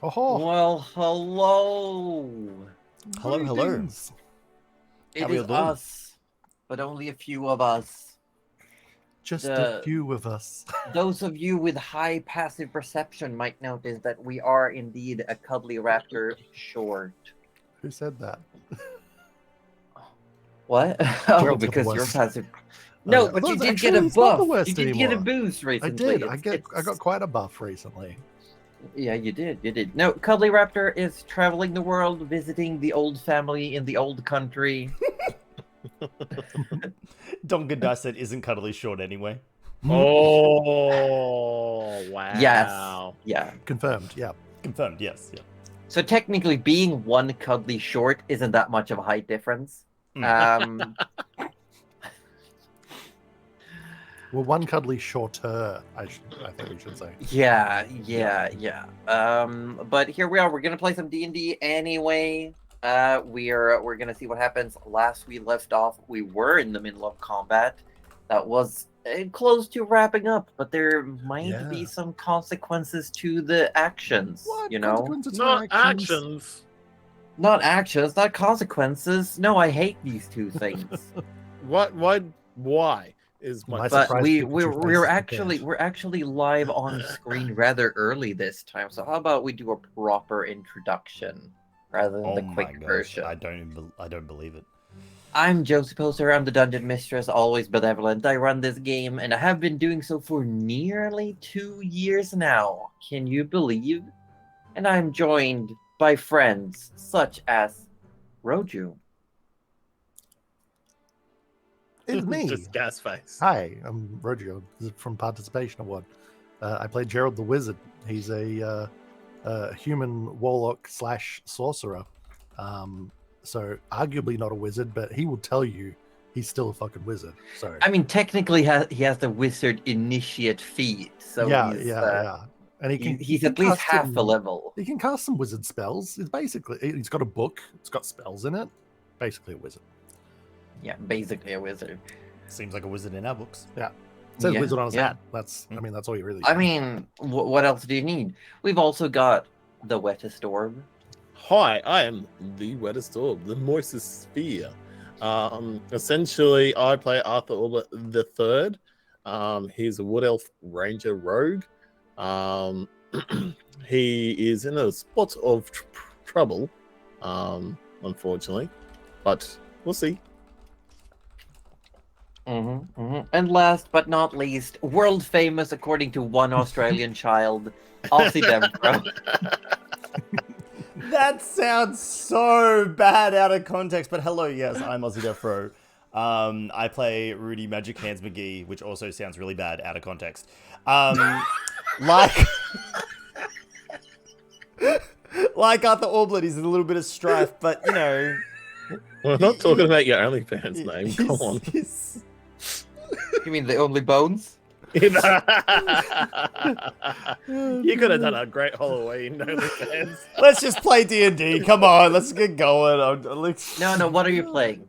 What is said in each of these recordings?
Oh, Well, hello. Hello. greetings. It How we is all doing? us, but only a few of us. Just a few of us. Those of you with high passive perception might notice that we are indeed a cuddly raptor short. Who said that? What? Oh, Gerald's got the because you're worst. passive. No, yeah. but Well, you did actually, get a it's not the buff. worst You did get a anymore. boost I recently. did. I got quite a buff recently. Yeah, you did. You did. No, Cuddly Raptor is traveling the world, visiting the old family in the old country. Dongadus said isn't cuddly short anyway. Oh, wow. Yes. Yeah. Confirmed. Yeah. Confirmed, yes. Yeah. So technically, being one cuddly short isn't that much of a height difference. Well, one cuddly shorter. I think we should say. Yeah. But here we are. We're gonna play some D&D anyway. We're gonna see what happens. Last we left off, we were in the middle of combat. That was close to wrapping up, but there might be some consequences to the actions. What? You know, Consequences to Not actions? actions. not actions, not consequences. No, I hate these two things. What? Why is my My But surprise we're Pikachu face actually live on screen rather early this time. So how about we do a proper introduction rather than Oh the my quick gosh, version? I don't believe it. I'm Josie Poster. I'm the dungeon mistress, always benevolent. I run this game, and I have been doing so for nearly 2 years now. Can you believe? And I'm joined by friends such as Roju. It's me. Just gas face. Hi, I'm Rojo from Participation Award. I play Gerald the Wizard. He's a human warlock / sorcerer. So arguably not a wizard, but he will tell you he's still a fucking wizard. So I mean, technically, he has the wizard initiate feat, so yeah, he's, and he's at least half a level. He can cast some wizard spells. It's basically he's got a book. It's got spells in it. Basically a wizard. Yeah, basically a wizard. Seems like a wizard in our books. Yeah. It says Yeah, wizard on his yeah. hat. That's that's all you really. I mean, what else do you need? We've also got the wettest orb. Hi, I am the wettest orb, the moistest sphere. Essentially, I play Arthur Orbit the Third. He's a wood elf ranger rogue. He is in a spot of trouble, unfortunately, but we'll see. And last but not least, world famous according to one Australian child, AussieDevFro. That sounds so bad out of context, but hello, yes, I'm AussieDevFro. I play Rudy Magic Hands McGee, which also sounds really bad out of context. Like Arthur Orblet, he's in a little bit of strife, but you know. We're not talking about your OnlyFans name. Come on. You mean the only bones? You could have done a great Halloween OnlyFans. Let's just play D&D. Come on, let's get going. No, what are you playing?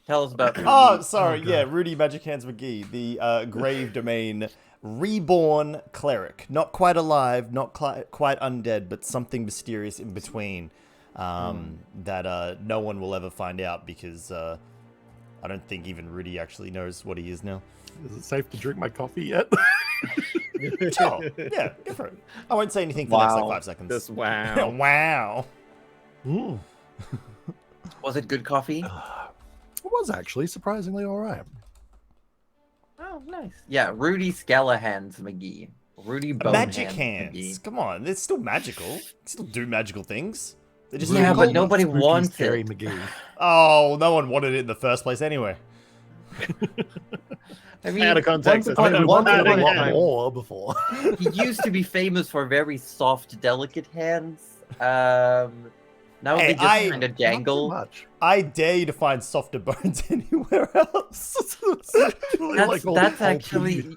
Tell us about Rudy. Oh, sorry, yeah, Rudy Magic Hands McGee, the Grave Domain reborn cleric. Not quite alive, not quite undead, but something mysterious in between that no one will ever find out because I don't think even Rudy actually knows what he is now. Is it safe to drink my coffee yet? Sure. Yeah, go for it. I won't say anything for the next like 5 seconds. Just wow. Wow. Ooh. Was it good coffee? It was actually surprisingly all right. Oh, nice. Yeah, Rudy Skelehands McGee. Rudy Bonehands Magic hands. McGee. Come on, it's still magical. They still do magical things. They just Yeah, don't but call nobody them. Spooky, wants scary it. McGee. Oh, no one wanted it in the first place anyway. I mean, Out of context, once upon it's a not Wanted bad a lot again. more before. he used to be famous for very soft, delicate hands. Now Hey, they just I- kind of Not too jangle. much. I dare you to find softer bones anywhere else. That's actually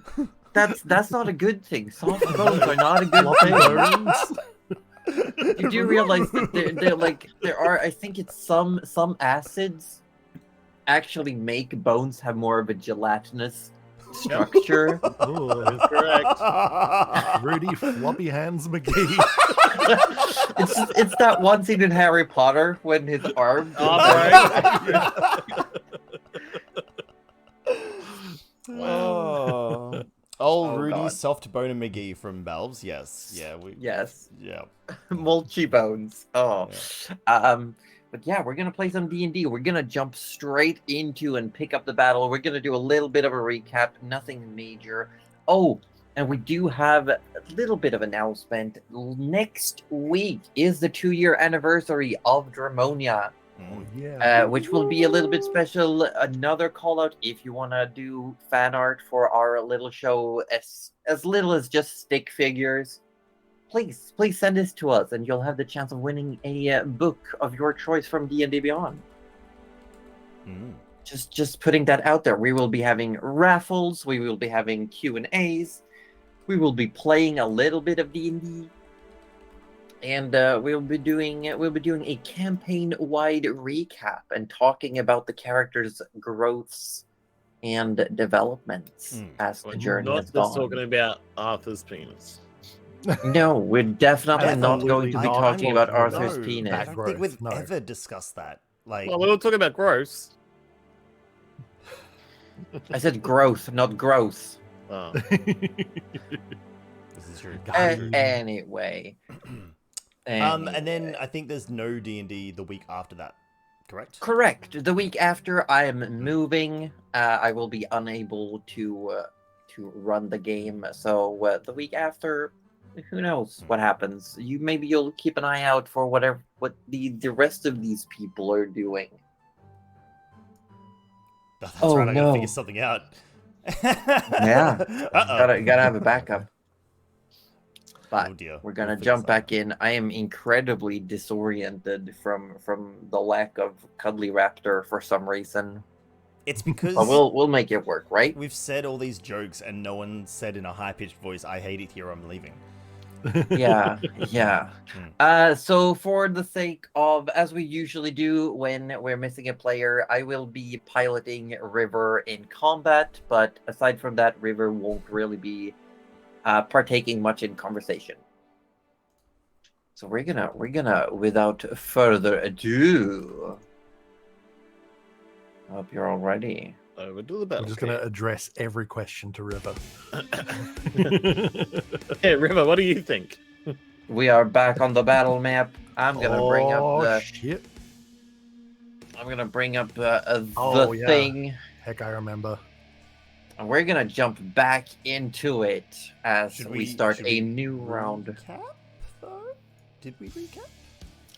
that's not a good thing. Soft bones are not a good Floppy thing. bones. You do realize that there are, I think it's some acids actually make bones have more of a gelatinous structure. Oh, Correct. Rudy Floppy Hands McGee. It's that one scene in Harry Potter when his arm. Oh, Oh, Rudy God. Soft Boner McGee from Valves. Yes, yeah, Yes. yeah. Mulchy bones. Oh. Yeah. But yeah, we're gonna play some D&D. We're gonna jump straight into and pick up the battle. We're gonna do a little bit of a recap, nothing major. Oh, and we do have a little bit of announcement. Next week is the 2-year anniversary of Dramonia, Yeah. which will be a little bit special. Another call out if you want to do fan art for our little show, as little as just stick figures. Please send this to us, and you'll have the chance of winning a book of your choice from D&D Beyond. Just putting that out there. We will be having raffles. We will be having Q&As. We will be playing a little bit of D&D, and we'll be doing a campaign-wide recap and talking about the characters' growths and developments as the journey Not has just gone. talking about Arthur's penis. No, we're definitely not going to be not talking about talking about Arthur's No, penis. I don't think we've No. ever discussed that. Like, Well, we were talking about gross. I said growth, not gross. Oh. this is true. Anyway. And then I think there's no D&D the week after that, correct? Correct. The week after, I am moving. I will be unable to run the game. So the week after, who knows what happens? Maybe you'll keep an eye out for what the rest of these people are doing. Oh, that's Oh, right, I gotta no. figure something out. Yeah. Uh-oh. Gotta have a backup. But Oh dear. we're gonna We'll figure jump back something in. I am incredibly disoriented from the lack of Cuddly Raptor for some reason. It's because But we'll make it work, right? we've said all these jokes and no one said in a high-pitched voice, "I hate it here, I'm leaving." Yeah. So for the sake of, as we usually do when we're missing a player, I will be piloting River in combat, but aside from that, River won't really be partaking much in conversation. So we're gonna without further ado, I hope you're all ready. Over to the battle. I'm just going to address every question to River. Hey, River, what do you think? We are back on the battle map. I'm gonna bring up the shit. I'm gonna bring up the Yeah. thing. Heck, I remember. And we're gonna jump back into it as Should we we- start should a we new round. Recap, though? Did we recap?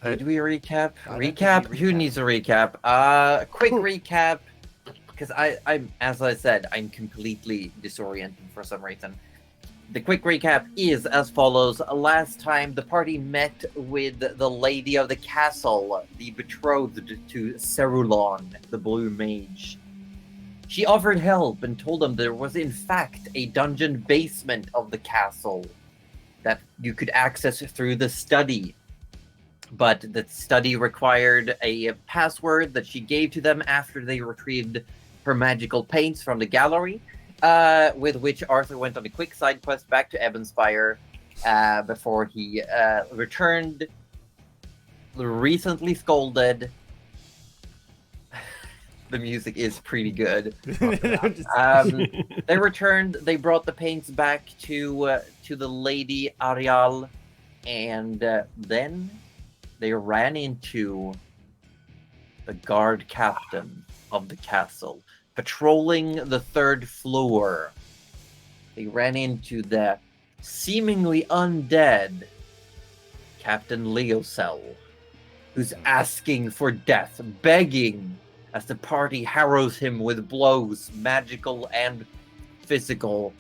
Did we recap? I don't think we Recap? Who recapped. needs a recap? Quick recap, because I'm as I said, I'm completely disoriented for some reason. The quick recap is as follows. Last time, the party met with the lady of the castle, the betrothed to Cerulon, the blue mage. She offered help and told them there was in fact a dungeon basement of the castle that you could access through the study. But the study required a password that she gave to them after they retrieved her magical paints from the gallery, with which Arthur went on a quick side quest back to Evanspire before he returned recently scolded. The music is pretty good. They returned. They brought the paints back to the Lady Arial, and then they ran into the guard captain of the castle, patrolling the 3rd floor. They ran into the seemingly undead Captain Leocel, who's asking for death, begging as the party harrows him with blows, magical and physical.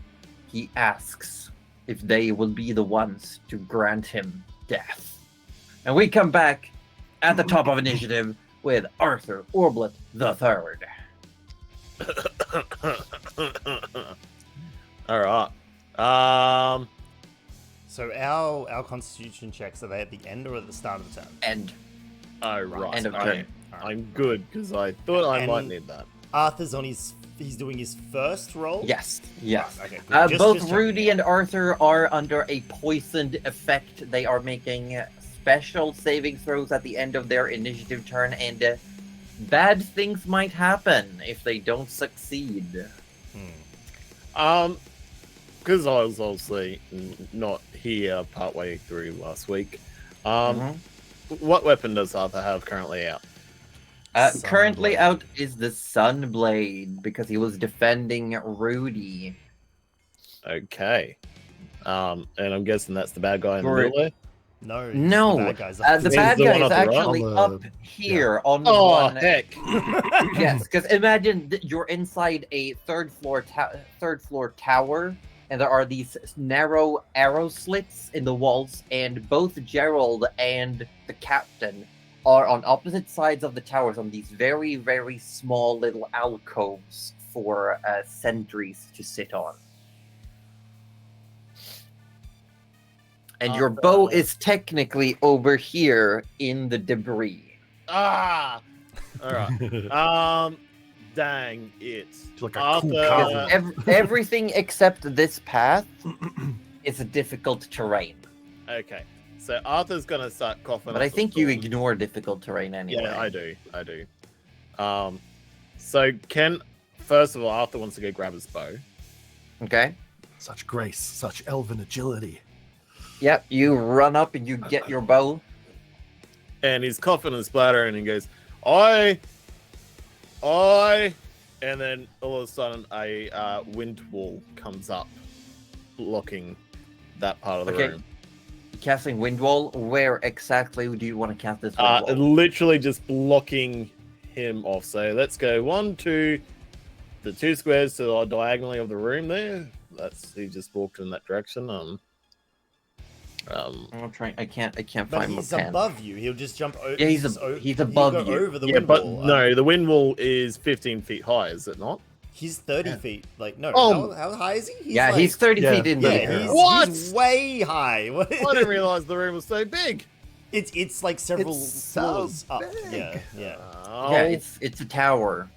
He asks if they will be the ones to grant him death. And we come back at the top of initiative with Arthur Orblet III. All right. So our constitution checks, are they at the end or at the start of the turn? End. Oh, right. End of turn. I'm good because I thought I might And- need that. Arthur's he's doing his first roll? Yes. Okay, good. Both Just Rudy checking. and Arthur are under a poisoned effect. They are making special saving throws at the end of their initiative turn, and bad things might happen if they don't succeed. Because I was obviously not here partway through last week. What weapon does Arthur have currently out? Currently Sunblade. out is the Sunblade because he was defending Rudy. Okay. And I'm guessing that's the bad guy in the Or- middle there? No, No, the bad guys. the He's bad the guy one is on the right? actually On the- up here on the Oh, one. heck. Yes, because imagine you're inside a third floor tower, and there are these narrow arrow slits in the walls, and both Gerald and the captain are on opposite sides of the towers on these very, very small little alcoves for sentries to sit on. And your bow is technically over here in the debris. Ah! Alright. Dang it. It's like a cool Arthur- car. Everything except this path is a difficult terrain. Okay. So Arthur's gonna start coughing. But I up think some you storm. ignore difficult terrain anyway. Yeah, I do. So first of all, Arthur wants to go grab his bow. Okay. Such grace, such elven agility. Yep, you run up and you get your bow. And he's coughing and splattering, and he goes, I, and then all of a sudden a wind wall comes up, blocking that part of the Okay. room. Casting wind wall. Where exactly do you want to cast this wind wall? Literally just blocking him off. So let's go 1, 2, the 2 squares to the diagonally of the room there. He just walked in that direction. I'm trying. I can't But find my he's pen. above you. He'll just jump over. Yeah, he's above go you. over the Yeah, wind but wall. no, the wind wall is 15 feet high, is it not? He's 30 feet. Like, no. Oh. How high is he? Yeah, like, he's 30 yeah, feet in the Yeah, air. he's, What? he's way high. I didn't realize the room was so big. It's like several It's so floors up. big. Yeah. Oh, Yeah, it's a tower.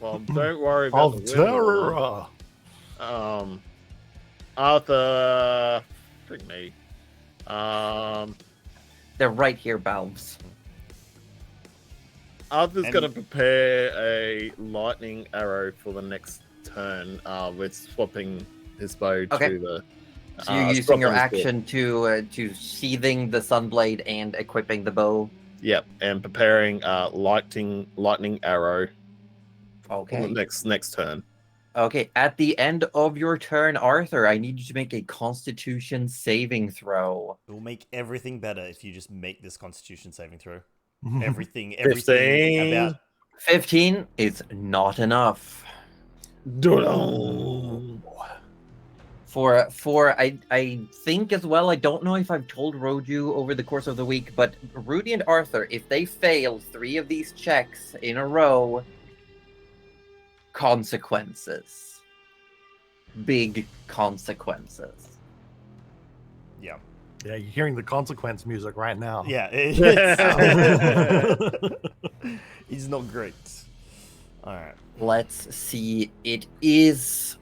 well, don't worry about Of the wind wall. terror. Arthur, frick me. They're right here, Balbs. Arthur's And- gonna prepare a lightning arrow for the next turn. With swapping his bow Okay. to the. So you're using swapping your his bow. action to sheathing the sunblade and equipping the bow. Yep, and preparing lightning arrow for Okay. the next turn. Okay. At the end of your turn, Arthur, I need you to make a Constitution saving throw. It will make everything better if you just make this Constitution saving throw. Mm-hmm. Everything 15. about 15 is not enough. Dun-dun. For I think as well, I don't know if I've told Roju over the course of the week, but Rudy and Arthur, if they fail 3 of these checks in a row, consequences. Big consequences. yeah. Yeah, you're hearing the consequence music right now. Yeah. He's not great. All right. Let's see. It is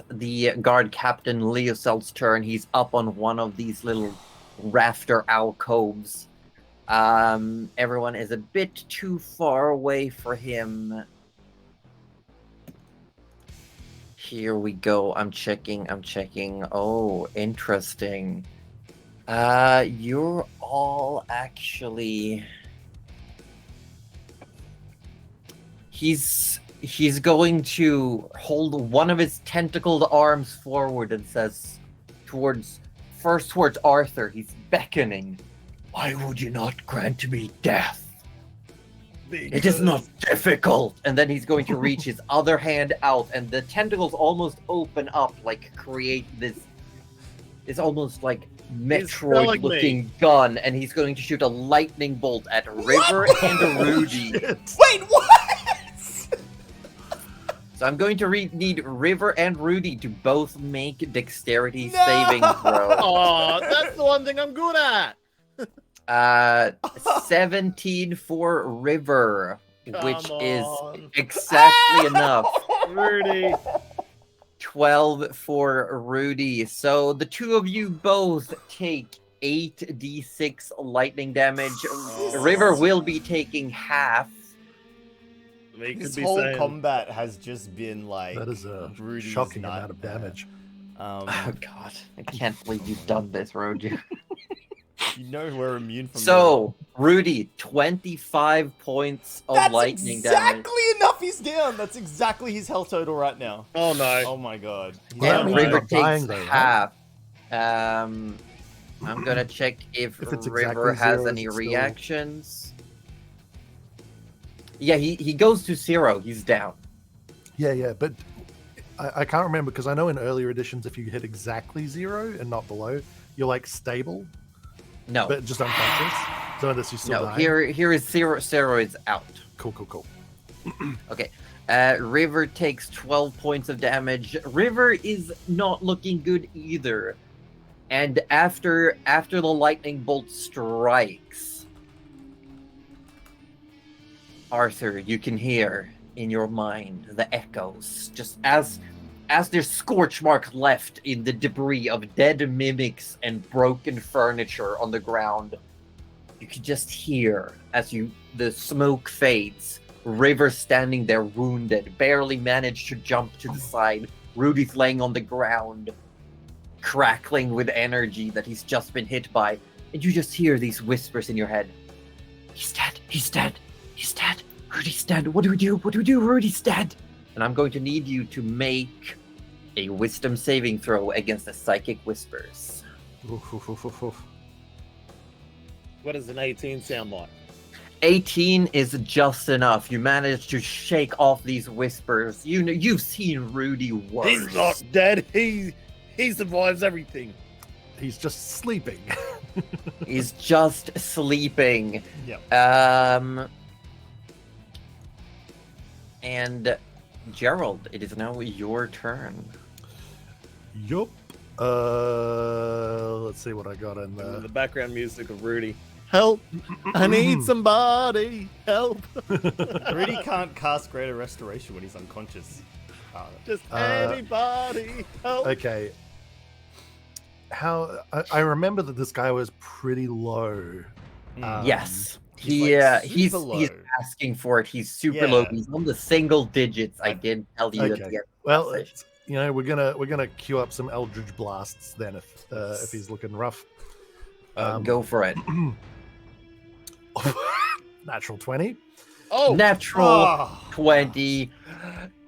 the guard captain Leocel's turn. He's up on one of these little rafter alcoves. Everyone is a bit too far away for him. Here we go. I'm checking. Oh, interesting. You're all actually. He's going to hold one of his tentacled arms forward and says towards Arthur. He's beckoning. Why would you not grant me death? It is not difficult. And then he's going to reach his other hand out, and the tentacles almost open up, like create this. It's almost like Metroid-looking gun, and he's going to shoot a lightning bolt at River and Rudy. Wait, what? So I'm going to need River and Rudy to both make dexterity saving throw. Oh, that's the one thing I'm good at. 17 for River, which Come is on. exactly enough. Rudy. 12 for Rudy. So the two of you both take 8d6 lightning damage. River will be taking half. We could This be whole saying, combat has just been like That is a Rudy's shocking amount of nightmare. damage. Oh god, I can't believe you've done this, Roju. You know we're immune from So, Rudy, 25 points of That's lightning exactly damage. enough. He's down. That's exactly his health total right now. oh no. Oh my god. He's Well, that And means down. you're River not dying takes though, right? half. I'm gonna check if it's River exactly has zero, any is it still- reactions. Yeah, he goes to 0. He's down. Yeah, but I can't remember because I know in earlier editions, if you hit exactly 0 and not below, you're like stable, No, but just unconscious. So unless you still no. dying. Here is 0. 0 is out. Cool. Okay. River takes 12 points of damage. River is not looking good either. And after the lightning bolt strikes, Arthur, you can hear in your mind the echoes, just as there's scorch mark left in the debris of dead mimics and broken furniture on the ground. You can just hear as the smoke fades. River standing there wounded, barely managed to jump to the side. Rudy's laying on the ground, crackling with energy that he's just been hit by. And you just hear these whispers in your head. He's dead. He's dead. He's dead. Rudy's dead. What do we do? What do we do? Rudy's dead. And I'm going to need you to make a wisdom saving throw against the psychic whispers. Oof. What does an 18 sound like? 18 is just enough. You manage to shake off these whispers. You've seen Rudy worse. He's not dead. He survives everything. He's just sleeping. He's just sleeping. Yep. And Gerald, it is now your turn. Yup. Let's see what I got in there. The background music of Rudy. Help! I need somebody. Help! Rudy can't cast Greater Restoration when he's unconscious. Just anybody. Help! Okay. I remember that this guy was pretty low. Yes. he's He's super low. he's asking for it. He's super Yeah. low. He's on the single digits. I did tell you at Okay. the end. Well, we're gonna queue up some Eldritch Blasts then if he's looking rough. Go for it. Natural 20. Oh! Natural Ah. 20.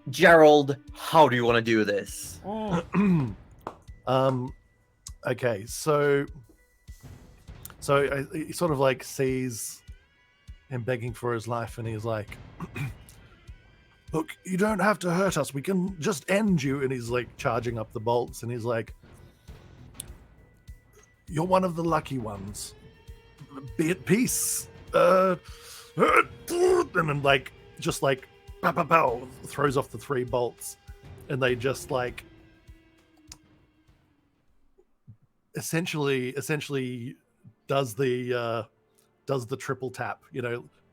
Gerald, how do you want to do this? Okay, so he sort of like sees him begging for his life, and he's like, "Look, you don't have to hurt us. We can just end you." And he's like charging up the bolts, and he's like, "You're one of the lucky ones. Be at peace." And then like just like pow, pow, pow, throws off the 3 bolts, and they just like essentially does the triple tap,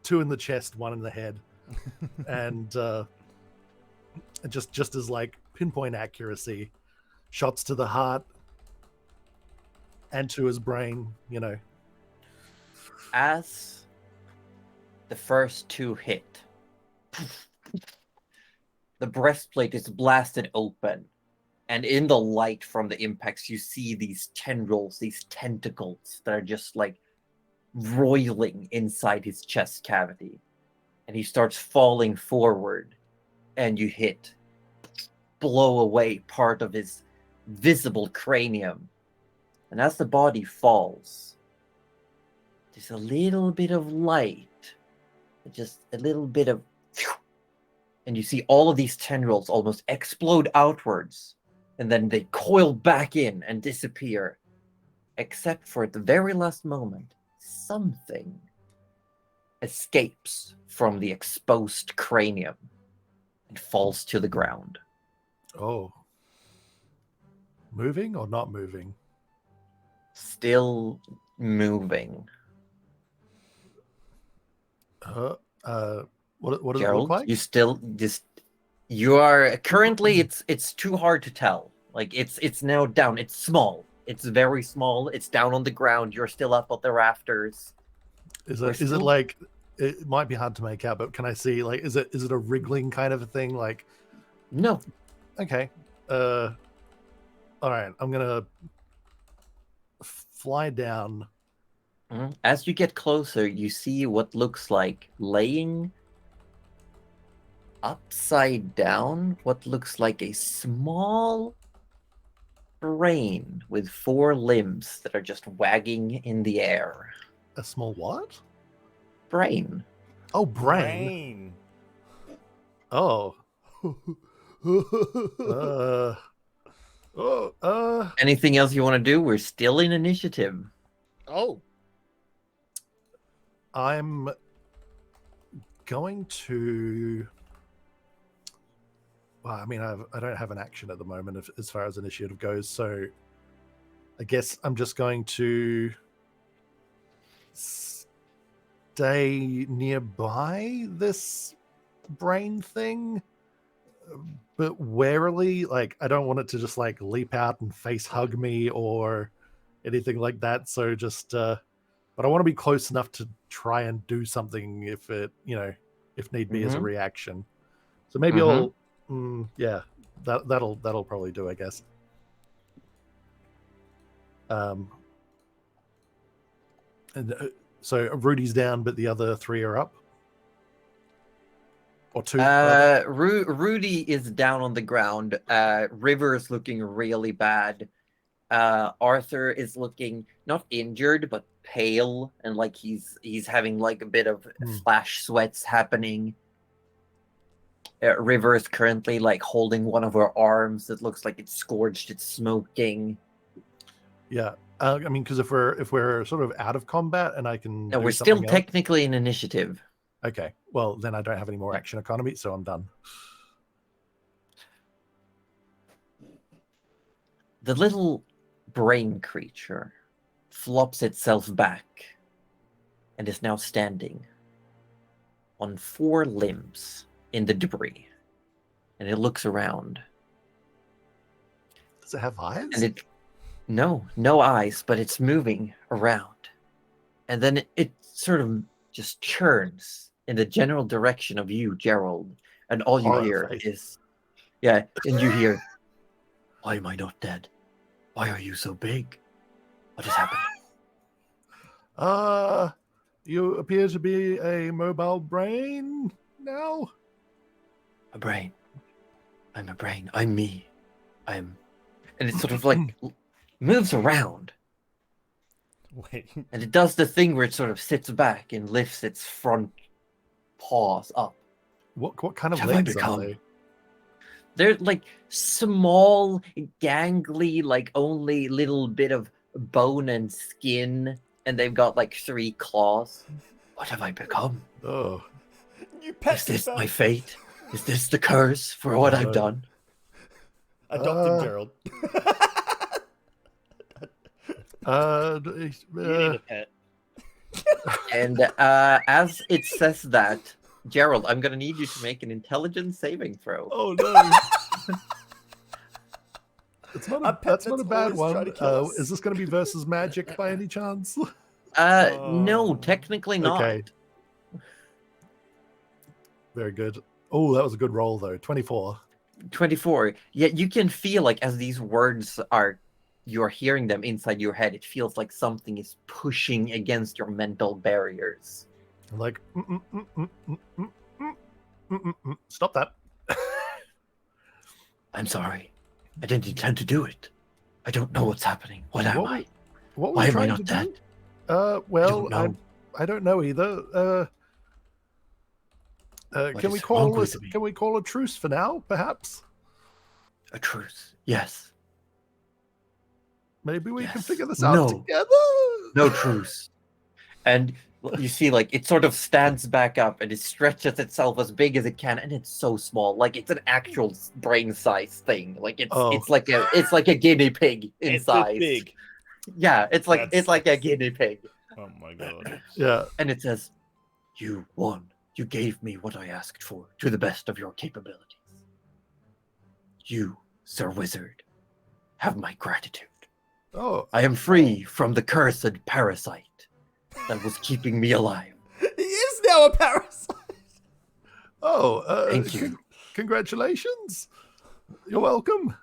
2 in the chest, 1 in the head, and just as like pinpoint accuracy, shots to the heart and to his brain. As the first 2 hit, the breastplate is blasted open, and in the light from the impacts, you see these tendrils, these tentacles that are just like roiling inside his chest cavity. And he starts falling forward, and you blow away part of his visible cranium. And as the body falls, there's a little bit of light, just a little bit of, and you see all of these tendrils almost explode outwards, and then they coil back in and disappear, except for at the very last moment, something escapes from the exposed cranium and falls to the ground. Oh, moving or not moving? Still moving. What does it Gerald, look like? you are currently, it's too hard to tell. Like it's now down. It's small. It's very small. It's down on the ground. You're still up on the rafters. Is We're it still- like, it might be hard to make out, but can I see, like, is it a wriggling kind of a thing? Like, No. okay, all right, I'm gonna fly down. As you get closer, you see what looks like laying upside down, what looks like a small brain with 4 limbs that are just wagging in the air. A small what? Brain. Oh, brain. Oh. Anything else you want to do? We're still in initiative. Oh, I'm going to. Well, I mean, I don't have an action at the moment as far as initiative goes, so I guess I'm just going to stay nearby this brain thing, but warily. Like, I don't want it to just like leap out and face hug me or anything like that. So just, but I want to be close enough to try and do something if it, if need be as a reaction. So maybe I'll. Yeah, that'll probably do, I guess. And so Rudy's down, but the other 3 are up, or 2. Rudy is down on the ground. River is looking really bad. Arthur is looking not injured but pale, and like he's having like a bit of flash sweats happening. River is currently like holding one of her arms that looks like it's scorched, it's smoking. Yeah, I mean, because if we're sort of out of combat and I can, No, do we're still something else- technically in initiative. Okay, well then I don't have any more action economy, so I'm done. The little brain creature flops itself back and is now standing on 4 limbs in the debris, and it looks around. Does it have eyes? And no eyes, but it's moving around, and then it sort of just churns in the general direction of you, Gerald, and all you hear is, and you hear, "Why am I not dead? Why are you so big? What is happening?" You appear to be a mobile brain now. A brain. I'm a brain. I'm me. And it sort of like moves around. Wait. And it does the thing where it sort of sits back and lifts its front paws up. What kind of Have I legs are become? they? They're like small, gangly, like only little bit of bone and skin, and they've got like 3 claws. What have I become? Oh, Is this my fate? Is this the curse for what I've done? Adopt him, Gerald. you need a pet. And as it says that, Gerald, I'm gonna need you to make an intelligence saving throw. Oh no. That's not that's a bad always one. trying to kill us. Is this going to be versus magic by any chance? No, technically not. Okay. Very good. Oh, that was a good roll though. 24. 24. Yeah, you can feel like as these words you're hearing them inside your head, it feels like something is pushing against your mental barriers. I'm like, stop that. I'm sorry. I didn't intend to do it. I don't know what's happening. What am I? What were Why you am I trying not to dead? do? Well, I don't know. I don't know either. Can we call a truce for now, perhaps? A truce. Yes. Maybe we can Yes. figure this out together. No truce. And you see, like, it sort of stands back up and it stretches itself as big as it can, and it's so small, like it's an actual brain-size thing. Like it's like a guinea pig in size. Big. Yeah, it's like a guinea pig. Oh my god. Yeah. And it says, "You won. You gave me what I asked for to the best of your capabilities. You, Sir Wizard, have my gratitude." Oh, I am free from the cursed parasite that was keeping me alive. He is now a parasite. Thank you. Congratulations. You're welcome.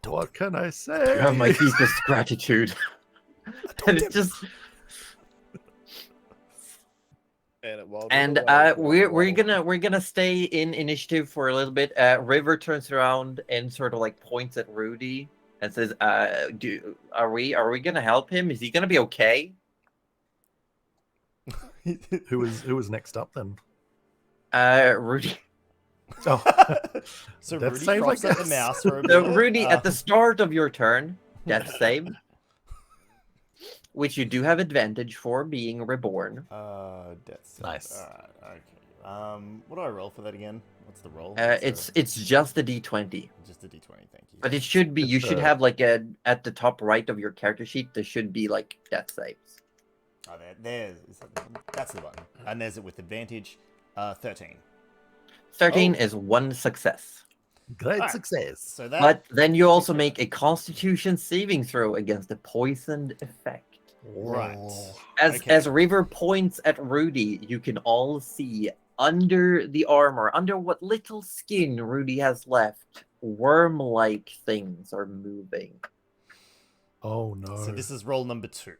What can I say? You have my deepest gratitude. And it just and we're gonna stay in initiative for a little bit. River turns around and sort of like points at Rudy and says, are we gonna help him? Is he gonna be okay?" Who was next up then? Rudy. Oh, So Death Rudy save, I drops at the guess. mouse for a So minute. Rudy, at the start of your turn, death save, which you do have advantage for being reborn. Death save. Nice. Alright, okay. What do I roll for that again? What's the roll? It's just a d20. Just a d20, thank you. But it should be, you should have like at the top right of your character sheet, there should be like death saves. Oh, that's the button. And there's it with advantage. 13. 13 Oh. is one success. great Alright. success. So that. But then you also make a constitution saving throw against the poisoned effect. Right. As Okay. as River points at Rudy, you can all see under the armor, under what little skin Rudy has left, worm-like things are moving. Oh no. So this is roll number 2.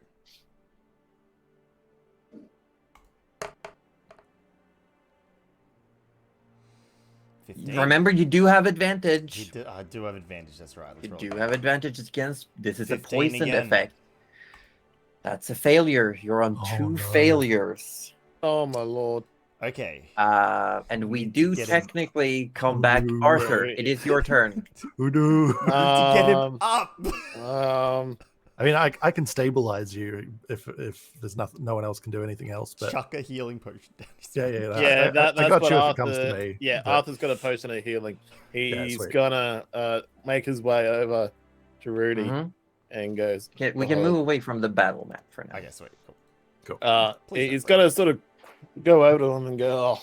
Remember, you do have advantage. I do have advantage, that's right. Let's You roll do that. have advantage against. This is a 15 poisoned again. effect. That's a failure. You're on Oh, 2 no. failers. Oh my lord. Okay. And we need to do get him- technically come back. Ooh. Arthur, it is your turn. Who do? To get him Um, up. I mean, I can stabilize you if there's no one else can do anything else. But Chuck a healing potion down his yeah, throat. yeah, Yeah, that's I got what you Arthur, if it comes to me. Yeah, but- Arthur's got a potion of healing. Yeah, He's sweet. gonna make his way over to Rudy Mhm. and goes. Okay, we can move away from the battle map for now. Okay, sweet. Cool. Cool. He's gonna sort of go over to him and go, "Oh,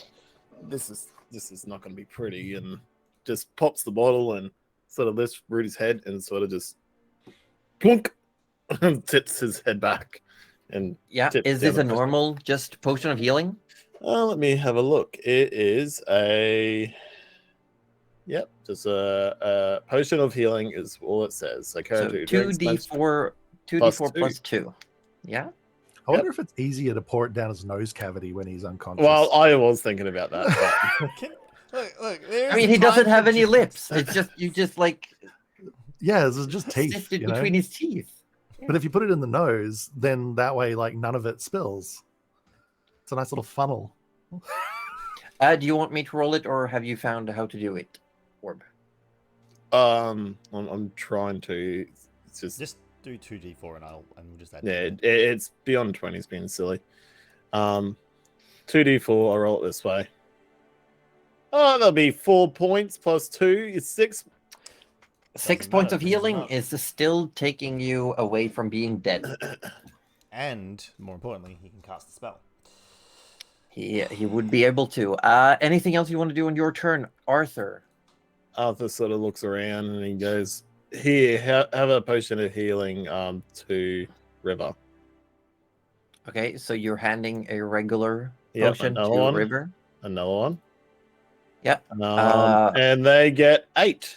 this is not gonna be pretty," and just pops the bottle and sort of lifts Rudy's head and sort of just plunk and tips his head back. And Yeah, Tip is this a down the potion. normal just potion of healing? let me have a look. It is just a potion of healing is all it says. So, So 2d4 plus 2. Yeah? I wonder if it's easier to pour it down his nose cavity when he's unconscious. Well, I was thinking about that. But Look, there's I mean, a he doesn't time have for any lips. It's just you just like yeah, it's just teeth. sift it You know? between his teeth. But if you put it in the nose, then that way, like, none of it spills. It's a nice little funnel. Do you want me to roll it, or have you found how to do it, Orb? I'm trying to. It's Just do 2d4 and we'll just add. yeah. It's beyond 20. It's being silly. 2d4. I roll it this way. Oh, that'll be 4 points plus 2 is 6. 6 Doesn't points matter, of brings him healing up. is still taking you away from being dead. And more importantly, he can cast a spell. He would be able to. Anything else you want to do on your turn, Arthur? Arthur sort of looks around and he goes, "Here, have a potion of healing to River." Okay, so you're handing a regular Yep, potion to another one. River. Another one. Yep. And they get 8.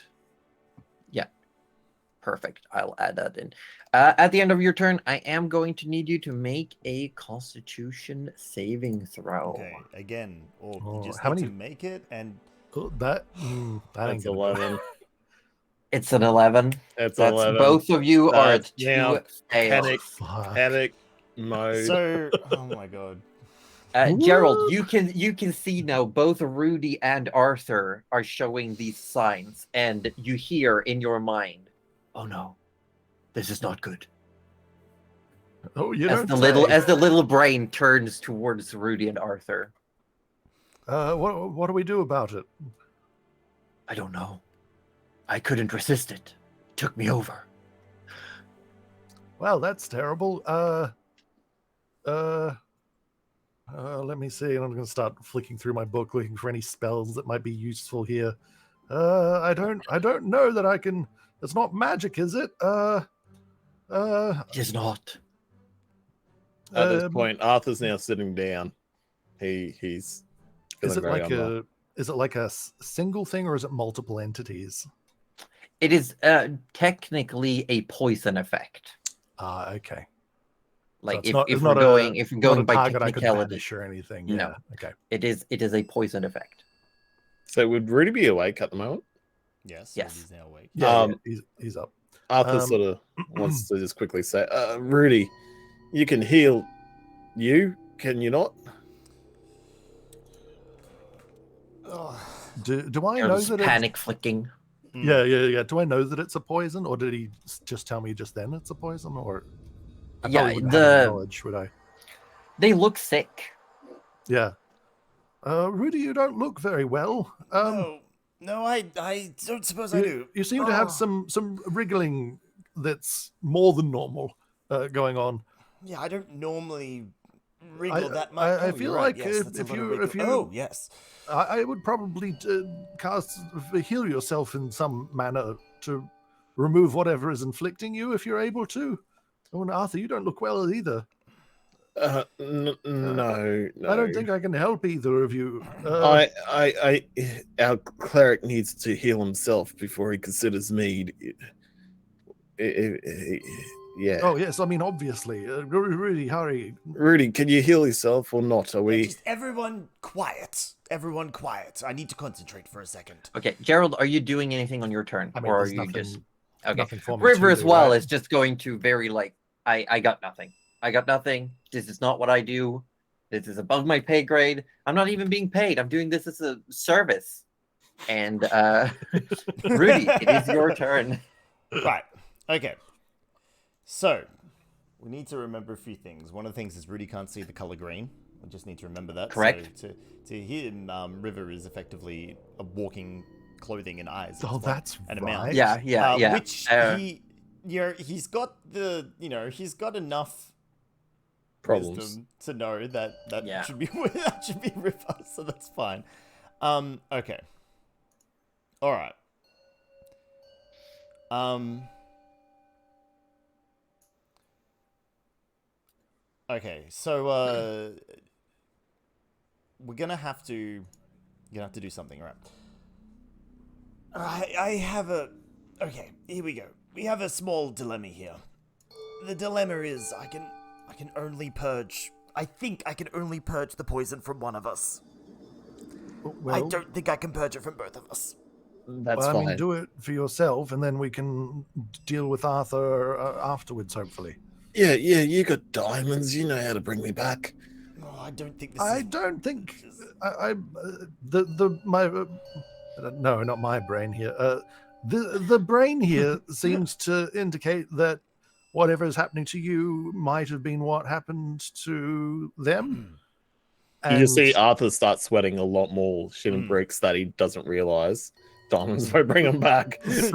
Perfect. I'll add that in. At the end of your turn, I am going to need you to make a Constitution saving throw. Okay, again, or Oh, you just how need many- to make it and Oh, that ain't That's gonna 11. It's an 11. That's That's 11. both of you are at 2 now fails. panic. Fuck. Panic mode. so. Oh my god. Gerald, you can see now both Rudy and Arthur are showing these signs, and you hear in your mind, "Oh no, this is not good." Oh, you As don't the say. little brain turns towards Rudy and Arthur. What do we do about it? I don't know. I couldn't resist it. It took me over. Well, that's terrible. Let me see. And I'm going to start flicking through my book, looking for any spells that might be useful here. I don't know that I can. It's not magic, is it? It is not. At this Um, point, Arthur's now sitting down. He's is feeling it very like unwell. a single thing, or is it multiple entities? It is technically a poison effect. Ah, okay. Like it's not, if it's we're not going if we're not a going by target I could technicality, banish or anything. No. Yeah. Okay. it is a poison effect. So would Rudy be awake at the moment? Yes, Yes. Rudy's now awake. Yeah. He's up. Arthur Um, sort of wants to just quickly say, Rudy, you can heal you, can you not? Do I They're know just that it's panic flicking. yeah. Do I know that it's a poison, or did he just tell me just then it's a poison? Or I Yeah, probably wouldn't have any knowledge, would I? They look sick. Yeah. Rudy, you don't look very well. No, I don't suppose I do. You seem to have some wriggling that's more than normal going on. Yeah, I don't normally wriggle that much. I Oh, feel you're right. like Yes, that's a if lot of you wriggle. Oh, yes. I would probably heal yourself in some manner to remove whatever is inflicting you if you're able to. Oh, and Arthur, you don't look well either. No. I don't think I can help either of you. Our cleric needs to heal himself before he considers me. Yeah. Oh yes, I mean obviously. Really hurry. Rudy, can you heal yourself or not? Are we? Just everyone quiet. Everyone quiet. I need to concentrate for a second. Okay, Gerald, are you doing anything on your turn, I mean, or are there's you nothing, just okay? nothing for me River to as do, well right? is just going to very like I got nothing. I got nothing. This is not what I do. This is above my pay grade. I'm not even being paid. I'm doing this as a service. And Rudy, it is your turn. Right. Okay. So, we need to remember a few things. One of the things is Rudy can't see the color green. We just need to remember that. Correct. So to him, River is effectively a walking clothing and eyes. Oh, that's and right. a mouth. Yeah. Which he's got he's got enough Problems wisdom to know that Yeah. should be that should be River, so that's fine. Okay. All right. Okay, so we're gonna have to do something, right? I have a okay. Here we go. We have a small dilemma here. The dilemma is I can only purge. I think I can only purge the poison from one of us. Well, I don't think I can purge it from both of us. That's well, I fine. mean, do it for yourself, and then we can deal with Arthur afterwards, hopefully. Yeah, you got diamonds. You know how to bring me back. Oh, I don't think this I is. don't think no, not my brain here. The brain here seems to indicate that whatever is happening to you might have been what happened to them. You can see Arthur start sweating a lot more, shitting bricks that he doesn't realize. Diamonds won't bring him back. So,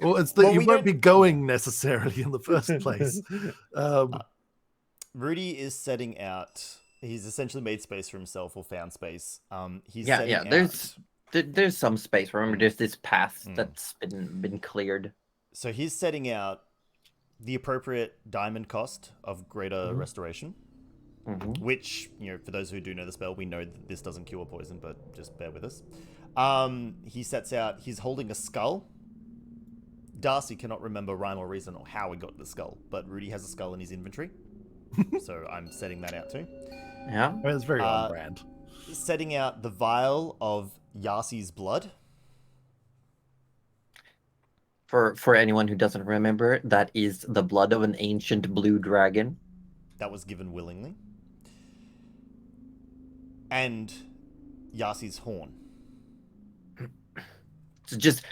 well, it's that you won't be going necessarily in the first place. Rudy is setting out. He's essentially made space for himself, or found space. He's Yeah. There's some space. Remember, there's this path that's been cleared. So he's setting out the appropriate diamond cost of greater restoration. Which, for those who do know the spell, we know that this doesn't cure poison, but just bear with us. He sets out, he's holding a skull. Darcy cannot remember rhyme or reason or how he got the skull, but Rudy has a skull in his inventory. So I'm setting that out too. Yeah. I mean, it's very on brand. Setting out the vial of Yarsi's blood. For anyone who doesn't remember, that is the blood of an ancient blue dragon. That was given willingly. And Yarsi's horn. So just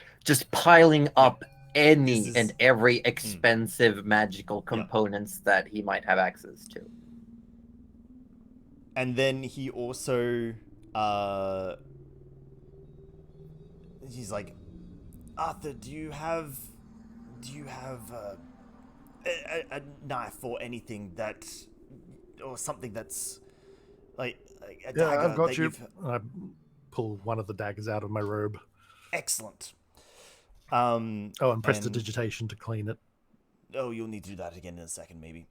piling up any and every expensive magical components that he might have access to. And then he also he's like, Arthur, do you have a knife or anything or something that's like a dagger? Yeah, I've got that you. you've- I pull one of the daggers out of my robe. Excellent. And prestidigitation to clean it. oh, you'll need to do that again in a second, maybe.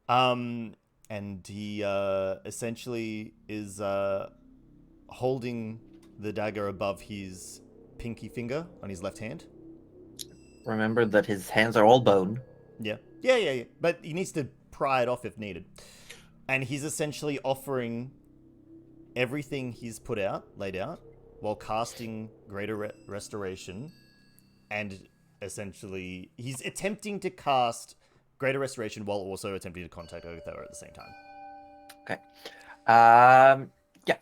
And he essentially is holding the dagger above his pinky finger on his left hand. Remember that his hands are all bone. Yeah. But he needs to pry it off if needed. And he's essentially offering everything he's laid out, while casting Greater Restoration. And essentially, he's attempting to cast Greater Restoration while also attempting to contact Ogathera at the same time. Okay. Yeah.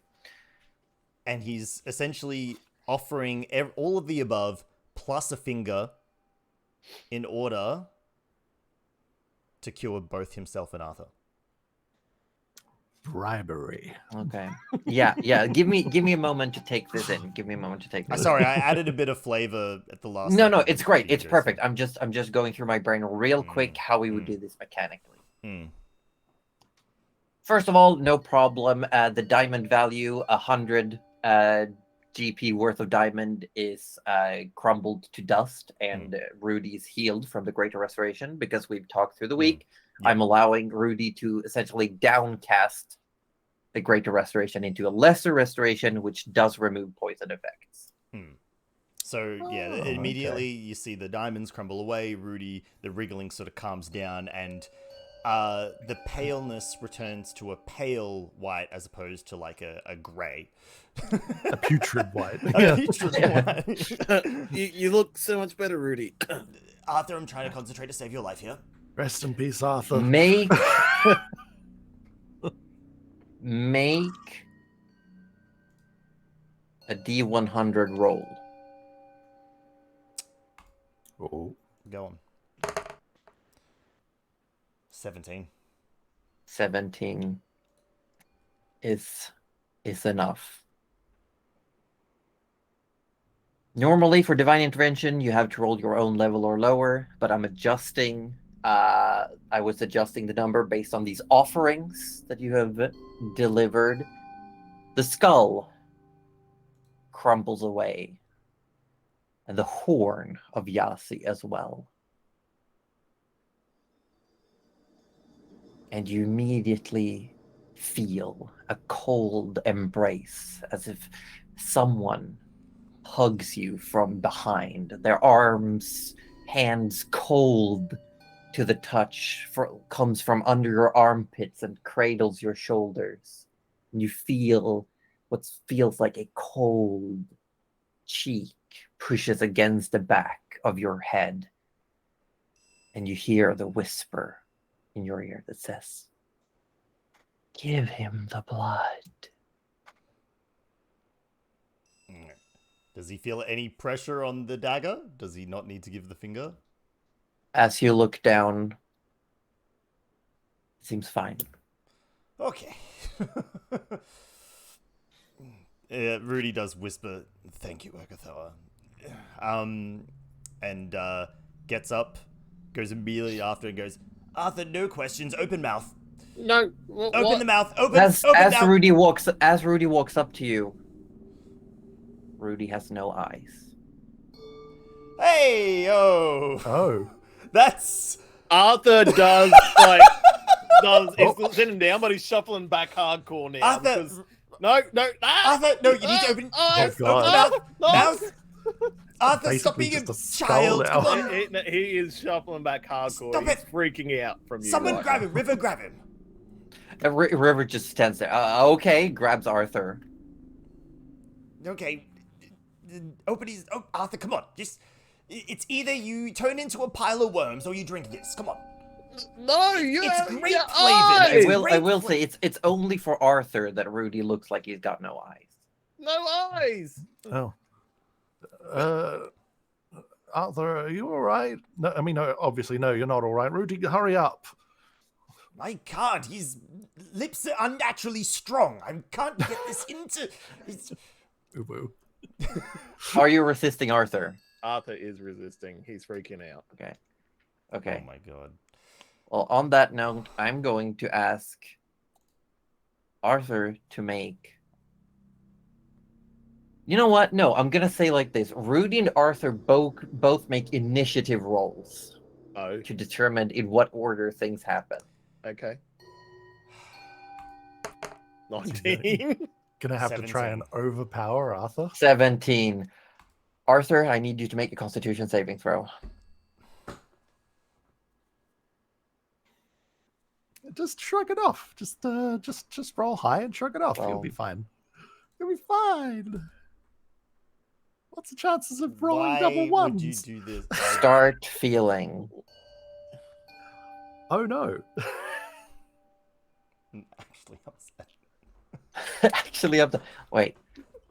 And he's essentially offering all of the above plus a finger in order to cure both himself and Arthur. Bribery. Okay. Yeah. Give me a moment to take this in. Give me a moment to take this. Sorry, I added a bit of flavor at the last. No, it's great. It's perfect. I'm just going through my brain real quick how we would do this mechanically. First of all, no problem. The diamond value, 100 GP worth of diamond, is crumbled to dust, and Rudy's healed from the Greater Restoration because we've talked through the week. Yeah. I'm allowing Rudy to essentially downcast the Greater Restoration into a Lesser Restoration, which does remove poison effects. So, immediately you see the diamonds crumble away. Rudy, the wriggling sort of calms down, and the paleness returns to a pale white as opposed to like a grey. A putrid white. A putrid white. You look so much better, Rudy. Arthur, I'm trying to concentrate to save your life here. Rest in peace, Arthur. Make a D100 roll. Oh. Go on. 17. 17 is enough. Normally, for Divine Intervention, you have to roll your own level or lower, but I'm adjusting. I was adjusting the number based on these offerings that you have delivered. The skull crumbles away, and the horn of Yasi as well. And you immediately feel a cold embrace, as if someone hugs you from behind. Their arms, hands cold to the touch, comes from under your armpits and cradles your shoulders. And you feel what feels like a cold cheek pushes against the back of your head. And you hear the whisper in your ear that says, "Give him the blood." Does he feel any pressure on the dagger? Does he not need to give the finger? As you look down, it seems fine. Okay. Rudy does whisper, "Thank you, Ogathera." And gets up, goes immediately after and goes, "Arthur, no questions, open mouth." No. Open the mouth. Open As mouth. Rudy walks up to you, Rudy has no eyes. Hey, Oh. That's Arthur does he's sitting down, but he's shuffling back hardcore now. Arthur. Because, no. Arthur, no, you need to open. Oh, Open God. the mouth. Arthur, stop Basically being a just a skull child. now. Come on. He is shuffling back hardcore. Stop He's it. freaking out from you. Someone right grab now. him. River, grab him. River just stands there. Okay, grabs Arthur. Okay. Open his... Oh, Arthur, come on. It's either you turn into a pile of worms or you drink this. Come on. No, you It's have great your flavor. eyes. I will say it's only for Arthur that Rudy looks like he's got no eyes. No eyes. Oh. Arthur, are you all right? No, I mean, obviously, no, you're not all right. Rudy, hurry up. I can't. His lips are unnaturally strong. I can't get this into... Ooh-boo. Are you resisting Arthur? Arthur is resisting. He's freaking out. Okay. Oh my god. Well, on that note, I'm going to ask Arthur to make... You know what? No, I'm going to say like this. Rudy and Arthur both make initiative rolls. Oh, to determine in what order things happen. okay. Is 19. Gonna have to try and 17. overpower Arthur. 17. Arthur, I need you to make a Constitution saving throw. Just shrug it off. Just roll high and shrug it off. You'll be Well- fine. You'll be fine. What's the chances of rolling Why double ones? would you do this? Start feeling. Oh no. I'm actually upset. Actually, up the wait.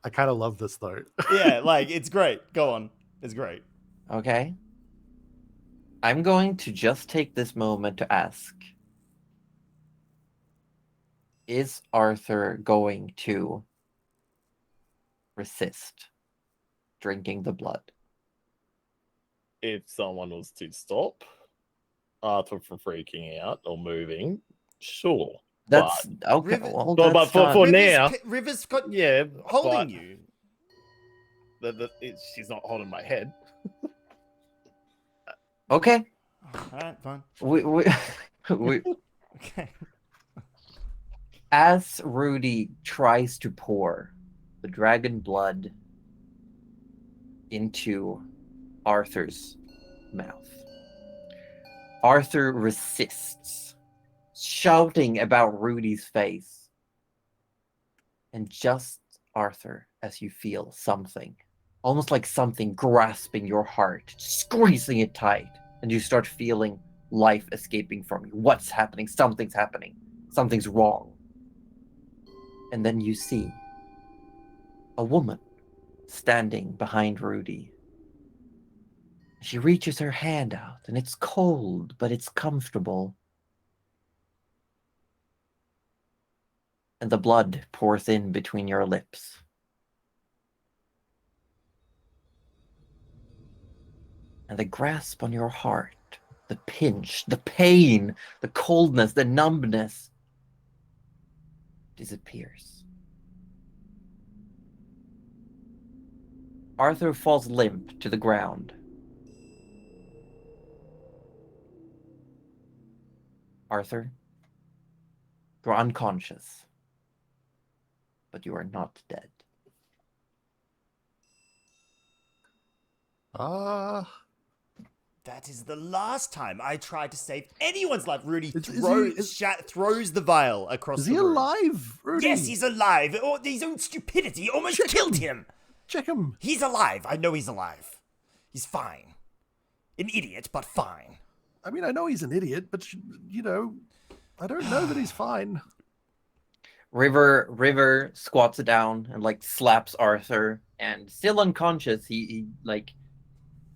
I kind of love this though. Yeah, like it's great. Go on. It's great. Okay. I'm going to just take this moment to ask. Is Arthur going to resist drinking the blood? If someone was to stop Arthur from freaking out or moving, sure. That's okay. Rivet- Well, But that's for done. now, River's got yeah, holding but you. she's not holding my head. Okay. All right, fine. We we Okay. as Rudy tries to pour the dragon blood into Arthur's mouth, Arthur resists, shouting about Rudy's face. And just Arthur, as you feel something, almost like something grasping your heart, squeezing it tight, and you start feeling life escaping from you. What's happening? Something's happening. Something's wrong. And then you see a woman standing behind Rudy. She reaches her hand out, and it's cold, but it's comfortable. And the blood pours in between your lips. And the grasp on your heart, the pinch, the pain, the coldness, the numbness disappears. Arthur falls limp to the ground. Arthur, you're unconscious, but you are not dead. That is the last time I tried to save anyone's life. Rudy Is he- throws the vial across Is the he room. alive, Rudy? Yes, he's alive. Oh, his own stupidity almost killed him. Check him. He's alive. I know he's alive. He's fine. An idiot, but fine. I mean, I know he's an idiot, but you know, I don't know that he's fine. River squats down and like slaps Arthur, and still unconscious, he like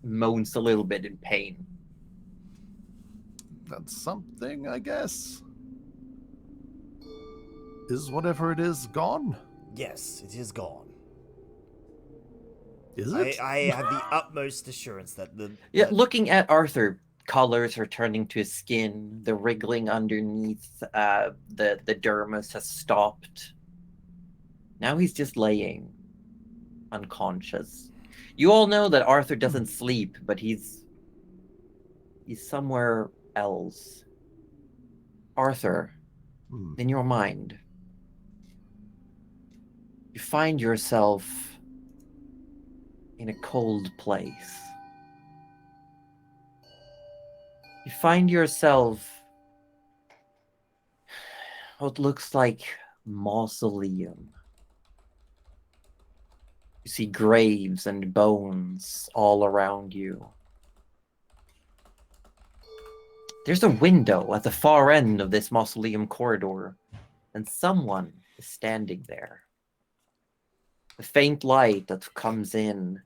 moans a little bit in pain. That's something, I guess. Is whatever it is gone? Yes, it is gone. Is it? I have the utmost assurance that the Yeah, looking at Arthur, colors are turning to his skin. The wriggling underneath the dermis has stopped. Now he's just laying unconscious. You all know that Arthur doesn't sleep, but he's somewhere else. Arthur, in your mind, you find yourself in a cold place. You find yourself what looks like mausoleum. You see graves and bones all around you. There's a window at the far end of this mausoleum corridor, and someone is standing there. The faint light that comes in,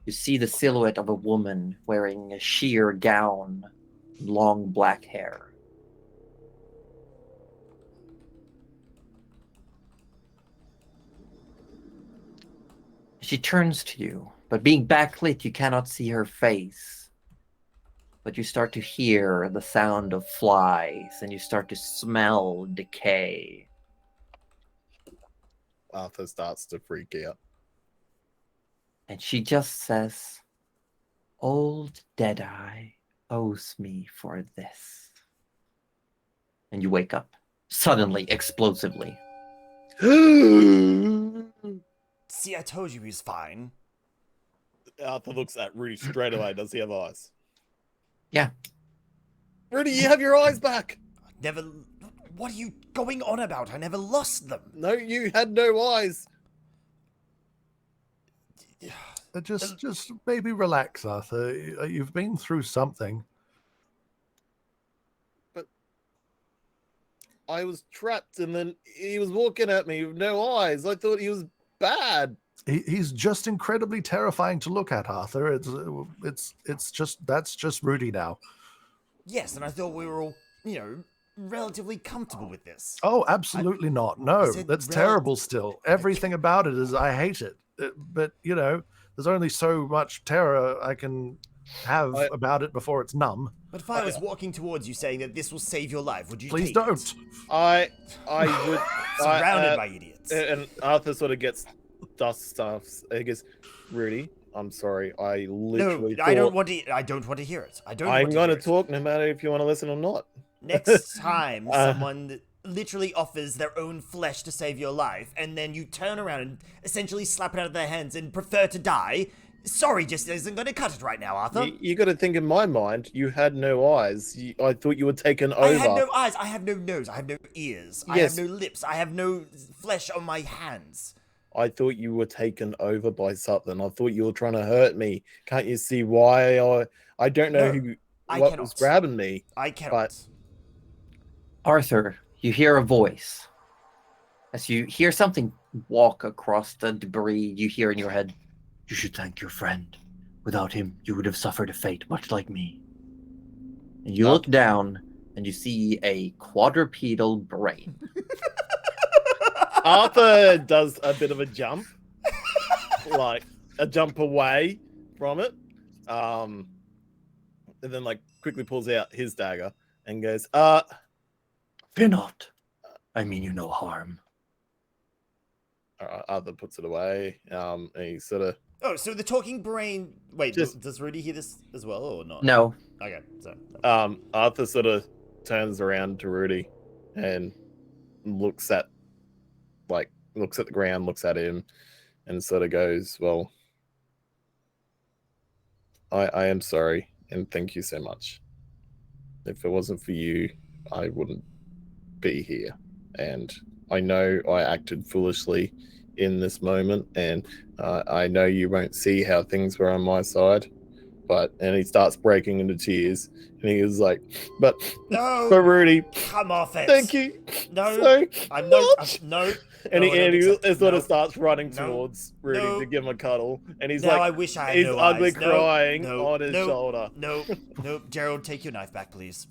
you see the silhouette of a woman wearing a sheer gown, long black hair. She turns to you, but being backlit, you cannot see her face. But you start to hear the sound of flies, and you start to smell decay. Arthur starts to freak out. And she just says, "Old Deadeye, owes me for this. And you wake up, suddenly, explosively. See, I told you he was fine. Arthur looks at Rudy straight away. Does he have eyes? Yeah. Rudy, you have your eyes back. Never. What are you going on about? I never lost them. No, you had no eyes. Just maybe relax, Arthur. You've been through something. But I was trapped, and then he was walking at me with no eyes. I thought he was bad. He's just incredibly terrifying to look at, Arthur. It's just that's just Rudy now. Yes, and I thought we were all, relatively comfortable with this. Oh, absolutely not. No, said that's terrible still. Everything about it is, I hate it. But, there's only so much terror I can have about it before it's numb. But if I was walking towards you saying that this will save your life, would you Please take don't. it? I would. Surrounded by idiots. And Arthur sort of gets dust stuffs. He goes, Rudy, I'm sorry. I literally. No, I don't want to. I don't want to hear it. I don't. I'm going to hear it. talk, no matter if you want to listen or not. Next time someone literally offers their own flesh to save your life, and then you turn around and essentially slap it out of their hands and prefer to die, sorry just isn't going to cut it right now, Arthur. You got to think, in my mind, you had no eyes. I thought you were taken over. I had no eyes. I have no nose. I have no ears. I Yes. have no lips. I have no flesh on my hands. I thought you were taken over by something. I thought you were trying to hurt me. Can't you see why? I don't know what was grabbing me. I cannot. But Arthur, you hear a voice. As you hear something walk across the debris, you hear in your head, "You should thank your friend. Without him, you would have suffered a fate much like me." And you look down, and you see a quadrupedal brain. Arthur does a bit of a jump, like a jump away from it, and then quickly pulls out his dagger and goes, Fear not. I mean you no harm. Arthur puts it away, and he sort of... Oh, so the talking brain... Wait, Just- does Rudy hear this as well, or not? No. Okay, so... Arthur sort of turns around to Rudy and looks at the ground, looks at him, and sort of goes, "Well, I am sorry, and thank you so much. If it wasn't for you, I wouldn't be here. And I know I acted foolishly in this moment, and I know you won't see how things were on my side." And he starts breaking into tears, and he was like, but Rudy, come off it. thank you. No, so I'm much." no. And No, I don't he accept it. sort of No. starts running No. towards Rudy No. to give him a cuddle, and he's Now I like, wish I had he's no ugly eyes. No, crying no, on his no, shoulder. No, Gerald, take your knife back, please.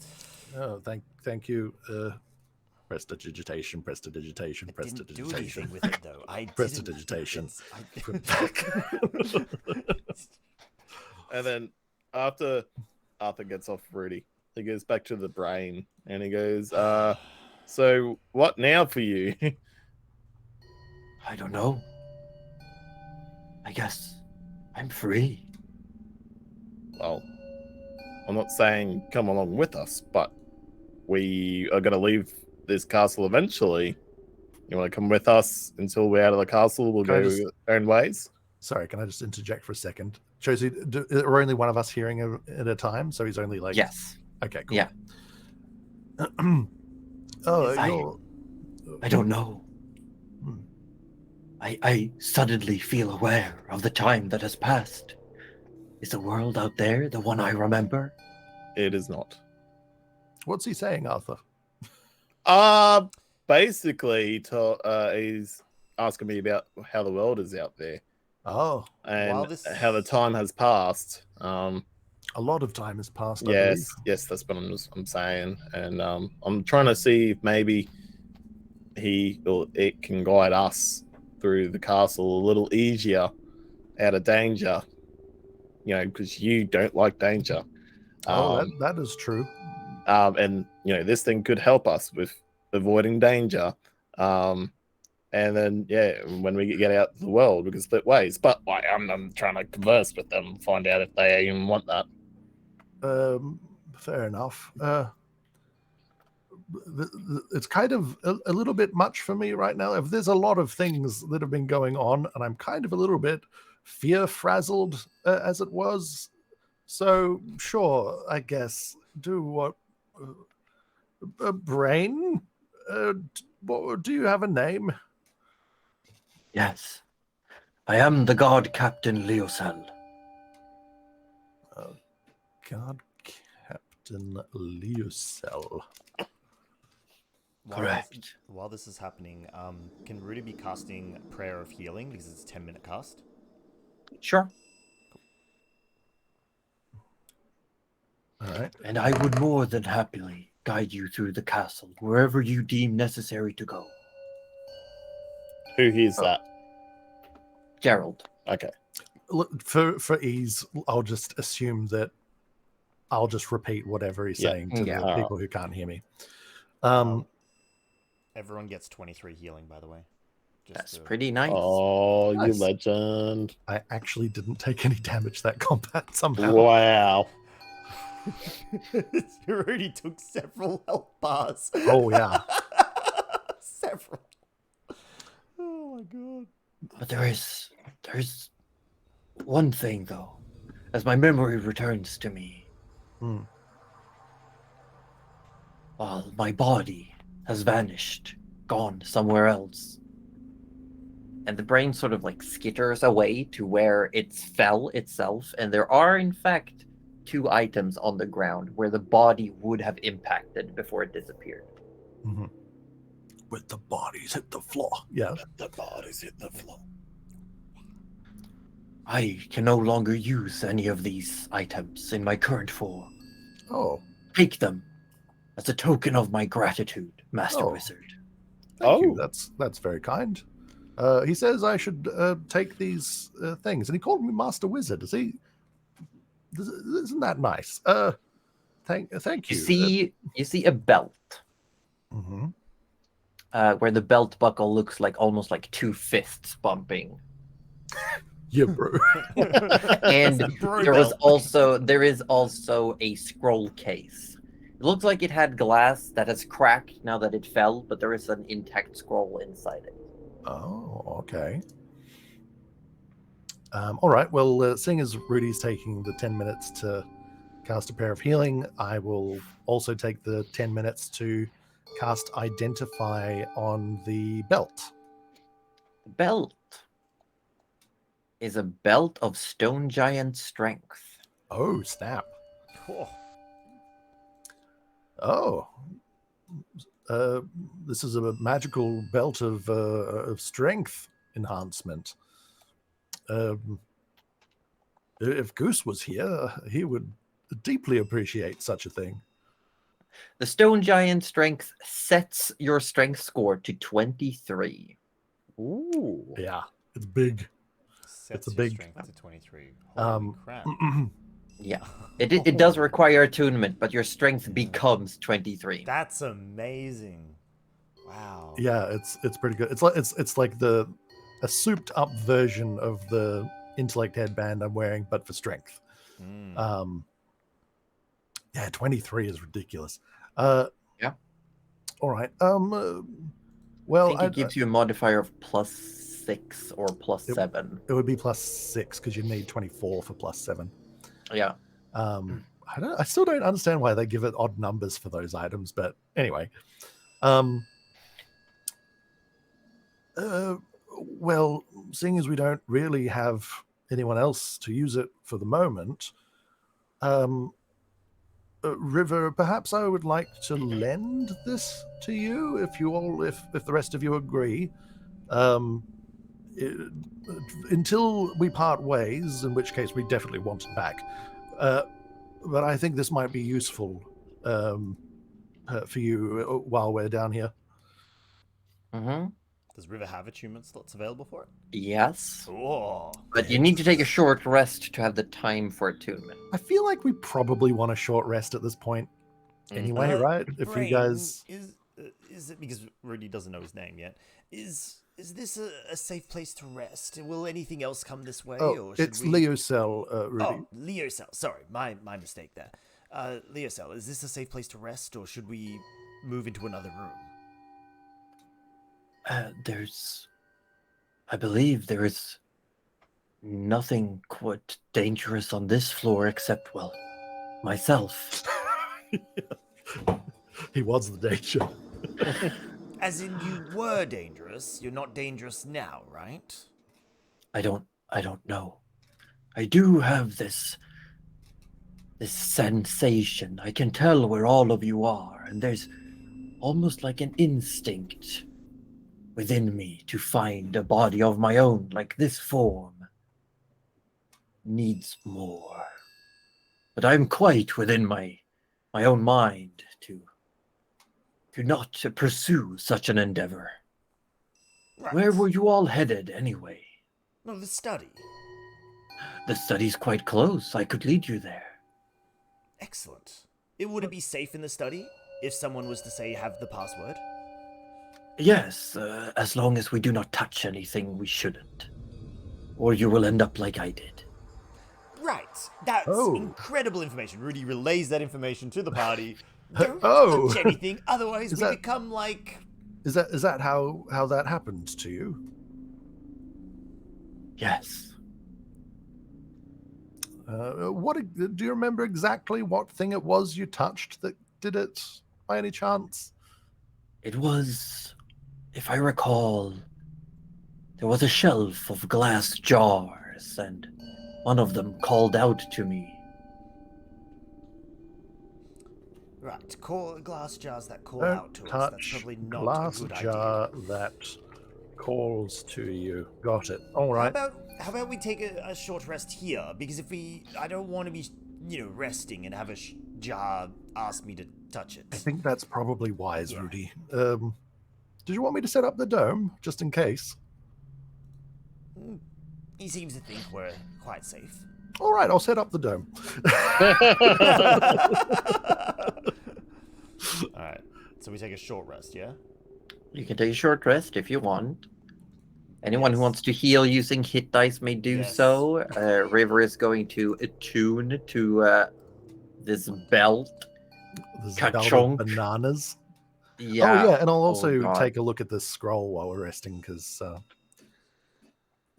Oh, thank you. Prestidigitation, prestidigitation, I didn't do prestidigitation. anything with it, though. I Prestidigitation. And then after Arthur gets off Rudy, he goes back to the brain, and he goes, so what now for you? I don't know. I guess I'm free. Well, I'm not saying come along with us, but we are going to leave this castle eventually. You want to come with us until we're out of the castle? We'll go our own ways. Sorry, can I just interject for a second? Josie, are only one of us hearing at a time? So he's only Yes. Okay, cool. Yeah. I don't know. I suddenly feel aware of the time that has passed. Is the world out there the one I remember? It is not. What's he saying, Arthur? Basically, he's asking me about how the world is out there. Oh, and how the time has passed. A lot of time has passed. Yes, that's what I'm saying, and I'm trying to see if maybe it can guide us through the castle a little easier, out of danger. Because you don't like danger. That is true. And this thing could help us with avoiding danger. And then, when we get out of the world, we can split ways. But I'm trying to converse with them, find out if they even want that. fair enough. It's kind of a little bit much for me right now. If there's a lot of things that have been going on, and I'm kind of a little bit fear frazzled as it was. So sure, I guess do what. Brain. Do you have a name? Yes. I am the god Captain Leosel. God, Captain Leosel. Correct. While this is happening, can Rudy be casting Prayer of Healing because it's a 10-minute cast? Sure. All right. And I would more than happily guide you through the castle, wherever you deem necessary to go. Who hears Oh. that? Gerald. Okay. Look, for ease, I'll just assume that I'll just repeat whatever he's Yeah. saying to Yeah. the people who can't hear me. Everyone gets 23 healing, by the way. That's pretty nice. Oh, you Nice. legend. I actually didn't take any damage that combat somehow. Wow. Rudy took several health bars. Oh, yeah. Several. Oh my god. But there's one thing, though. As my memory returns to me, Hmm. while my body has vanished, gone somewhere else. And the brain sort of like skitters away to where it fell itself, and there are, in fact, 2 items on the ground where the body would have impacted before it disappeared. Mm-hmm. With the bodies hit the floor. Yeah. The bodies hit the floor. I can no longer use any of these items in my current form. Oh. Take them as a token of my gratitude, Master Oh. Wizard. Thank you. Oh. That's very kind. He says I should take these things, and he called me Master Wizard. Isn't that nice? Thank you. You see a belt Mhm. where the belt buckle looks like almost like 2 fists bumping. Yeah, bro. And Bro there is also a scroll case. It looks like it had glass that has cracked now that it fell, but there is an intact scroll inside it. Oh, okay. All right. Well, seeing as Rudy's taking the 10 minutes to cast a pair of healing, I will also take the 10 minutes to cast Identify on the belt. The belt is a belt of stone giant strength. Oh, snap. Cool. Oh. This is a magical belt of strength enhancement. If Goose was here, he would deeply appreciate such a thing. The stone giant strength sets your strength score to 23. Ooh. Yeah, it's big. Sets a your big- strength to 23. Holy crap. Yeah. It does require attunement, but your strength becomes 23. That's amazing. Wow. Yeah, it's pretty good. It's like a souped up version of the intellect headband I'm wearing, but for strength. Mm. Yeah, 23 is ridiculous. Yeah. All right. I Well, think it gives you a modifier of +6 or +7. it would be +6 because you need 24 for +7. Yeah. I still don't understand why they give it odd numbers for those items, but anyway. Well, seeing as we don't really have anyone else to use it for the moment, River, perhaps I would like to lend this to you if the rest of you agree. Until we part ways, in which case we definitely want it back. But I think this might be useful for you while we're down here. Mm-hmm. Does River have attunement slots available for it? Yes. Oh. But you need to take a short rest to have the time for attunement. I feel like we probably want a short rest at this point anyway, right? If Brain, you guys... is it because Rudy doesn't know his name yet? Is this a safe place to rest? Will anything else come this way? Oh, or should it's we... Leocel, Rudy. Oh, Leo Cell. Sorry, my mistake there. Leocel, is this a safe place to rest, or should we move into another room? I believe there is nothing quite dangerous on this floor except, well, myself. He was the danger. As in, you were dangerous. You're not dangerous now, right? I don't know. I do have this sensation. I can tell where all of you are, and there's almost like an instinct within me to find a body of my own, like this form needs more. But I'm quite within my own mind to not pursue such an endeavor. Right. Where were you all headed anyway? No, the study. The study's quite close. I could lead you there. Excellent. Would it be safe in the study if someone was to say have the password? Yes, as long as we do not touch anything we shouldn't. Or you will end up like I did. Right. That's Oh. incredible information. Rudy relays that information to the party. Don't Oh. touch anything, otherwise Is we that- become like... Is that how that happened to you? Yes. Do you remember exactly what thing it was you touched that did it, by any chance? It was, if I recall, there was a shelf of glass jars, and one of them called out to me. Right, glass jars that call Don't out to us. That's touch probably not glass a good jar idea. that calls to you. Got it. All right. How about we take a short rest here? Because I don't want to be, resting and have a jar ask me to touch it. I think that's probably wise, Yeah. Rudy. Did you want me to set up the dome, just in case? He seems to think we're quite safe. All right, I'll set up the dome. Alright, so we take a short rest, yeah? You can take a short rest if you want. Anyone who Yes. wants to heal using hit dice may do Yes. so. River is going to attune to this belt. There's a belt of Ka-chonk. bananas. Yeah. Oh, yeah, and I'll also God. take a look at this scroll while we're resting, because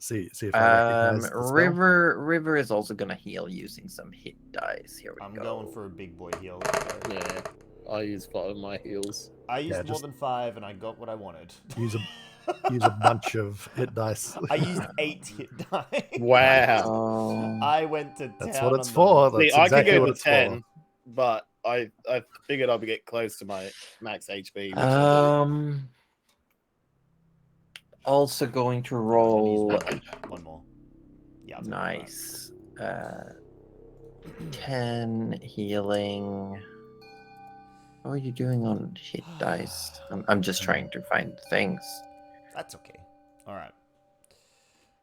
see if I recognize the spell. River is also gonna heal using some hit dice. Here we I'm go. going for a big boy heal. Yeah, I use 5 of my heals. I used Yeah, more just- than 5 and I got what I wanted. Use a bunch of hit dice. I used 8 hit die. Wow. Oh. I went to That's town what it's on for. them. That's See, I exactly could go what to it's 10, but I figured I'd get close to my max HP. Which Also going to I'll use roll. one more. Yeah. I'll take Nice. 10 healing. What are you doing on hit dice? I'm just trying to find things. That's okay. All right.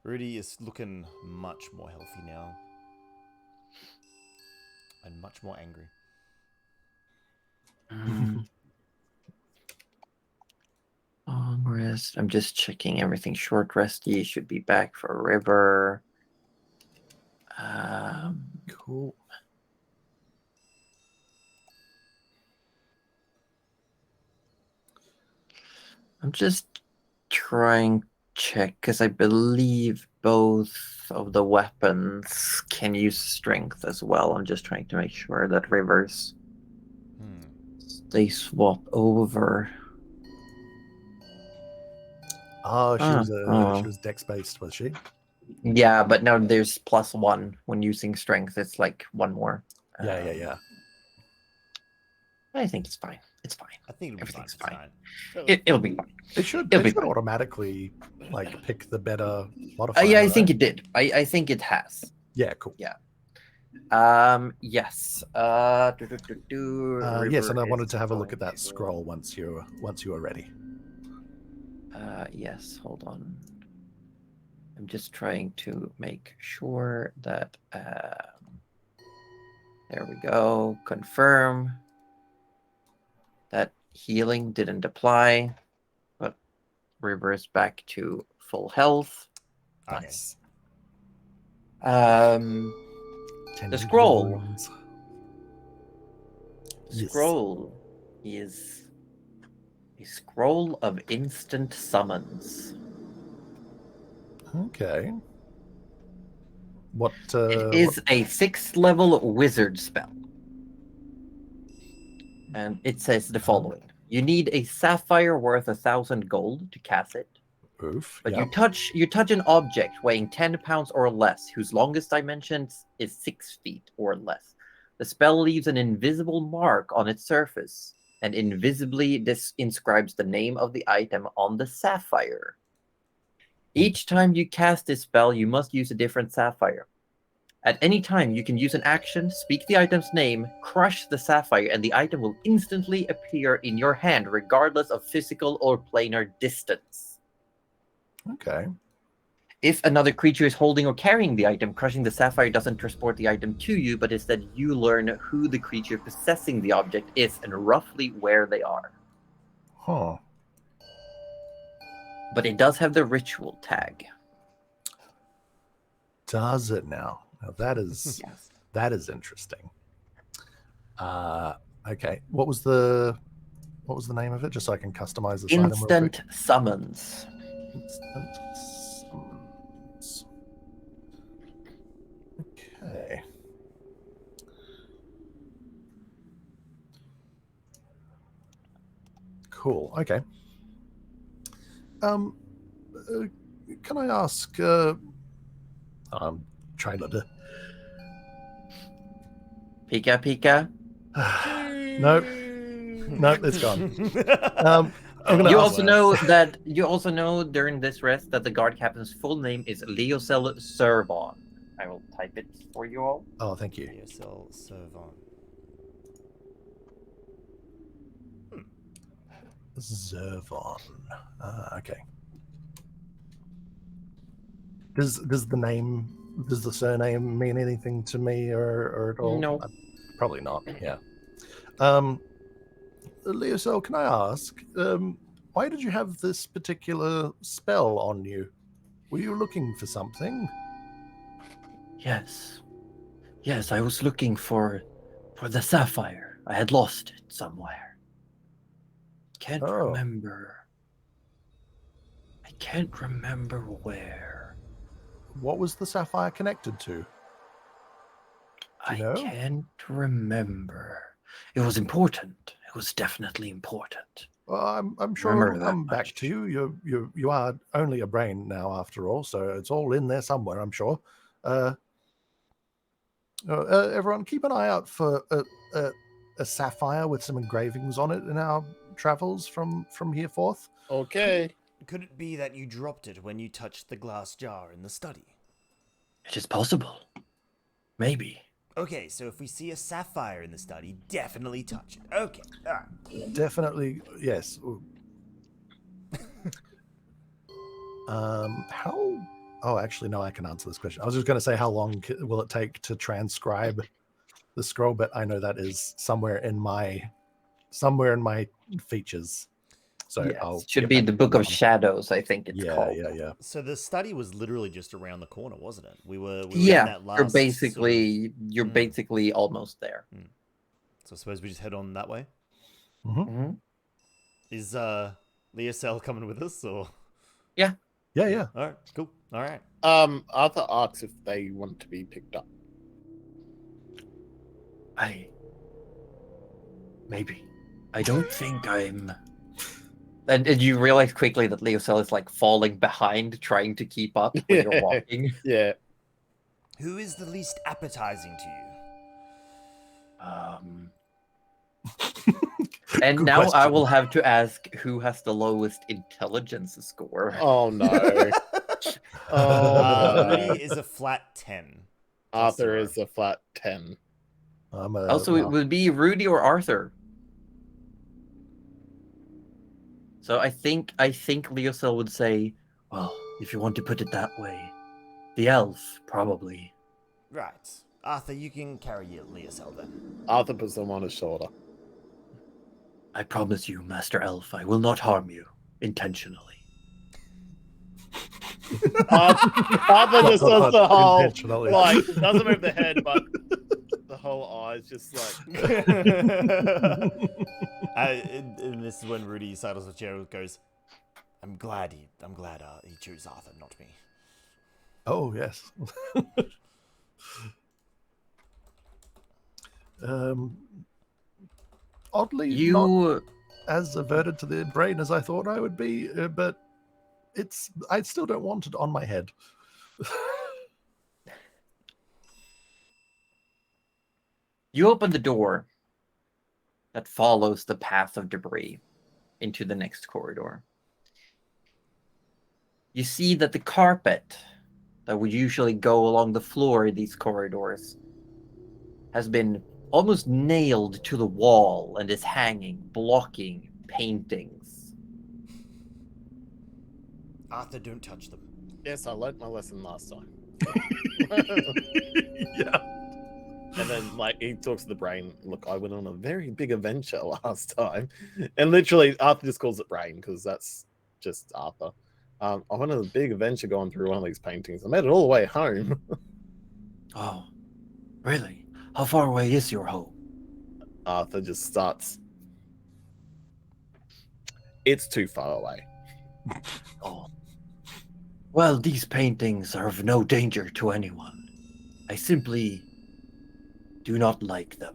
Rudy is looking much more healthy now. And much more angry. Long rest. I'm just checking everything. Short resty should be back for River. Cool. I'm just trying to check because I believe both of the weapons can use strength as well. I'm just trying to make sure that Rivers they swap over. Oh, she Oh. was dex based, was she? Yeah, but now there's +1 when using strength. It's like one more. Yeah. I think it's fine. It's fine. I think it'll be Everything's fine. It'll be fine. They should It'll be fine. automatically like pick the better modifier. Yeah, I right? think it did. I think it has. Yeah, cool. Yes. Yes, and I wanted to have a look at that scroll once you were ready. Yes, hold on. I'm just trying to make sure that there we go. Confirm that healing didn't apply, but reverse back to full health. Okay. Nice. The scroll. Yes. Scroll is a scroll of instant summons. Okay. What? It is a 6th level wizard spell. And it says the following. You need a sapphire worth 1,000 gold to cast it. Oof. But Yeah. you touch an object weighing 10 pounds or less, whose longest dimensions is 6 feet or less. The spell leaves an invisible mark on its surface, and invisibly inscribes the name of the item on the sapphire. Each time you cast this spell, you must use a different sapphire. At any time, you can use an action, speak the item's name, crush the sapphire, and the item will instantly appear in your hand, regardless of physical or planar distance. Okay. If another creature is holding or carrying the item, crushing the sapphire doesn't transport the item to you, but instead you learn who the creature possessing the object is and roughly where they are. Huh. But it does have the ritual tag. Does it now? Now that is Yes. that is interesting. Okay. What was the name of it? Just so I can customize this item real quick. Instant summons. Instant summons. Okay. Cool. Okay. Can I ask? I'm trying not to. Pika Pika. Nope. Nope. It's gone. I'm gonna You ask- also know during this rest that the guard captain's full name is Leocel Servon. I will type it for you all. Oh, thank you. ESL Servon. Zervon. Okay. Does the surname mean anything to me or at all? No. Probably not. Yeah. Leocel, can I ask, why did you have this particular spell on you? Were you looking for something? Yes. Yes, I was looking for the sapphire. I had lost it somewhere. Can't Oh. remember. I can't remember where. What was the sapphire connected to? I know? can't remember. It was important. It was definitely important. Well, I'm sure Remember it'll that come back much. to you. You are only a brain now, after all, so it's all in there somewhere, I'm sure. Everyone, keep an eye out for a sapphire with some engravings on it in our travels from here forth. Okay. Could it be that you dropped it when you touched the glass jar in the study? It is possible. Maybe. Okay, so if we see a sapphire in the study, definitely touch it. Okay, alright. Definitely, yes. How? Oh, actually, no. I can answer this question. I was just going to say, how long will it take to transcribe the scroll? But I know that is somewhere in my features. So Yes, I'll should get be back the to Book you of on- Shadows, I think it's called. Yeah. So the study was literally just around the corner, wasn't it? We were in Yeah, that last you're basically Mm. basically almost there. So I suppose we just head on that way. Mhm. Mm-hmm. Is Leocel coming with us or? Yeah. All right, cool. All right. Arthur asks if they want to be picked up. Maybe. I don't think I'm. And you realize quickly that Leocel is like falling behind, trying to keep up when you're walking. Yeah. Who is the least appetizing to you? And Good now I question. will have to ask who has the lowest intelligence score. Oh no. Oh, Rudy is a flat 10. Arthur is a flat 10. I'm a, Also, it would be Rudy or Arthur. So I think Leocel would say, well, if you want to put it that way, the elf, probably. Right. Arthur, you can carry Leocel then. Arthur puts them on his shoulder. I promise you, Master Elf, I will not harm you intentionally. Arthur just does the whole, Intentionally. like, doesn't move the head, but the whole eyes just like. And this is when Rudy sidles with Gerald. Goes, I'm glad he chose Arthur, not me. Oh yes. Oddly, not You as averted to the brain as I thought I would be, but I still don't want it on my head. you open the door that follows the path of debris into the next corridor. You see that the carpet that would usually go along the floor in these corridors has been almost nailed to the wall and is hanging, blocking paintings. Arthur, don't touch them. Yes, I learnt my lesson last time. Yeah. And then, like, he talks to the brain. Look, I went on a very big adventure last time, and literally, Arthur just calls it brain because that's just Arthur. I went on a big adventure going through one of these paintings. I made it all the way home. Oh, really? How far away is your home? Arthur just starts. It's too far away. Oh. Well, these paintings are of no danger to anyone. I simply do not like them.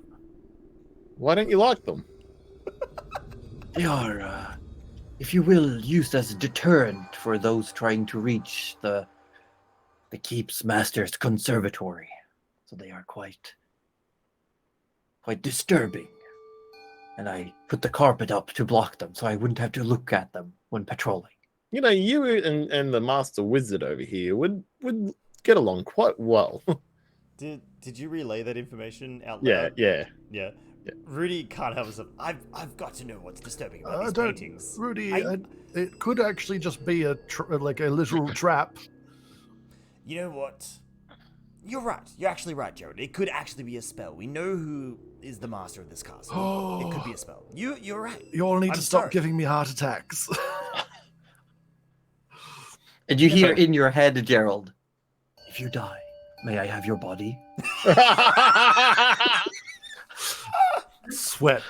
Why don't you like them? They are, if you will, used as a deterrent for those trying to reach the Keep's Master's conservatory. So they are quite disturbing. And I put the carpet up to block them so I wouldn't have to look at them when patrolling. You know, you and the Master Wizard over here would get along quite well. Did you relay that information out Yeah, loud? yeah. Yeah. Rudy can't help himself. I've got to know what's disturbing about these Don't, paintings. Rudy. It could actually just be like a literal trap. You know what? You're right. You're actually right, Jared. It could actually be a spell. We know who is the master of this castle. It could be a spell. You're right. You all need I'm to stop sorry. giving me heart attacks. And you hear in your head, Gerald, if you die, may I have your body? Sweat.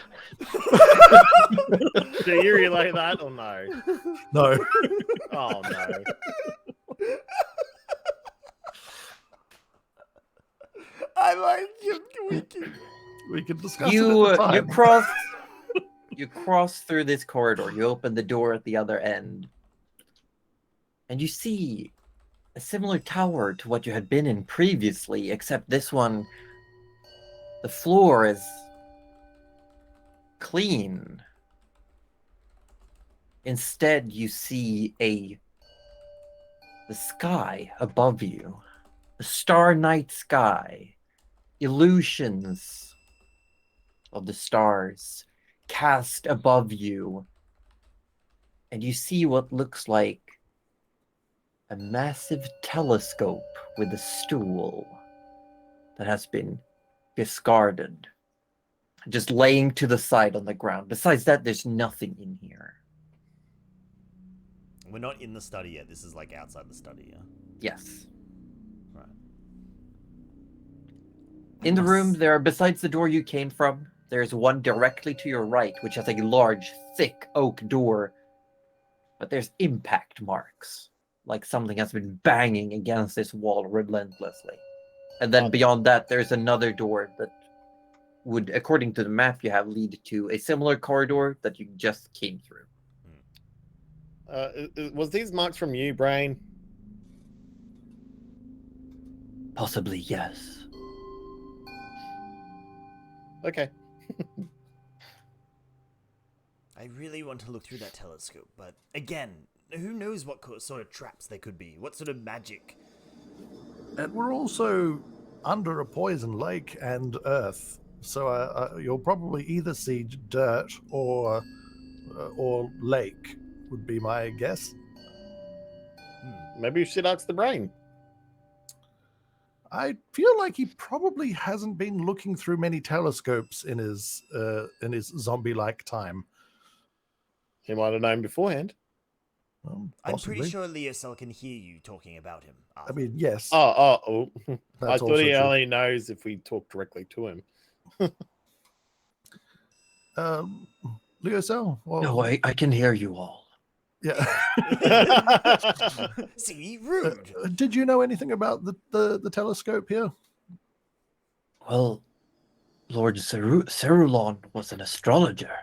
Do you relay that or no? No. Oh no. I like you. We can discuss it at the time. You cross through this corridor. You open the door at the other end. And you see a similar tower to what you had been in previously, except this one, the floor is clean. Instead, you see the sky above you, the star night sky, illusions of the stars cast above you, and you see what looks like a massive telescope with a stool that has been discarded, just laying to the side on the ground. Besides that, there's nothing in here. We're not in the study yet. This is like outside the study, yeah? Yes. Right. In the room, besides the door you came from, there's one directly to your right, which has a large, thick oak door. But there's impact marks, like something has been banging against this wall relentlessly. And then beyond that, there's another door that would, according to the map you have, lead to a similar corridor that you just came through. Was these marks from you, Brain? Possibly, yes. Okay. I really want to look through that telescope, but again, who knows what sort of traps they could be? What sort of magic? And we're also under a poison lake and earth, so you'll probably either see dirt or lake, would be my guess. Maybe you should ask the Brain. I feel like he probably hasn't been looking through many telescopes in his zombie-like time. He might have known beforehand. I'm pretty sure Leocel can hear you talking about him. I mean, yes. Oh. I That's thought he also true. only knows if we talk directly to him. Leo Cell. Well, No, I can hear you all. yeah. See, rude. Did you know anything about the telescope here? Well, Lord Cerulon was an astrologer,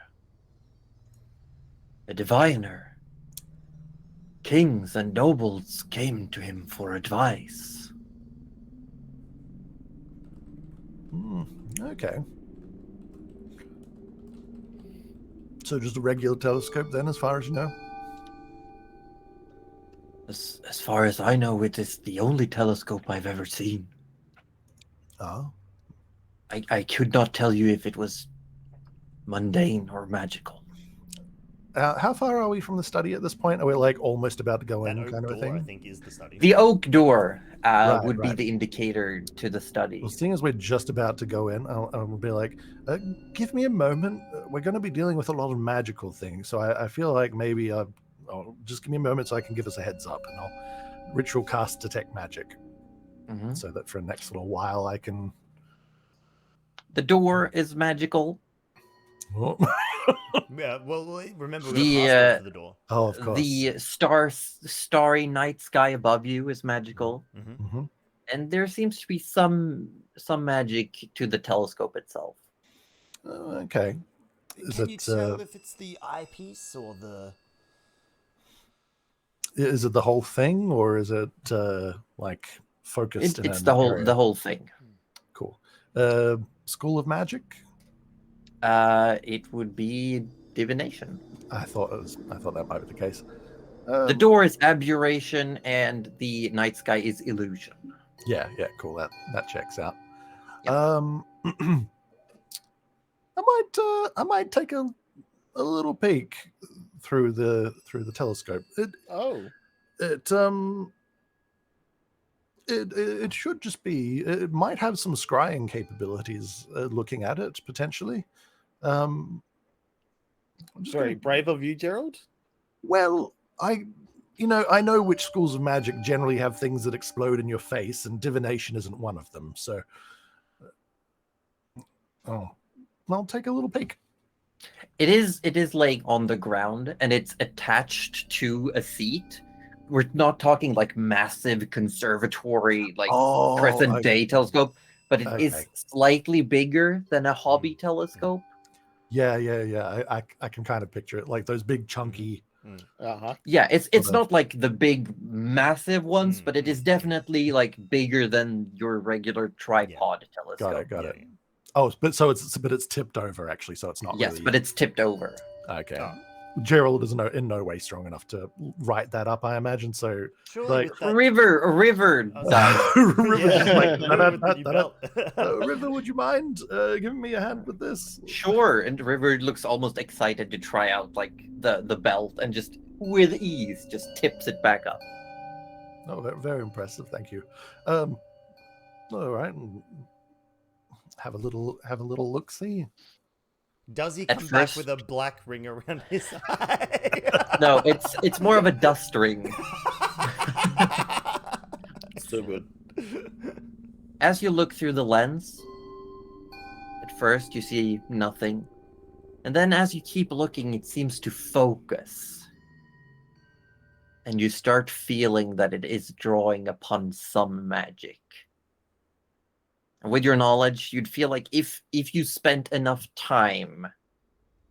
a diviner. Kings and nobles came to him for advice. Okay. So just a regular telescope then, as far as you know? As far as I know, it is the only telescope I've ever seen. Oh. I could not tell you if it was mundane or magical. How far are we from the study at this point? Are we like almost about to go That in, oak kind of a door, I thing? think, is the study. The oak door would be right. the indicator to the study. Well, seeing as we're just about to go in, I'll be like, give me a moment. We're going to be dealing with a lot of magical things, so I feel like maybe just give me a moment so I can give us a heads up, and I'll ritual cast detect magic, so that for the next little while I can. The door is magical. Oh, Yeah, well, remember, we're going to pass for the door. of course. The starry night sky above you is magical. Mm-hmm. And there seems to be some magic to the telescope itself. Okay. Can you tell if it's the eyepiece or the... Is it the whole thing, or is it like focused? It's in the an whole area? the whole thing. Cool. School of Magic. It would be divination. I thought that might be the case. The door is abjuration, and the night sky is illusion. Yeah, cool. That checks out. Yep. I might take a little peek through the telescope. It should just be. It might have some scrying capabilities. Looking at it potentially. Very brave of you, Gerald. Well, I know which schools of magic generally have things that explode in your face, and divination isn't one of them. So, I'll take a little peek. It is laying on the ground, and it's attached to a seat. We're not talking like massive conservatory, like present day telescope, but it is slightly bigger than a hobby telescope. Yeah. I can kind of picture it, like those big chunky. Yeah, it's not like the big massive ones, but it is definitely like bigger than your regular tripod telescope. Got it. Oh, but it's tipped over actually, so it's not. Yes, really... but it's tipped over. Okay. Gerald is in no way strong enough to write that up, I imagine. So, like River does. River, would you mind giving me a hand with this? Sure. And River looks almost excited to try out like the belt, and just with ease just tips it back up. Oh, very impressive. Thank you. All right. Have a little look. See. Does he come back with a black ring around his eye? No, it's more of a dust ring. So good. As you look through the lens, at first you see nothing. And then as you keep looking, it seems to focus. And you start feeling that it is drawing upon some magic. And with your knowledge, you'd feel like if you spent enough time,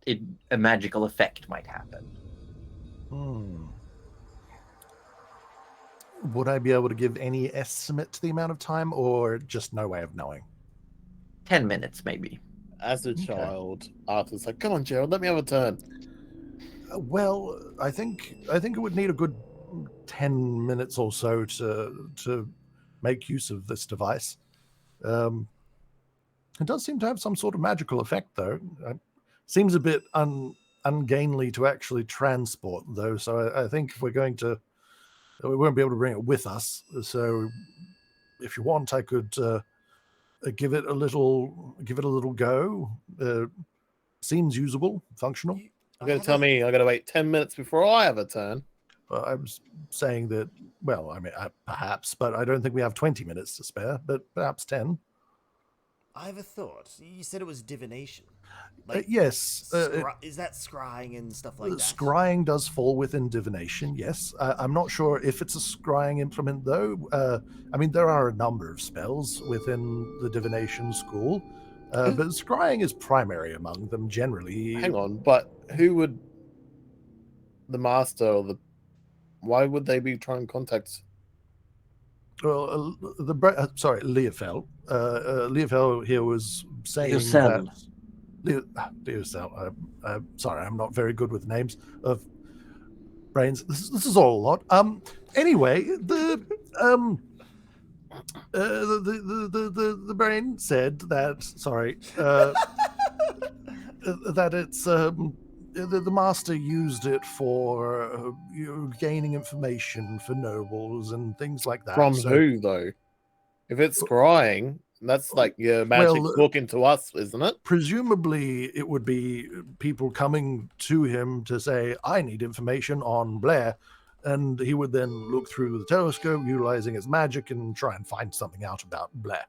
a magical effect might happen. Would I be able to give any estimate to the amount of time, or just no way of knowing? 10 minutes, maybe. As a child, Arthur's like, "Come on, Gerald, let me have a turn." Well, I think it would need a good 10 minutes or so to make use of this device. It does seem to have some sort of magical effect, though. Seems a bit ungainly to actually transport, though. So I think if we won't be able to bring it with us. So if you want, I could give it a little go. Seems usable, functional. You're going to tell me I got to wait 10 minutes before I have a turn? I was saying that, well, I mean, perhaps, but I don't think we have 20 minutes to spare, but perhaps 10. I have a thought. You said it was divination. Yes. Is that scrying and stuff like that? Scrying does fall within divination, yes. I'm not sure if it's a scrying implement, though. I mean, there are a number of spells within the divination school, but scrying is primary among them generally. Hang on, but who would the master or the? Why would they be trying to contact? Well, sorry, Leofel. Leofel here was saying Leocel. that. Leocel. Sorry, I'm not very good with names of brains. This is all a lot. Anyway, the brain said that. Sorry. That it's the master used it for gaining information for nobles and things like that. From So, who though? If it's scrying, that's like your magic talking to us, isn't it? Presumably, it would be people coming to him to say, "I need information on Blair," and he would then look through the telescope, utilizing his magic, and try and find something out about Blair.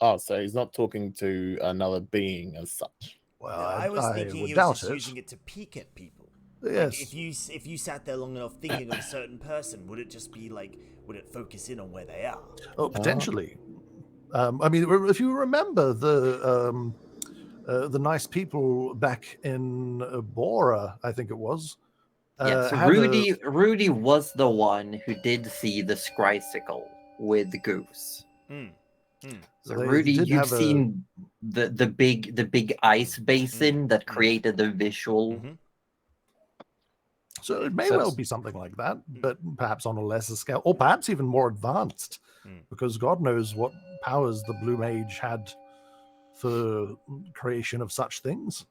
Oh, so he's not talking to another being as such. Well, No, I was thinking would he doubt was just it. using it to peek at people. Yes. Like if you sat there long enough thinking of a certain person, would it just be like, would it focus in on where they are? Oh, potentially. I mean, if you remember the nice people back in Bora, I think it was. Yes, had Rudy was the one who did see the scrysicle with Goose. So They Rudy, did you've have seen the big ice basin that created the visual. So it may well be something like that, but perhaps on a lesser scale, or perhaps even more advanced, because God knows what powers the Blue Mage had for creation of such things.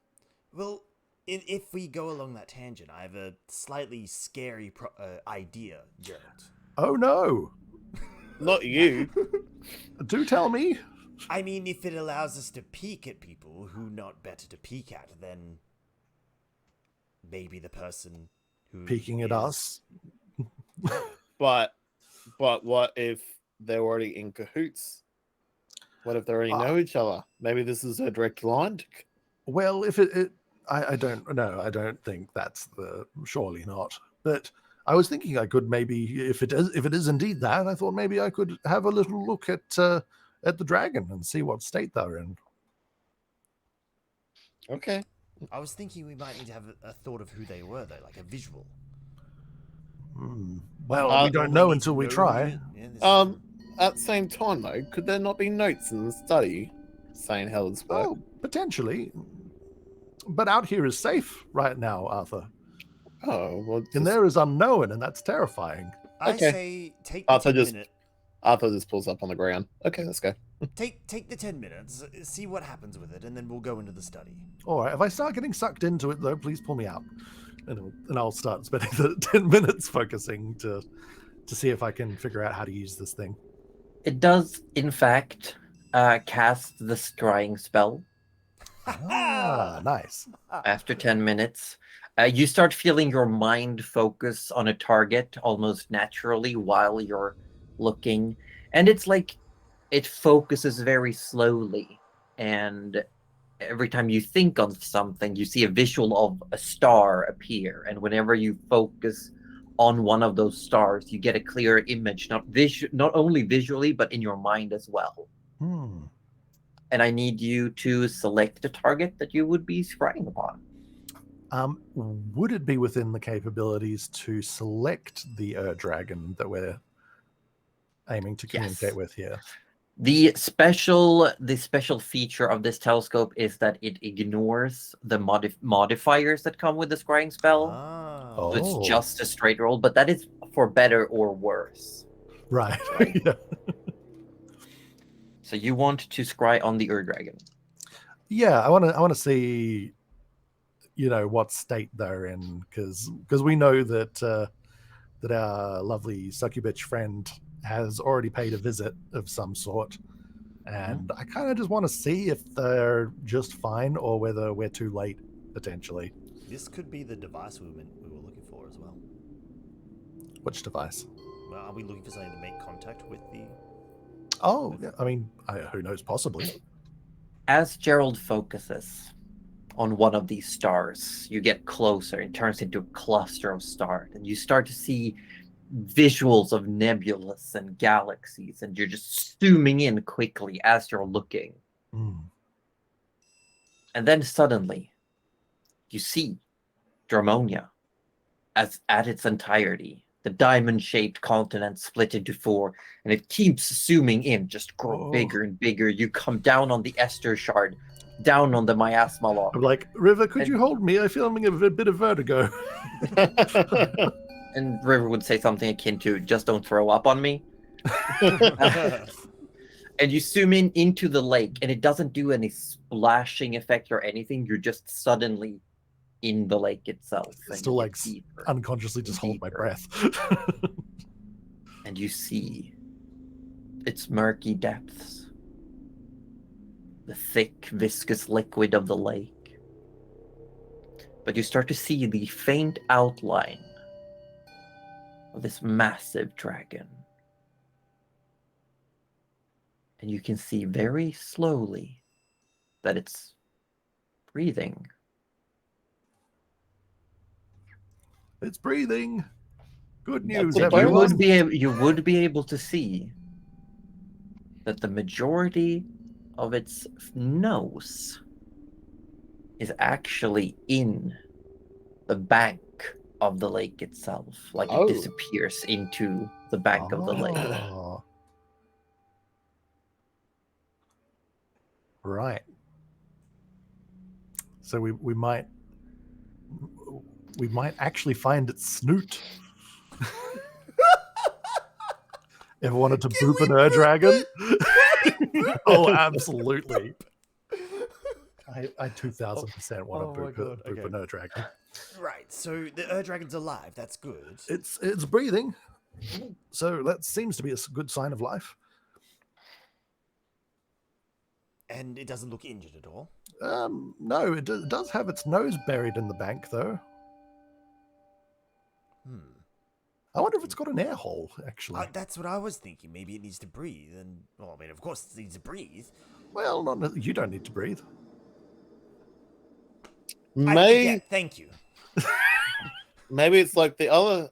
Well, if we go along that tangent, I have a slightly scary idea, Gerald. Oh no! Not you. Do tell me. I mean, if it allows us to peek at people who not better to peek at, then maybe the person who Peeking at us. But what if they're already in cahoots? What if they already know each other? Maybe this is a direct line. Well, if I don't know. I don't think that's surely not. But I was thinking I could maybe, if it is indeed that, I thought maybe I could have a little look at the dragon and see what state they're in. Okay. I was thinking we might need to have a thought of who they were, though, like a visual. Well, we don't know until we try. At the same time, though, could there not be notes in the study saying how this works? Oh, potentially. But out here is safe right now, Arthur. Oh, well, And there is unknown, and that's terrifying. I say take the 10 minutes. Arthur just pulls up on the ground. Okay, let's go. Take the 10 minutes, see what happens with it, and then we'll go into the study. All right. If I start getting sucked into it, though, please pull me out, and I'll start spending the 10 minutes focusing to see if I can figure out how to use this thing. It does, in fact, cast the scrying spell. Nice. After 10 minutes, you start feeling your mind focus on a target almost naturally while you're looking. And it's like it focuses very slowly. And every time you think of something, you see a visual of a star appear. And whenever you focus on one of those stars, you get a clear image, not only visually, but in your mind as well. And I need you to select a target that you would be scrying upon. Would it be within the capabilities to select the dragon that we're aiming to communicate with here? The special feature of this telescope is that it ignores the modifiers that come with the scrying spell. Oh. So it's just a straight roll, but that is for better or worse. Right. Yeah. So you want to scry on the dragon? Yeah, I want to see, what state they're in, because we know that our lovely succubitch friend has already paid a visit of some sort, and I kind of just want to see if they're just fine or whether we're too late potentially. This could be the device we were looking for as well. Which device? Well, are we looking for something to make contact with the? Oh, yeah, I mean, who knows? Possibly. As Gerald focuses on one of these stars, you get closer and turns into a cluster of stars, and you start to see visuals of nebulas and galaxies, and you're just zooming in quickly as you're looking. And then suddenly, you see Dramonia as at its entirety. The diamond-shaped continent split into 4, and it keeps zooming in, just grow bigger and bigger. You come down on the Esther shard, down on the miasma lock. I'm like, River, could you hold me? I feel I'm having a bit of vertigo. And River would say something akin to, just don't throw up on me. And you zoom in into the lake, and it doesn't do any splashing effect or anything. You're just suddenly in the lake itself. Still like unconsciously just hold my breath. And you see its murky depths, the thick, viscous liquid of the lake. But you start to see the faint outline of this massive dragon. And you can see very slowly that it's breathing. It's breathing. Good news, You everyone. would be able to see that the majority of its nose is actually in the bank of the lake itself. Like it disappears into the bank of the lake. Right. So we might actually find its snoot. Ever wanted to boop an dragon? Oh, absolutely. I 2000% want to boop an dragon. Right, so the dragon's alive. That's good. It's breathing, so that seems to be a good sign of life. And it doesn't look injured at all? No, it does have its nose buried in the bank, though. I wonder if it's got an air hole, actually. That's what I was thinking. Maybe it needs to breathe. And, well, I mean, of course it needs to breathe. Well, you don't need to breathe. Yeah, thank you. Maybe it's like the other,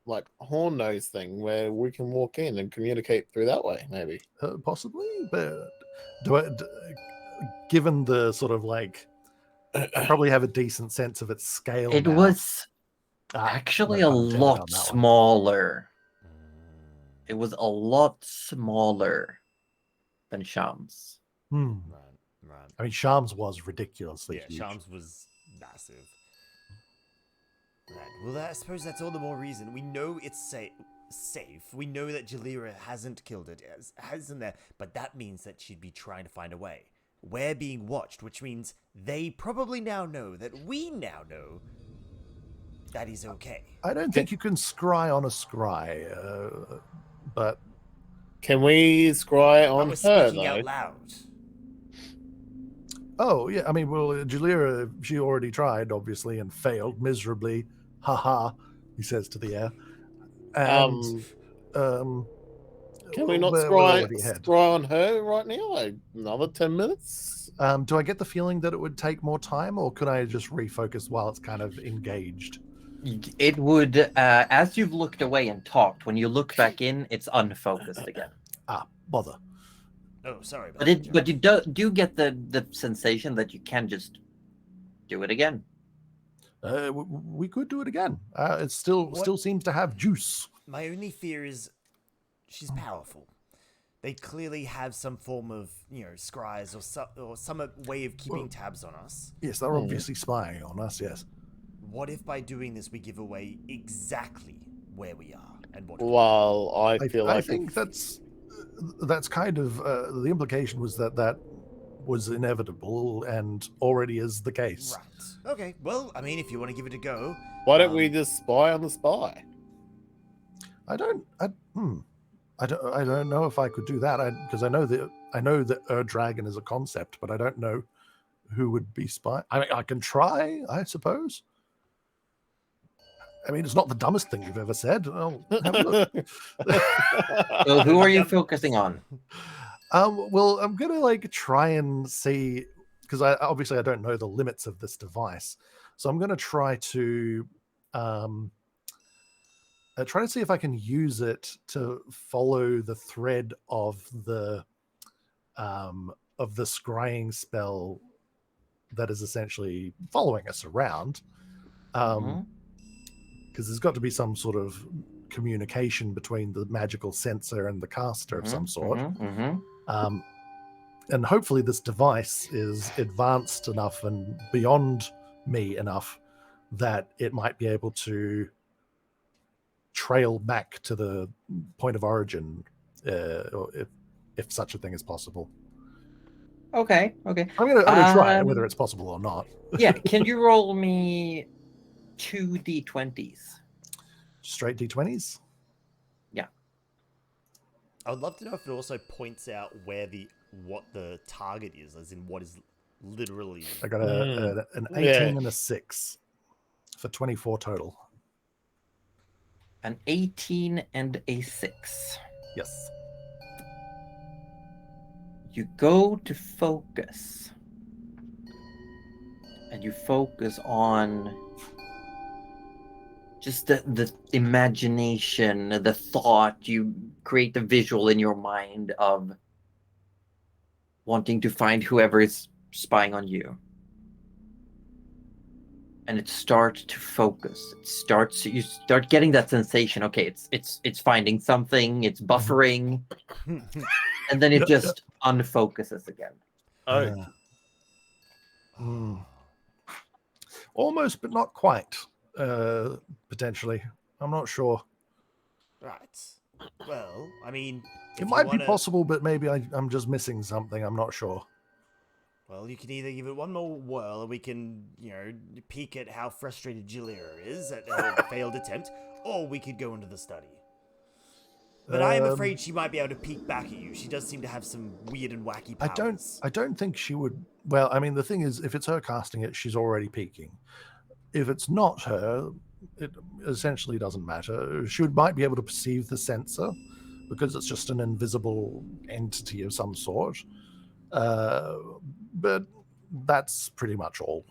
like, horn nose thing where we can walk in and communicate through that way, maybe. Possibly, but given the sort of like, I probably have a decent sense of its scale. It was actually a lot smaller. It was a lot smaller than Shams. Right. I mean, Shams was ridiculously huge. Shams was massive. Right. Well, I suppose that's all the more reason. We know it's safe. We know that Jalira hasn't killed it, hasn't there? But that means that she'd be trying to find a way. We're being watched, which means they probably now know that we now know that he's okay. I don't think you can scry on a scry, but can we scry on her? Speaking out loud. Oh yeah, I mean, well, Jalira, she already tried, obviously, and failed miserably. Ha! He says to the air. And can we not scry on her right now? Like another 10 minutes? Do I get the feeling that it would take more time, or could I just refocus while it's kind of engaged? It would, as you've looked away and talked, when you look back in, it's unfocused again. Bother. Oh, sorry. But you do get the sensation that you can just do it again. We could do it again. It still seems to have juice. My only fear is she's powerful. They clearly have some form of, scries or some way of keeping tabs on us. Yes, they're obviously spying on us, yes. What if by doing this we give away exactly where we are and what? Well, I think that's kind of the implication was that was inevitable and already is the case. Right. Okay. Well, I mean, if you want to give it a go, why don't we just spy on the spy? I don't know if I could do that because I know that dragon is a concept, but I don't know who would be spy. I mean, I can try, I suppose. I mean, it's not the dumbest thing you've ever said. I'll have a look. So who are you focusing on? Well, I'm gonna like try and see because I obviously I don't know the limits of this device, so I'm gonna um, try to see if I can use it to follow the thread of the scrying spell that is essentially following us around. Mhm. Because there's got to be some sort of communication between the magical sensor and the caster of some sort. And hopefully this device is advanced enough and beyond me enough that it might be able to trail back to the point of origin, or if such a thing is possible. Okay. Okay. I'm gonna try it, whether it's possible or not. Yeah. Can you roll me 2d20s? Straight D20s. I would love to know if it also points out what the target is, as in what is literally. I got an 18 Yeah. and a 6 for 24 total. An 18 and a 6. Yes. You go to focus. And you focus on just the imagination, the thought. You create the visual in your mind of wanting to find whoever is spying on you. And it starts to focus. You start getting that sensation. Okay, it's finding something, it's buffering, and then it just unfocuses again. Oh, Almost, but not quite. Potentially, I'm not sure. Right. Well, I mean, if It you might be wanna- possible, but maybe I'm just missing something. I'm not sure. Well, you can either give it one more whirl, and we can, peek at how frustrated Julia is at her failed attempt, or we could go into the study. But I am afraid she might be able to peek back at you. She does seem to have some weird and wacky powers. I don't think she would. Well, I mean, the thing is, if it's her casting it, she's already peeking. If it's not her, it essentially doesn't matter. She might be able to perceive the sensor because it's just an invisible entity of some sort. But that's pretty much all.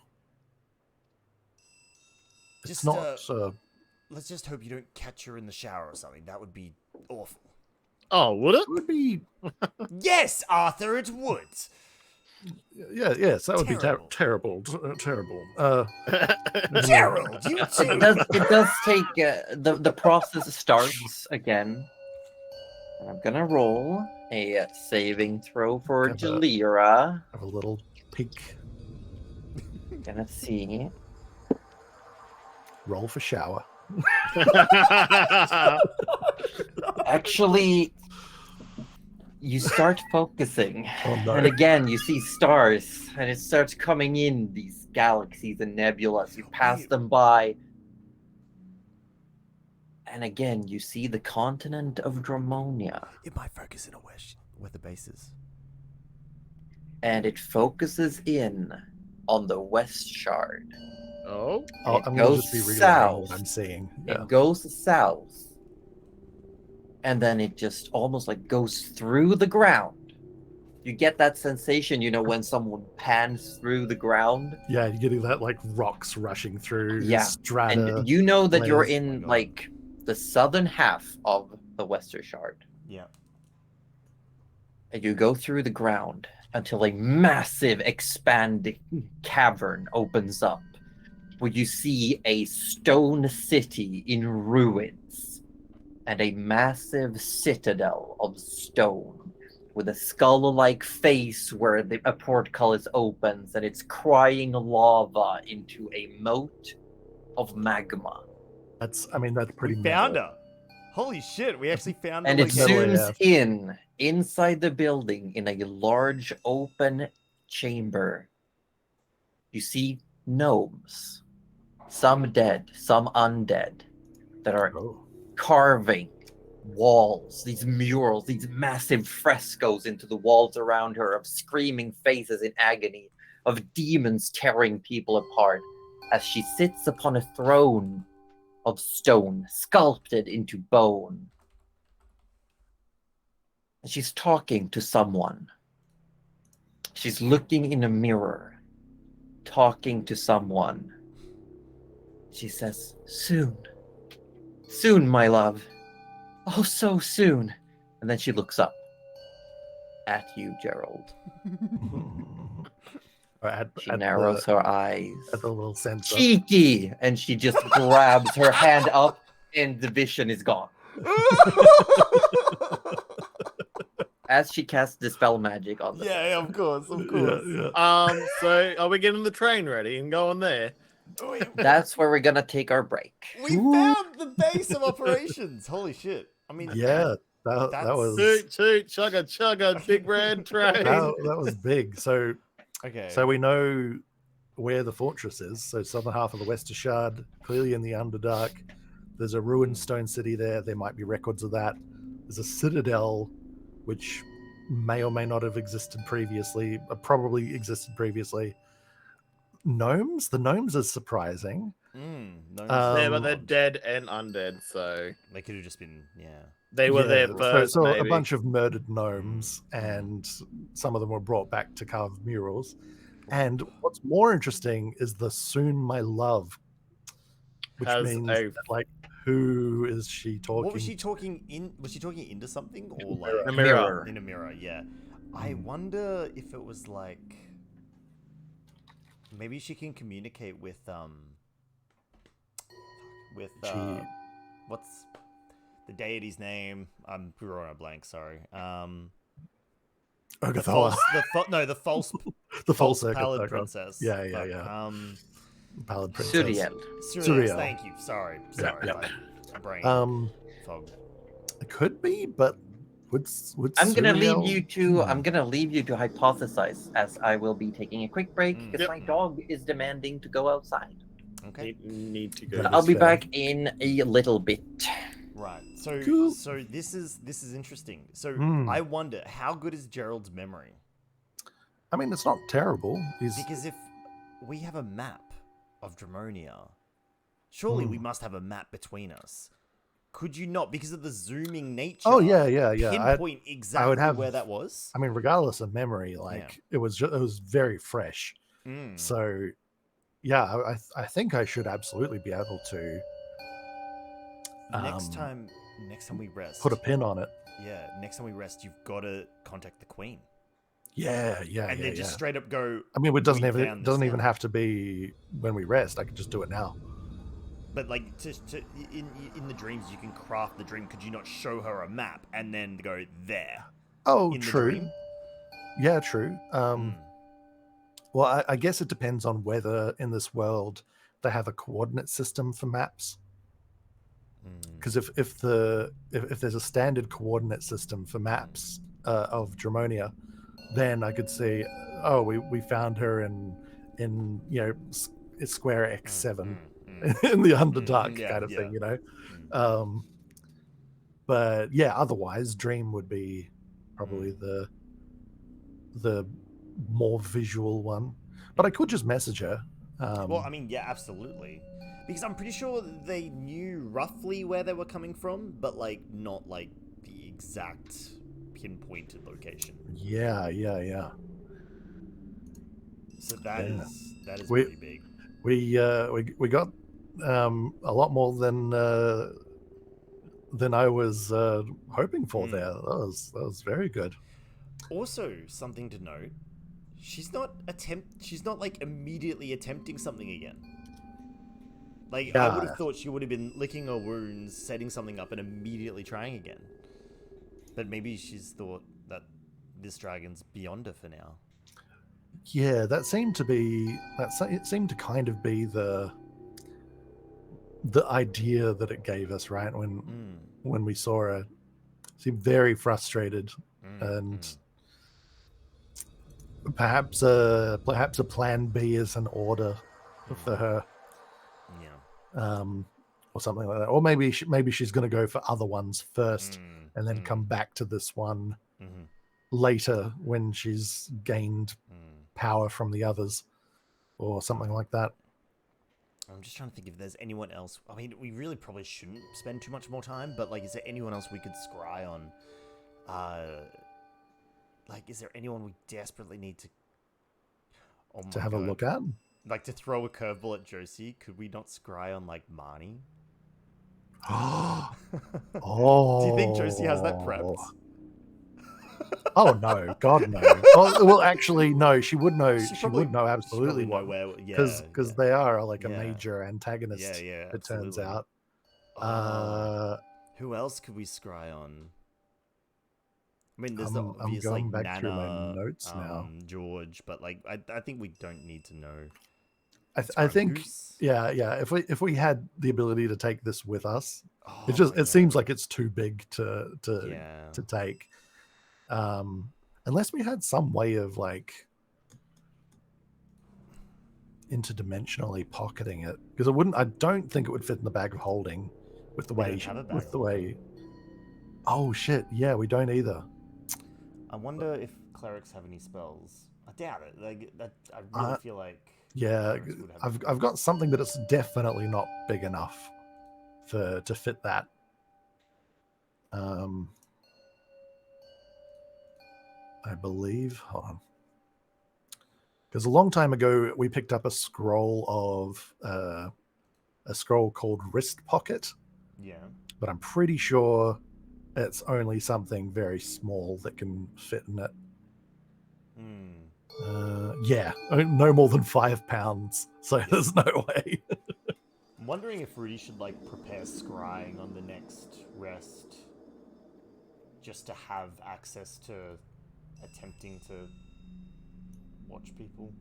It's Just, not. Let's just hope you don't catch her in the shower or something. That would be awful. oh, would it? It would be. Yes, Arthur, it would. Yes, that would Terrible. be terrible. Terrible. Gerald, you too. It does take the process starts again. And I'm gonna roll a saving throw for Have a- Jalira. Have a little peek. Gonna see. Roll for shower. Actually, you start focusing, Oh, no. and again you see stars, and it starts coming in these galaxies and nebulas. You pass them by, and again you see the continent of Dramonia, It might focus in a where the base is. and it focuses in on the West Shard. oh, Oh, It I'm going to goes just be relaying south. what I'm seeing. Yeah. It goes south, and then it just almost like goes through the ground. You get that sensation, when someone pans through the ground. Yeah, you're getting that like rocks rushing through. Yeah, Strata. and you know that you're layers. in Oh my God. like the southern half of the Western Shard. Yeah. And you go through the ground until a massive expanding cavern opens up, where you see a stone city in ruins and a massive citadel of stone with a skull-like face where a portcullis opens and it's crying lava into a moat of magma. That's pretty. We found her. Holy shit, we actually found her. And it Metal zooms AF. inside the building in a large open chamber. You see gnomes, some dead, some undead, that are Oh. carving walls, these murals, these massive frescoes into the walls around her of screaming faces in agony, of demons tearing people apart as she sits upon a throne of stone sculpted into bone. She's talking to someone. She's looking in a mirror, talking to someone. She says, soon. Soon, my love. Oh, so soon. And then she looks up at you, Gerald. Or at, She at narrows the her eyes. at the little sensor. Cheeky! And she just grabs her hand up, and the vision is gone. As she casts Dispel Magic on the Yeah, of course, of course. Yeah. So are we getting the train ready and going there? That's where we're gonna take our break. We found the base of operations. Holy shit! I mean, Yeah, that That's- was Toot, toot, chugga, chugga, big red train. that was big. So okay. so we know where the fortress is. So southern half of the Wester Shard, clearly in the Underdark. There's a ruined stone city there. There might be records of that. There's a citadel, which may or may not have existed previously, probably existed previously. Gnomes? The gnomes are surprising. No, Yeah, but they're Um, dead and undead, so they could have just been, yeah. they were there first. So maybe. a bunch of murdered gnomes, and some of them were brought back to carve murals. And what's more interesting is the "soon, my love," which Has means a- that, like, who is she talking? What was she talking in? Was she talking into something or In a like a mirror. in a mirror? Yeah. I wonder if it was like maybe she can communicate with She- what's the deity's name? I'm drawing a blank. Sorry. The Ogathoa. false, the false, The false circuit, pallid okay. princess. Yeah, yeah, Fuck, yeah. Pallid princess. Suriel. Suriel, Suriel. thank you. Sorry. Yeah, Sorry. yeah. My brain fog. It could be, but would I'm gonna Suriel- leave you to hypothesize, as I will be taking a quick break because Yep. my dog is demanding to go outside. Okay. Need to go. That I'll is be fair. back in a little bit. Right. So Cool. so this is interesting. So Mm. I wonder how good is Gerald's memory? I mean, it's not terrible. He's Because if we have a map of Dramonia, surely we Hmm. must have a map between us. Could you not, because of the zooming nature? Oh, yeah. Pinpoint exactly have- where that was. I mean, regardless of memory, like it was very fresh. Mm. So, yeah, I think I should absolutely be able to Next um, time we rest, put a pin on it. yeah. Next time we rest, you've got to contact the queen, Yeah, and then just straight up go. I mean, it doesn't "We even found this doesn't even now." have to be when we rest. I can just do it now. But like in the dreams, you can craft the dream. Could you not show her a map and then go there? Oh, in the true. dream? Yeah, true. Mm. Well, I guess it depends on whether in this world they have a coordinate system for maps. Mm. Because if there's a standard coordinate system for maps of Dramonia, then I could say, oh, we found her in it's square X7 in the Underdark yeah, kind of yeah. thing, you know. But yeah, otherwise, Dream would be probably the more visual one. But I could just message her. Well, I mean, yeah, absolutely. Because I'm pretty sure they knew roughly where they were coming from, but like not like the exact pinpointed location. Yeah. So that Yeah. is We- pretty big. We got a lot more than I was hoping for there. That was very good. Also, something to note: she's not like immediately attempting something again. Like I would Yeah. have thought she would have been licking her wounds, setting something up, and immediately trying again. But maybe she's thought that this dragon's beyond her for now. Yeah, it seemed to kind of be the idea that it gave us, right? When we saw her, seemed very frustrated, and perhaps a plan B is in order for her, Yeah. or something like that. Or maybe she's going to go for other ones first, and then come back to this one later when she's gained power from the others, or something like that. I'm just trying to think if there's anyone else. I mean, we really probably shouldn't spend too much more time, but like, is there anyone else we could scry on? Like, is there anyone we desperately need to? Oh my To have God. a look at. Like, to throw a curveball at Josie, could we not scry on like Marnie? Oh. Do you think Josie has that prepped? Oh no, God no. Oh, well, actually, no. She would know. She would know absolutely know what, where. because Yeah, they are like a Yeah. major antagonist. yeah. It turns Absolutely. out. Who else could we scry on? I mean, there's I'm the obvious going like back through my Nana, notes now. George, but like I think we don't need to know. I Scry on think, Goose? yeah. If we had the ability to take this with us, Oh, it seems like it's too big to yeah. take. Unless we had some way of like interdimensionally pocketing it, because I don't think it would fit in the bag of holding with the We way don't have a bag of holding. Oh shit, yeah, we don't either. I wonder if clerics have any spells. I doubt it. Like that, I really feel like yeah, clerics would have. I've got something, but it's definitely not big enough to fit that. I believe. Hold on. Because a long time ago we picked up a scroll called Wrist Pocket. Yeah. But I'm pretty sure it's only something very small that can fit in it. Yeah, no more than 5 pounds. So there's no way. I'm wondering if Rudy should like prepare scrying on the next rest, just to have access to attempting to watch people.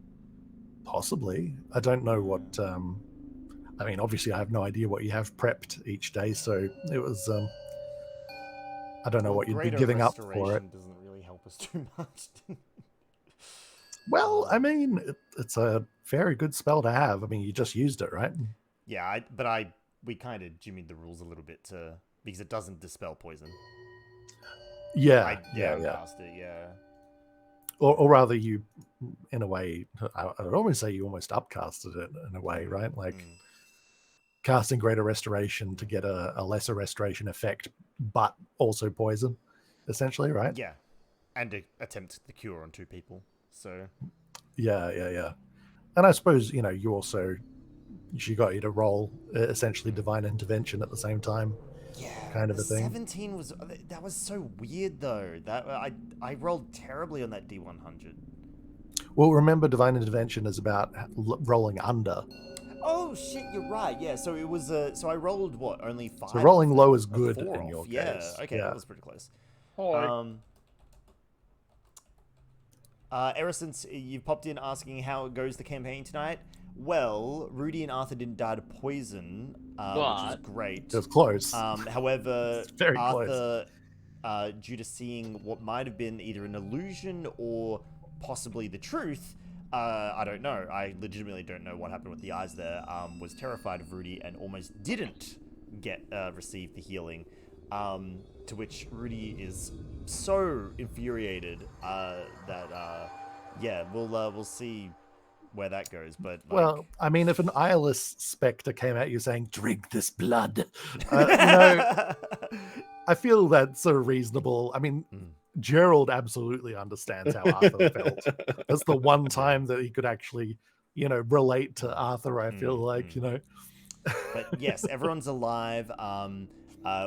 Possibly. I don't know what. I mean, obviously, I have no idea what you have prepped each day, so it was. I don't know what you'd be giving up for it. Doesn't really help us too much. Well, I mean, it's a very good spell to have. I mean, you just used it, right? Yeah, we kind of jimmied the rules a little bit because it doesn't dispel poison. Yeah, Cast it, yeah. Or rather, you, in a way, I would almost say you almost upcasted it in a way, right? Like casting Greater Restoration to get a lesser restoration effect, but also poison, essentially, right? Yeah, and to attempt the cure on 2 people. So yeah. And I suppose she got you to roll essentially divine intervention at the same time. Yeah, kind of the a thing. 17 was so weird though. That I rolled terribly on that D100. Well, remember, divine intervention is about rolling under. Oh shit, you're right. Yeah, so it was so I rolled what, only 5. So rolling low is or good 4 in your off. case. Yeah, okay, Yeah. that was pretty close. Hi. Ever since you popped in asking how it goes the campaign tonight, well, Rudy and Arthur didn't die to poison, which is great. It was close. However, very Arthur, due to seeing what might have been either an illusion or possibly the truth, I don't know. I legitimately don't know what happened with the eyes there. Was terrified of Rudy and almost didn't receive the healing. To which Rudy is so infuriated that we'll see where that goes. But well, I mean, if an eyeless specter came at you saying "drink this blood," I feel that's so reasonable. I mean, Gerald absolutely understands how Arthur felt. That's the one time that he could actually, relate to Arthur. I feel like, But yes, everyone's alive.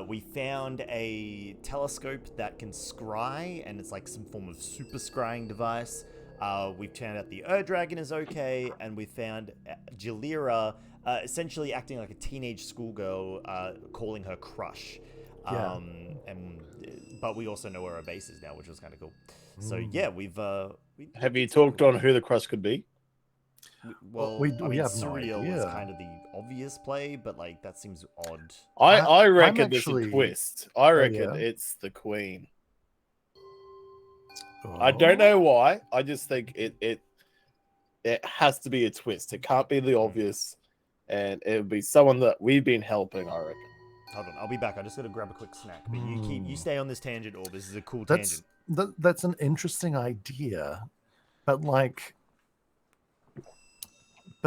We found a telescope that can scry, and it's like some form of super scrying device. We've found out the Dragon is okay, and we found Jalira essentially acting like a teenage schoolgirl, calling her crush. But we also know where our base is now, which was kind of cool. So yeah, Have you talked on who the crush could be? We have no Surreal idea. is kind of the obvious play, but like that seems odd. I reckon actually- there's a twist. I reckon yeah? it's the queen. I don't know why. I just think it has to be a twist. It can't be the obvious, and it would be someone that we've been helping. I reckon. Hold on, I'll be back. I just gotta grab a quick snack. But you stay on this tangent, or this is a cool That's tangent. that's an interesting idea, but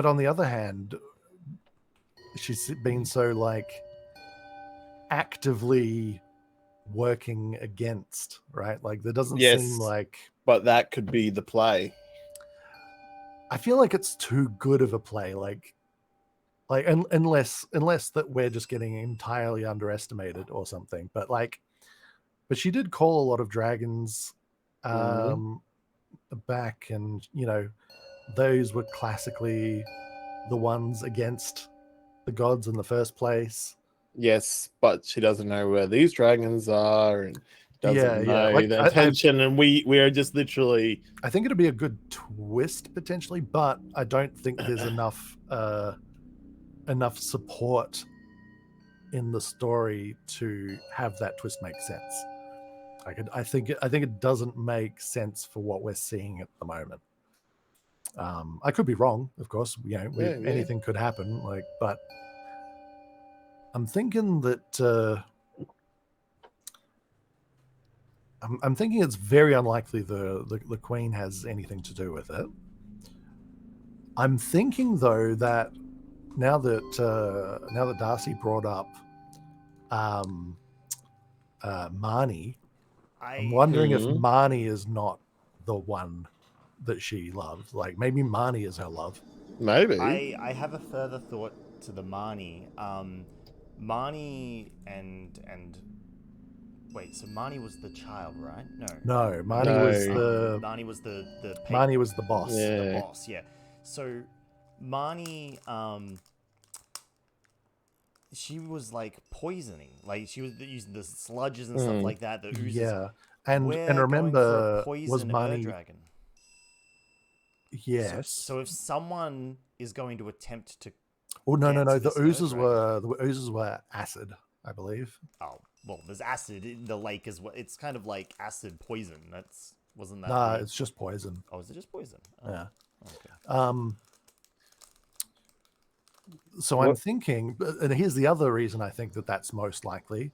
on the other hand, she's been so actively working against, right? Like there doesn't Yes. seem like, But that could be the play. I feel like it's too good of a play, like unless that we're just getting entirely underestimated or something. But she did call a lot of dragons back, and those were classically the ones against the gods in the first place. Yes, but she doesn't know where these dragons are and doesn't know Like, their intention, and we are just literally. I think it'd be a good twist potentially, but I don't think there's enough support in the story to have that twist make sense. I think it doesn't make sense for what we're seeing at the moment. I could be wrong, of course. Anything could happen. But I'm thinking that I'm thinking it's very unlikely the Queen has anything to do with it. I'm thinking though that now that Darcy brought up Marnie, I'm wondering if Marnie is not the one that she loves. Like maybe Marnie is her love. Maybe. I have a further thought to the Marnie. Marnie and wait, so Marnie was the child, right? No, Marnie was the Marnie was the boss. Yeah. The boss, yeah. So Marnie, she was like poisoning, like she was using the sludges and stuff like that. The oozes. Yeah, and We're remember, going for a was poison Marnie? dragon. Yes. So if someone is going to attempt to, oh no, get to the this oozes Ur-dragon. were acid, I believe. Oh well, there's acid in the lake as well. It's kind of like acid poison. Wasn't that? Nah, it's just poison. Oh, is it just poison? Oh. Yeah. Okay. So I'm thinking, and here's the other reason I think that that's most likely.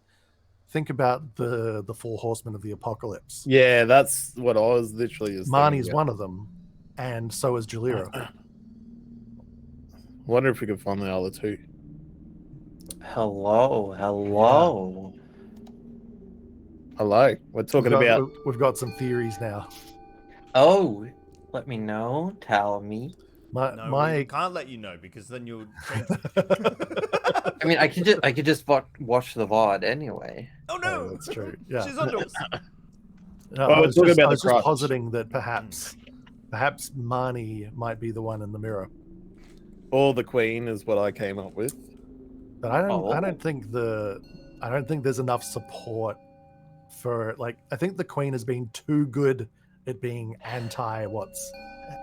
Think about the four horsemen of the apocalypse. Yeah, that's what I was literally just Marnie's thinking. one of them, and so is Jalira. Wonder if we could find the other two. Hello. Hello. We're talking about. We've got some theories now. Oh, let me know. Tell me. We can't let you know because then you'll. I mean, I could just watch the VOD anyway. Oh no, Oh, that's true. Yeah. she's under us. No, Well, I we're was talking just, about I was the just crotch. positing that perhaps Marnie might be the one in the mirror, Or the Queen is what I came up with. but I Oh. don't think there's enough support for I think the Queen has been too good at being anti what's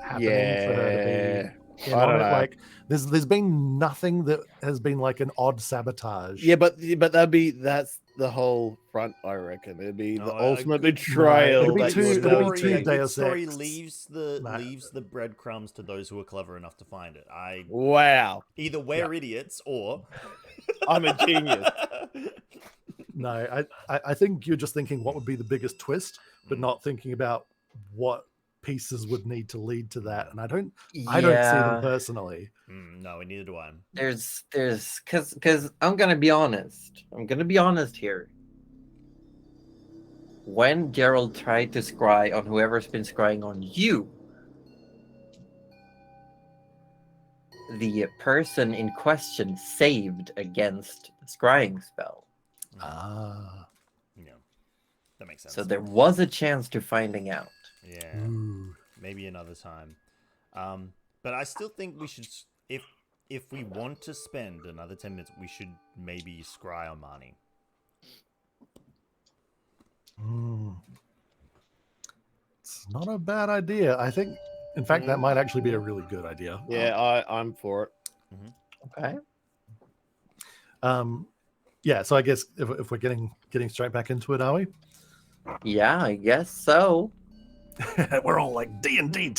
happening for her to be in I on don't it. know. Like there's been nothing that has been like an odd sabotage. Yeah, but that's the whole front. I reckon it'd be the ultimate betrayal. it'd be that too- you're it'd be doing. too a good Deus story Ex. leaves the breadcrumbs to those who are clever enough to find it. Wow, Either we're idiots or I'm a genius. No, I think you're just thinking what would be the biggest twist, but not thinking about what pieces would need to lead to that. And I don't see them personally. No, neither do I. There's because I'm gonna be honest. Here. When Gerald tried to scry on whoever's been scrying on you, the person in question saved against the scrying spell. Ah. Yeah, that makes sense. So there was a chance to finding out. Yeah, Ooh. maybe another time. But I still think we should, if we want to spend another 10 minutes, we should maybe scry on Marnie. It's not a bad idea. I think, in fact, that might actually be a really good idea. Yeah, I'm for it. Okay. Yeah. So I guess if we're getting straight back into it, are we? Yeah, I guess so. We're all like D&D.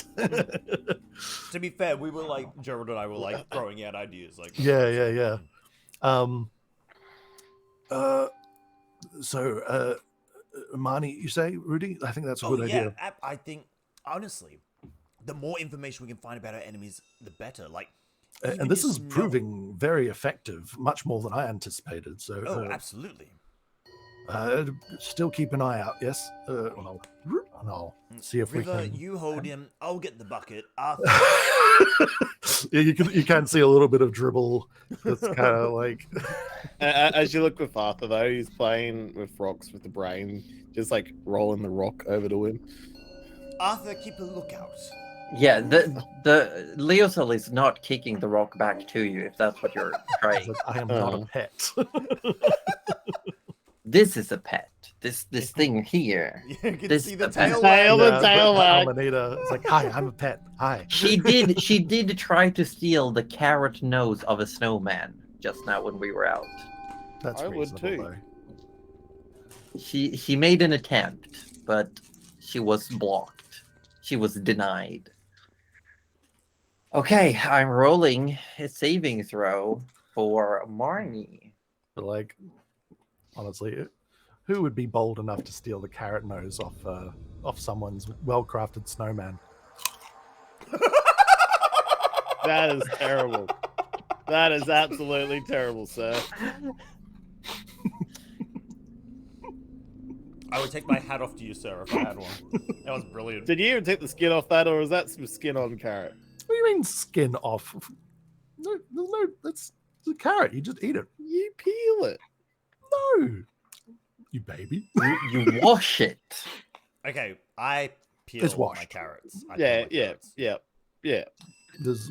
To be fair, we were like, Gerald and I were like throwing out ideas. Like, Yeah. So, Marnie, you say, Rudy? I think that's a good idea. I think, honestly, the more information we can find about our enemies, the better. Like, And this is proving very effective, much more than I anticipated. So, oh, absolutely. Still keep an eye out. Yes. No. See if River, we can. you hold him. I'll get the bucket. Arthur. Yeah, you can see a little bit of dribble. That's kind of like. As you look with Arthur, though, he's playing with rocks with the brain, just like rolling the rock over to him. Arthur, keep a lookout. Yeah, the Leosel is not kicking the rock back to you, if that's what you're trying. I am not a pet. This is a pet. This thing here. You can This see the is a pet. tail. Tail, wag. the tail wag. Amanita. It's like, hi, I'm a pet. Hi. She did try to steal the carrot nose of a snowman just now when we were out. That's I would reasonable, too. though. She made an attempt, but she was blocked. She was denied. Okay, I'm rolling a saving throw for Marnie. But like, honestly, who would be bold enough to steal the carrot nose off someone's well-crafted snowman? That is terrible. That is absolutely terrible, sir. I would take my hat off to you, sir, if I had one. That was brilliant. Did you even take the skin off that, or is that some skin on carrot? What do you mean skin off? No, that's a carrot. You just eat it. You peel it. No, you baby. You wash it. Okay, I peel It's my washed. carrots. I peel Yeah, my yeah, carrots. yeah.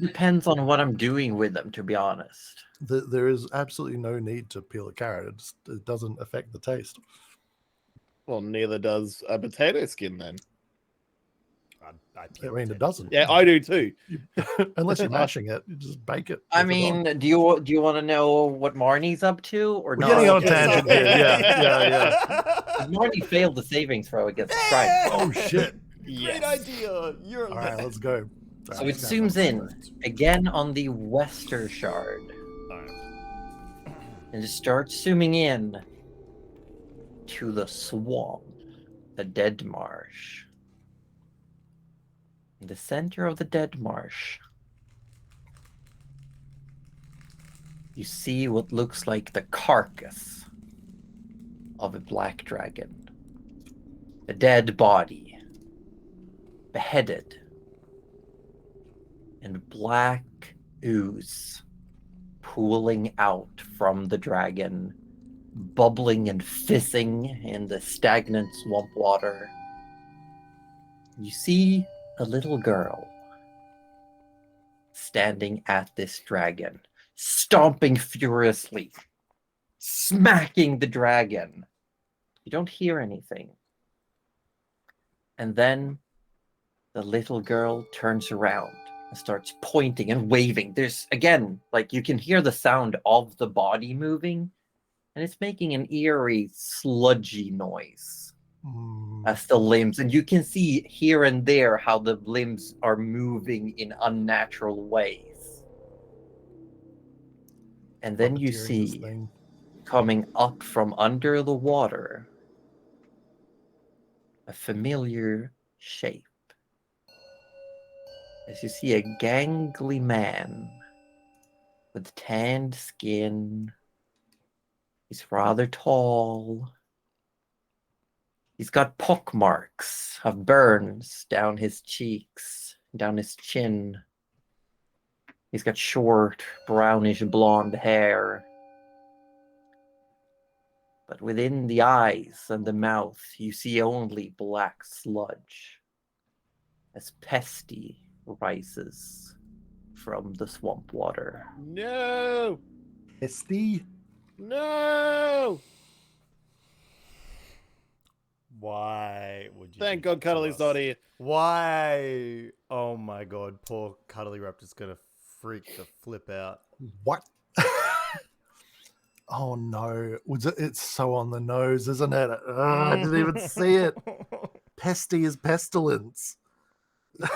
Depends on what I'm doing with them, to be honest. There is absolutely no need to peel a carrot. It doesn't affect the taste. Well, neither does a potato skin then. I I peel mean, it potatoes. doesn't. Yeah, I do too. Unless you're mashing it, you just bake it. I with it on. mean, do you want to know what Marnie's up to or We're not? getting on a Yes, tangent I- here. Yeah. Marnie failed the saving throw against Strike. Oh shit! Great idea. You're All right, let's go. So it zooms in again on the Wester Shard and it starts zooming in to the swamp, the dead marsh. In the center of the dead marsh, you see what looks like the carcass of a black dragon. A dead body, beheaded, and black ooze pooling out from the dragon, bubbling and fizzing in the stagnant swamp water. You see a little girl standing at this dragon, stomping furiously, smacking the dragon. You don't hear anything. And then the little girl turns around and starts pointing and waving. There's, again, like you can hear the sound of the body moving, and it's making an eerie, sludgy noise as the limbs, and you can see here and there how the limbs are moving in unnatural ways. And then you Puppeteering this see, thing. coming up from under the water, a familiar shape. As you see a gangly man with tanned skin. He's rather tall. He's got pockmarks of burns down his cheeks, down his chin. He's got short, brownish blonde hair. But within the eyes and the mouth, you see only black sludge as Pesty rises from the swamp water. No! SD. No! Why would you? Thank do God that to Cuddly's us? not here. Why? Oh my God, poor Cuddly Raptor's gonna freak the flip out. What? Oh no! It's so on the nose, isn't it? I didn't even see it. Pesty is pestilence. Just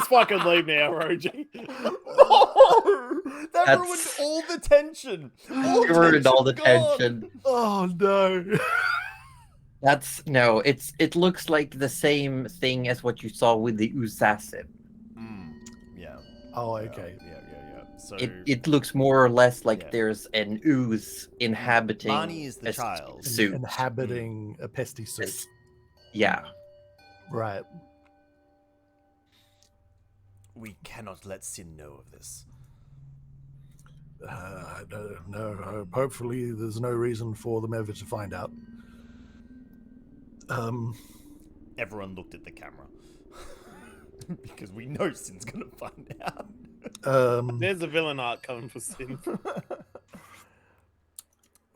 fucking leave now, Roji. No! That That's- ruined all the tension. All You ruined all the gone. tension. Oh no! It looks like the same thing as what you saw with the assassin. Yeah. Oh okay. Yeah. So it looks more or less like Yeah. there's an ooze inhabiting Marnie is the a child. suit. Inhabiting a pesty suit. Yeah. Right. we cannot let Sin know of this. No. Hopefully, there's no reason for them ever to find out. Everyone looked at the camera. Because we know Sin's gonna find out. There's a villain arc coming for Sin.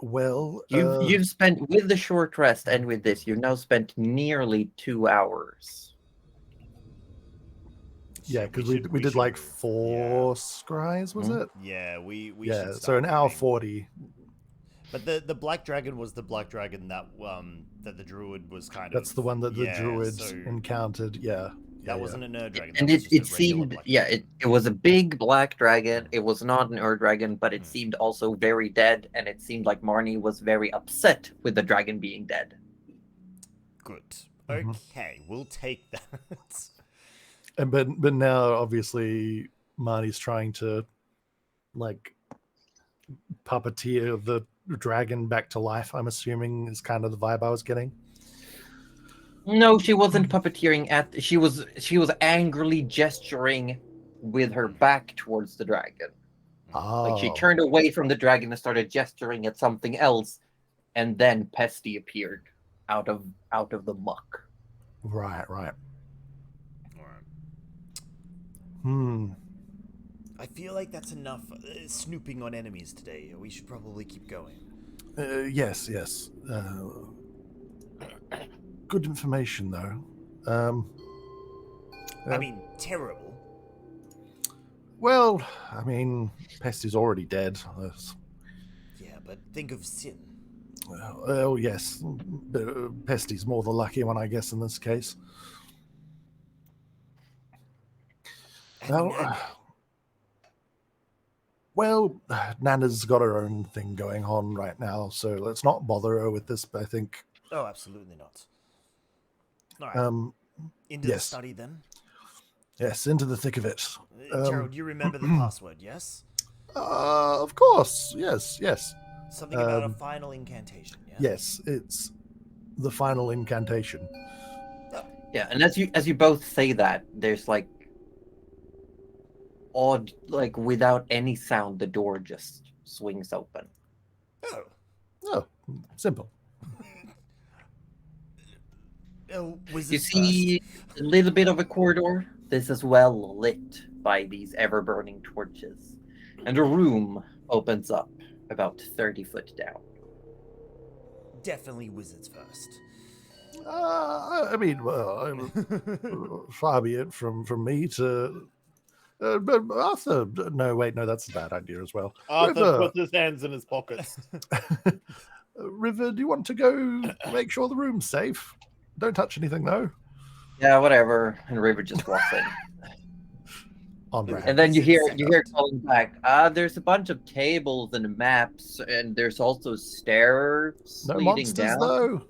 Well, You've spent with the short rest and with this, you've now spent nearly 2 hours. yeah, because we should- did should- like 4 scries, was Mhm. it? Yeah, we Yeah, should so start an hour moving. 40. But the black dragon was the black dragon that that the druid was kind That's of. the one that the yeah, druid so encountered. Yeah. that wasn't a nerd dragon. And that was it, just a it regular seemed, black yeah, dragon. it was a big black dragon. It was not an Ur dragon, but it Mm. seemed also very dead. And it seemed like Marnie was very upset with the dragon being dead. Good. Mhm. Okay, we'll take that. And but now obviously Marty's trying to like puppeteer the dragon back to life. I'm assuming is kind of the vibe I was getting. No, she wasn't puppeteering at. She was angrily gesturing with her back towards the dragon. Like she Oh, turned away from the dragon and started gesturing at something else, and then Pesty appeared out of the muck. right. Alright. I feel like that's enough snooping on enemies today. We should probably keep going. Yes. Good information though. I mean, terrible. Well, I mean, Pesty's already dead. Yeah, but think of Sin. Oh yes, Pesty's more the lucky one, I guess, in this case. And Well, Nana. Well, Nana's got her own thing going on right now, so let's not bother her with this. But I think, Oh, absolutely not. All right. Into the yes. study then. Yes, into the thick of it. Gerald, you remember the password, yes? Of course, yes. Something about a final incantation, yeah? Yes, it's the final incantation. Yeah, and as you both say that, there's like odd, like without any sound, the door just swings open. Oh. Oh, simple. Oh, was You it see a little bit of a corridor. This is well lit by these ever-burning torches. And a room opens up about 30 foot down. Definitely wizards first. I mean, well, far be it from me to. But Arthur, no, wait, no, that's a bad idea as well. Arthur River, puts his hands in his pockets. River, do you want to go make sure the room's safe? Don't touch anything, though. Yeah, whatever. And River just walks in. On brand. And then you hear Set calling back. There's a bunch of tables and maps, and there's also stairs No leading monsters, down. though.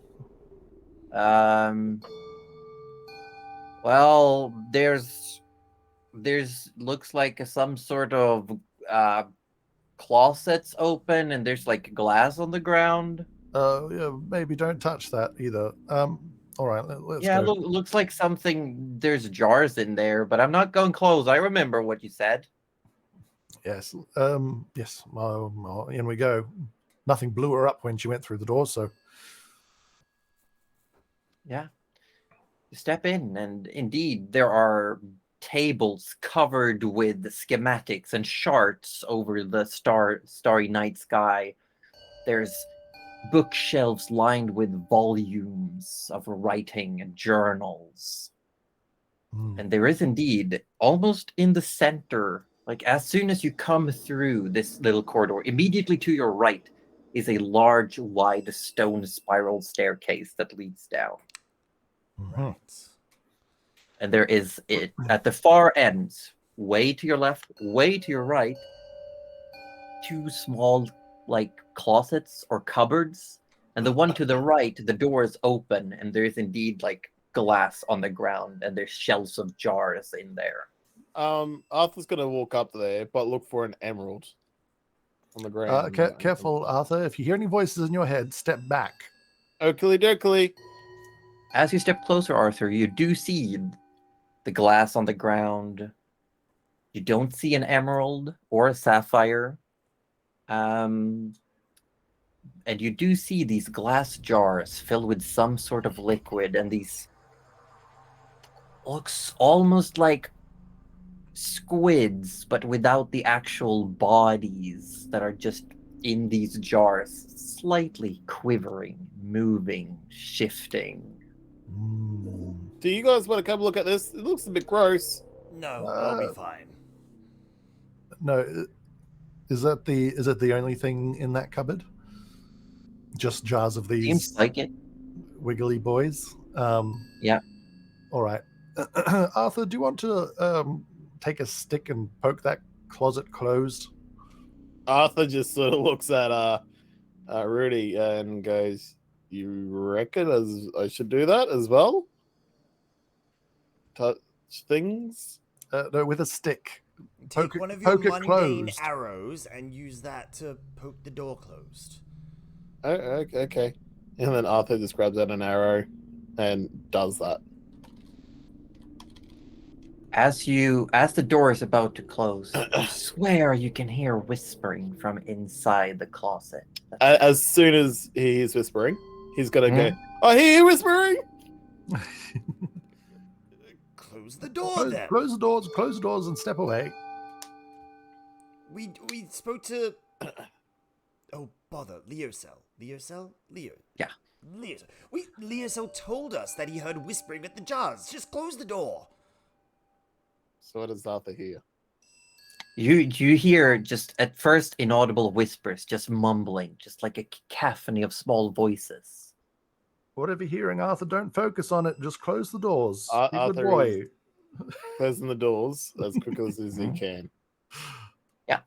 Well, there's looks like some sort of closets open, and there's like glass on the ground. Yeah, maybe don't touch that either. All right, let's Yeah, go. looks like something. There's jars in there, but I'm not going close. I remember what you said. Yes, yes. In we go. Nothing blew her up when she went through the door, so Yeah. You step in, and indeed, there are tables covered with schematics and charts over the starry night sky. There's bookshelves lined with volumes of writing and journals. And there is indeed, almost in the center, like as soon as you come through this little corridor, immediately to your right is a large, wide stone spiral staircase that leads down. Right. And there is it at the far ends, way to your left, way to your right, two small like closets or cupboards. And the one to the right, the door is open, and there is indeed like glass on the ground, and there's shelves of jars in there. Arthur's gonna walk up there, but look for an emerald on the ground. Careful, Arthur. If you hear any voices in your head, step back. Oakley dokley. As you step closer, Arthur, you do see the glass on the ground. You don't see an emerald or a sapphire. And you do see these glass jars filled with some sort of liquid, and these looks almost like squids, but without the actual bodies that are just in these jars, slightly quivering, moving, shifting. Do you guys want to come look at this? It looks a bit gross. No, I'll be fine. No, is it the only thing in that cupboard? Just jars of these Seems like it. wiggly boys. Yeah. All right, Arthur, do you want to take a stick and poke that closet closed? Arthur just sort of looks at Rudy and goes, "You reckon I should do that as well? Touch things?" No, with a stick. Take Poke one it- of your poke it mundane closed. arrows and use that to poke the door closed. Oh, okay. And then Arthur just grabs out an arrow and does that. As the door is about to close, I swear you can hear whispering from inside the closet. As soon as he's whispering, he's gonna go, "I hear you whispering!" Close the door then. Close the doors and step away. We spoke to oh bother, Leocell. Leo. Yeah. Leocell. Leocell told us that he heard whispering at the jars. Just close the door. So what does Arthur hear? You hear just at first inaudible whispers, just mumbling, just like a cacophony of small voices. Whatever you're hearing, Arthur, don't focus on it. Just close the doors. Be a good Arthur boy. Closing the doors as quickly as he can. Yeah.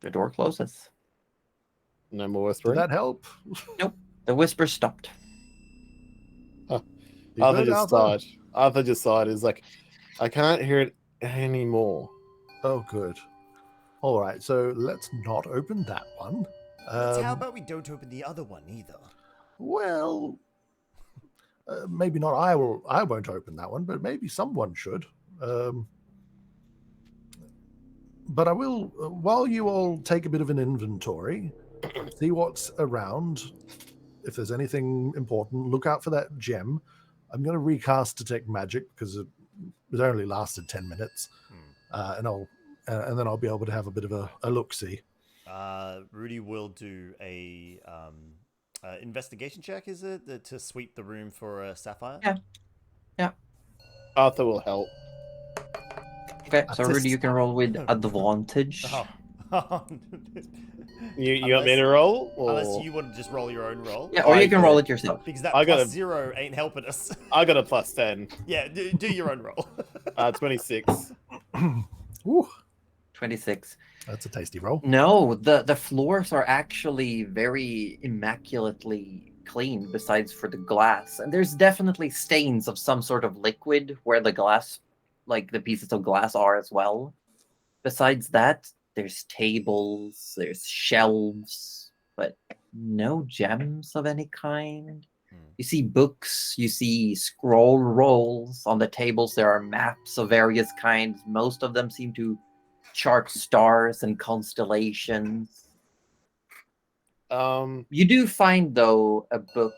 The door closes. No more Did whispering. that help? The whisper stopped. You Arthur good, just sighed. Arthur just sighed. He's like, "I can't hear it anymore." Oh, good. All right, so let's not open that one. How about we don't open the other one either? Well, maybe not. I won't open that one, but maybe someone should. But I will. While you all take a bit of an inventory, see what's around. If there's anything important, look out for that gem. I'm going to recast Detect Magic because it only lasted 10 minutes, and then I'll be able to have a bit of a look-see. Rudy will do a investigation check. Is it to sweep the room for a sapphire? Yeah. Arthur will help. Okay, so Rudy, you can roll with advantage. Oh. You want me to roll? Or... Unless you want to just roll your own roll. Yeah, or you can roll it yourself. Because that I got plus a- 0 ain't helping us. I got a +10. Yeah, do your own roll. 26. Ooh, 26. that's a tasty roll. No, the floors are actually very immaculately clean besides for the glass. And there's definitely stains of some sort of liquid where the glass, like the pieces of glass are as well. Besides that, there's tables, there's shelves, but no gems of any kind. You see books, you see scroll rolls. On the tables, there are maps of various kinds. Most of them seem to chart stars and constellations. You do find, though, a book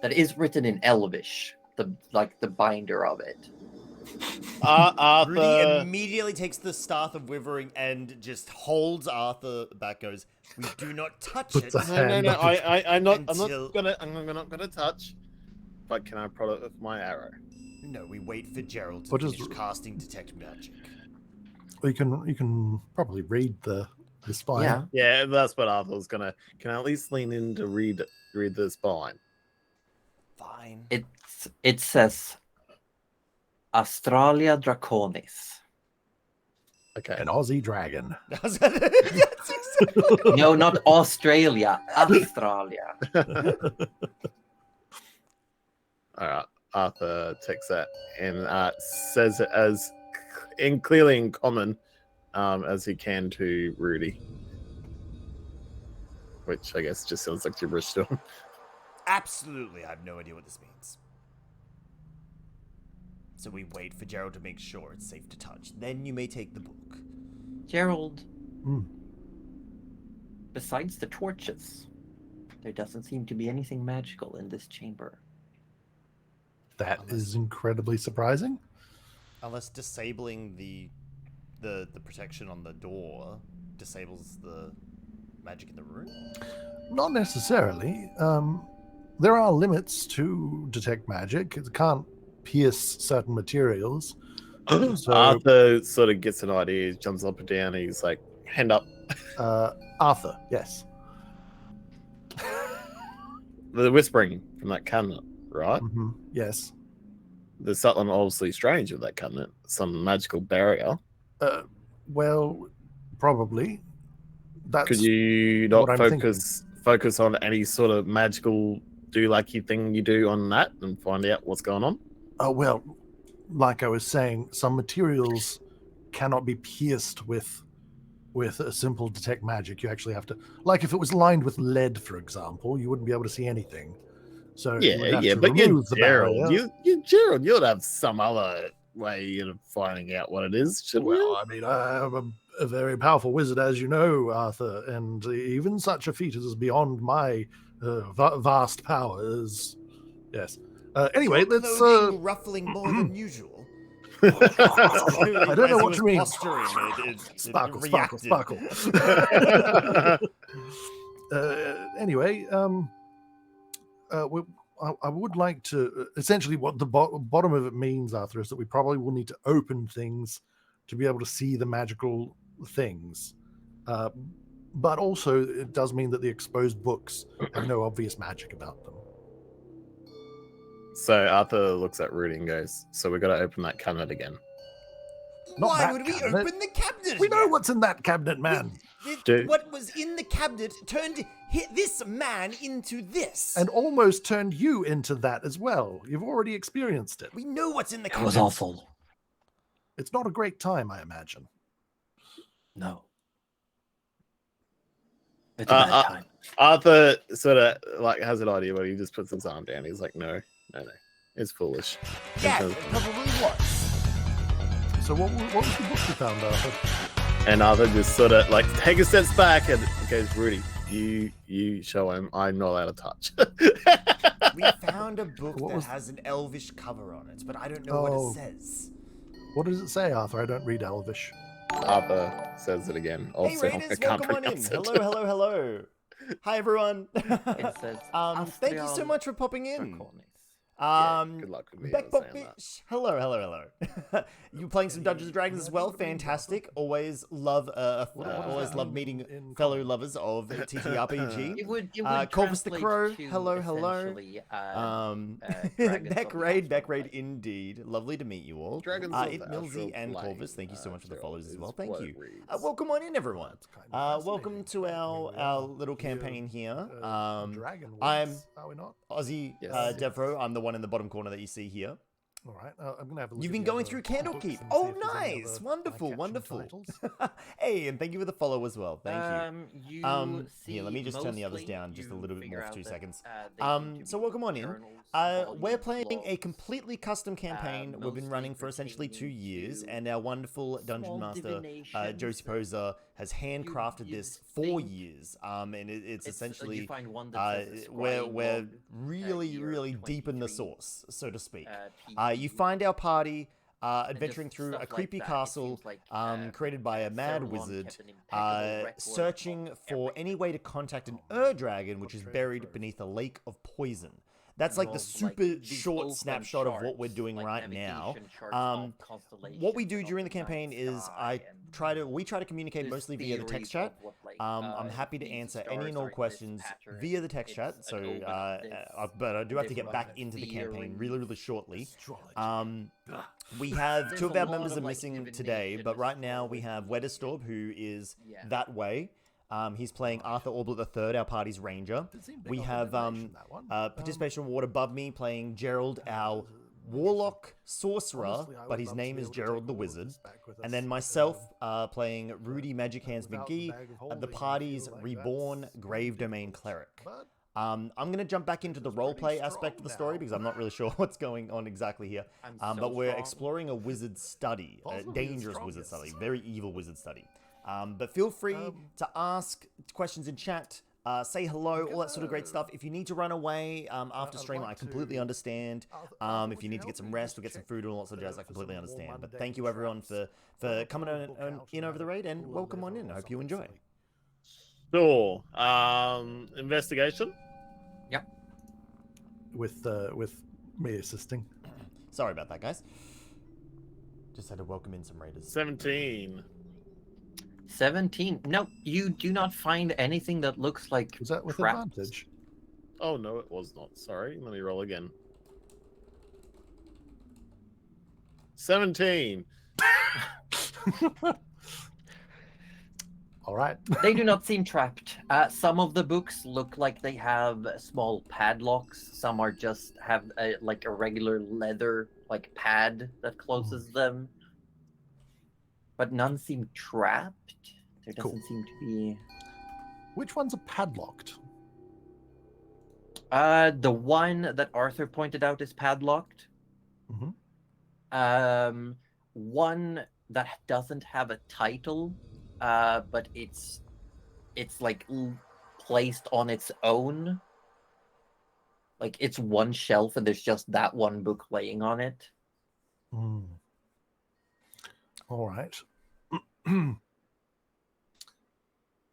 that is written in Elvish, the binder of it. Rudy Arthur... immediately takes the Staff of Withering and just holds Arthur back. Goes, "We do not touch Puts it." a No. I'm not Until- gonna touch. But can I prod it with my arrow? No, we wait for Gerald to What is- finish casting Detect Magic. You can probably read the spine. Yeah. Yeah, that's what Arthur's gonna. Can I at least lean in to read the spine? Fine. It says Australia Draconis. Okay. An Aussie dragon. That's exactly- No, not Australia. Australia. All right. Arthur takes that and says it as clearly in common as he can to Rudy, which I guess just sounds like gibberish to him. Absolutely, I have no idea what this means. So we wait for Gerald to make sure it's safe to touch. Then you may take the book. Gerald, Hmm. besides the torches, there doesn't seem to be anything magical in this chamber. That is incredibly surprising. Unless disabling the protection on the door disables the magic in the room? Not necessarily. There are limits to detect magic. It can't pierce certain materials. So, Arthur sort of gets an idea, he jumps up and down, and he's like, hand up. Arthur, yes. The whispering from that cabinet, right? Mm-hmm. Yes. There's something obviously strange with that cabinet. Some magical barrier. Well, probably. That's Could you not what I'm focus on any sort of magical do-likey thing you do on that and find out what's going on? well, like I was saying, some materials cannot be pierced with a simple detect magic. You actually have to, like if it was lined with lead, for example, you wouldn't be able to see anything. So you would have to but you're remove the Gerald. barrier. You Gerald, you'll have some other way of finding out what it is, shouldn't Well, you? I mean, I am a very powerful wizard, as you know, Arthur, and even such a feat is beyond my vast powers. Yes. Anyway, let's. Clothing ruffling more than usual. I don't know what you mean. Sparkle, Sparkle, sparkle. Anyway, I would like to. Essentially, what the bottom of it means, Arthur, is that we probably will need to open things to be able to see the magical things. But also, it does mean that the exposed books have no obvious magic about them. So Arthur looks at Rudy and goes, "So we got to open that cabinet again." Not Why that would we cabinet. open the cabinet? We know again? what's in that cabinet, man. Dude. What was in the cabinet hit this man into this. And almost turned you into that as well. You've already experienced it. We know what's in the It cabinet. was awful. It's not a great time, I imagine. No. It's a bad time. Arthur sort of like has an idea, but he just puts his arm down. He's like, "No, it's foolish." Yeah, And it probably was. So what was the book you found, Arthur? And Arthur just sort of like take a step back and goes, "Rudy, you show him. I'm not allowed to touch." We found a book that has an elvish cover on it, but I don't know what it says. What does it say, Arthur? I don't read Elvish. Arthur says it again. Hey Also, I Raiders, can't welcome on in. pronounce it. Hello. Hi everyone. It says, Thank you so much for popping in. Yeah, good luck with me. I was Beckbot saying that. bitch. Hello. You playing some Dungeons and Dragons as well? Fantastic. Always love meeting fellow lovers of TTRPG. It would Corvus the translate Crow. to Hello. essentially, Beck Raid indeed. Lovely to meet you all. Dragons of It Astral Millsy and Flame, Corvus, thank you so much for the Gerald, follows as is well. Thank what you. it reads. Welcome on in, everyone. That's kind of Welcome to fascinating. our little campaign here. Dragon I'm Woods, are we not? Aussie Yes. DevFro. I'm the one in the bottom corner that you see here. All right, I'm gonna have a look. You've at been the going other through books Candlekeep. and see Oh, if there's any nice. other Wonderful, eye-catching wonderful. titles. Hey, and thank you for the follow as well. Thank you. See Here, let me just turn the others mostly down just a you little bit figure more for out 2 that, seconds. they seem to So be welcome on in. journals, We're volumes, playing a blogs, completely custom campaign we've been mostly running for essentially 2 years, pertaining and our wonderful dungeon small master, divinations Josie Poser, has handcrafted you this for think years. And it's essentially you find one that says we're scrying log, really, year really deep in the 23, source, so to speak. PE. You find our party And adventuring just through stuff a creepy like that. It castle seems like, created by a mad Sarah Long wizard, kept an impeccable record searching of for any way to contact an dragon which is buried beneath a lake of poison. That's like the Well, super these short open snapshot of what we're charts, doing like right now. navigation charts of constellations What we do of during the night campaign is sky we try to communicate this mostly via the text theories chat. of what, like, I'm happy to these answer stars any and are all in this questions pattern. via the text chat. It's So, an omen of this but I do have to get back different into the campaign theories, really shortly. Astrology. We have There's 2 of a our lot members of, are like, missing today, but right now we have Wedderstorb, who is that way. He's playing Arthur Orblet III, our party's ranger. We have participation award above me playing Gerald, our warlock sorcerer, Honestly, I but would his love to name be is able to Gerald take the all of Wizard. this back with And us, then myself playing Rudy Magic Hands without the McGee bag of at the holding, I party's feel like reborn that's gonna Grave be Domain difficult. Cleric. But I'm going to jump back into the It's pretty roleplay aspect of the story strong because now. I'm not really sure what's going on exactly here. I'm But we're strong. exploring a wizard study, a Possibly the dangerous wizard strongest. study, very evil wizard study. But feel free to ask questions in chat, say hello, all that sort of great stuff. If you need to run away after I'd stream, like I completely to- understand. Arthur, If would you need to help get some me rest just or get some check, food and all that sort of jazz, I for completely some more understand. But mundane thank you everyone traps? for I'll coming pull a book on out in and over the have raid, and pull a welcome on lever in. I or hope you something enjoy. silly. Sure. Investigation. Yep. With me assisting. Sorry about that, guys. Just had to welcome in some raiders. 17. 17. No, you do not find anything that looks like Was that with traps. advantage? Oh no, it was not. Sorry. Let me roll again. 17. All right. They do not seem trapped. Some of the books look like they have small padlocks. Some are just have like a regular leather like pad that closes them. But none seem trapped. There Cool. doesn't seem to be. Which ones are padlocked? The one that Arthur pointed out is padlocked. Mhm. One that doesn't have a title, but it's like placed on its own. Like it's one shelf and there's just that one book laying on it. Mm. All right.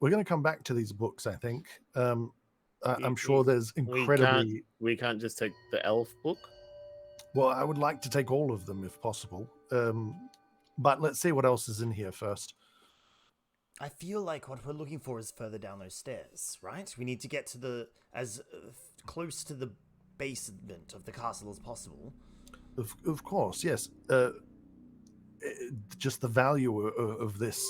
We're going to come back to these books, I think. I'm sure there's incredibly. We can't just take the elf book. Well, I would like to take all of them if possible. But let's see what else is in here first. I feel like what we're looking for is further down those stairs, right? We need to get to as close to the basement of the castle as possible. Of course, yes. Just the value of this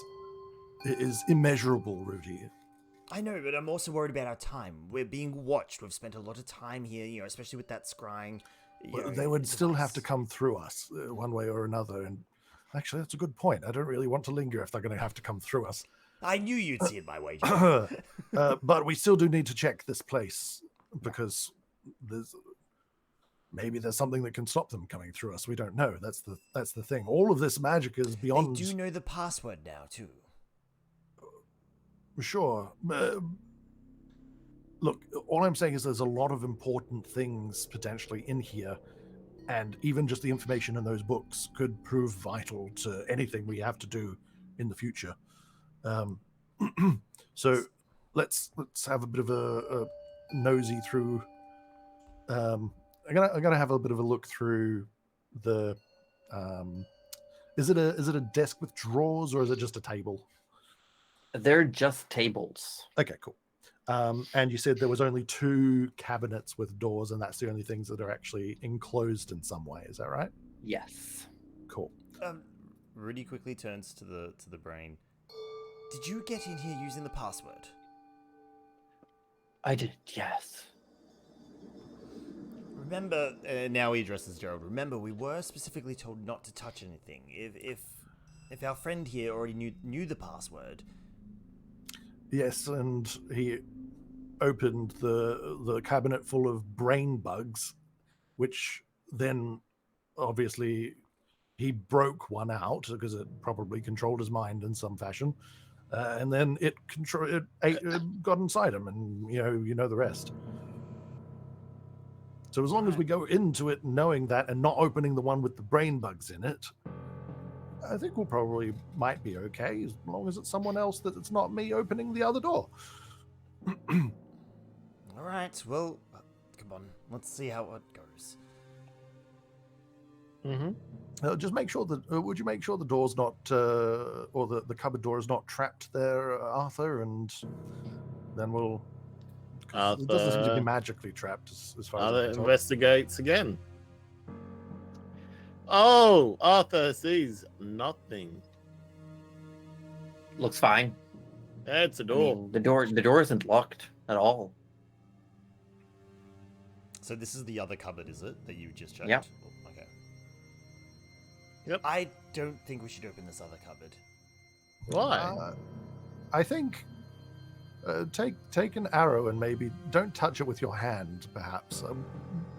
is immeasurable, Rudy. I know, but I'm also worried about our time. We're being watched. We've spent a lot of time here, especially with that scrying. They would still have to come through us one way or another. And actually, that's a good point. I don't really want to linger if they're going to have to come through us. I knew you'd see it my way, Joe. But we still do need to check this place because maybe there's something that can stop them coming through us. We don't know. That's the thing. All of this magic is beyond. They do know the password now too. Sure. Look, all I'm saying is there's a lot of important things potentially in here, and even just the information in those books could prove vital to anything we have to do in the future. So let's have a bit of a nosy through. I'm gonna have a bit of a look through the. Is it a desk with drawers or is it just a table? They're just tables. Okay, cool. And you said there was only 2 cabinets with doors, and that's the only things that are actually enclosed in some way. Is that right? Yes. Cool. Rudy quickly turns to the brain. Did you get in here using the password? I did, yes. Remember, now he addresses Gerald. Remember, we were specifically told not to touch anything. If our friend here already knew the password. Yes, and he opened the cabinet full of brain bugs, which then obviously he broke one out because it probably controlled his mind in some fashion, and then it got inside him, and you know the rest. So as long as we go into it knowing that and not opening the one with the brain bugs in it, I think we'll probably might be okay, as long as it's someone else that it's not me opening the other door. All right, well, come on, let's see how it goes. Mm-hmm. Just make sure that. Would you make sure the door's not, or the cupboard door is not trapped there, Arthur? And then we'll. It doesn't seem to be magically trapped, as far as I Arthur can tell. investigates again. Oh, Arthur sees nothing. Looks fine. That's a I door. mean, the door isn't locked at all. So this is the other cupboard, is it, that you just checked? Yeah. Okay. Yep. I don't think we should open this other cupboard. Why? I think take an arrow and maybe don't touch it with your hand. Perhaps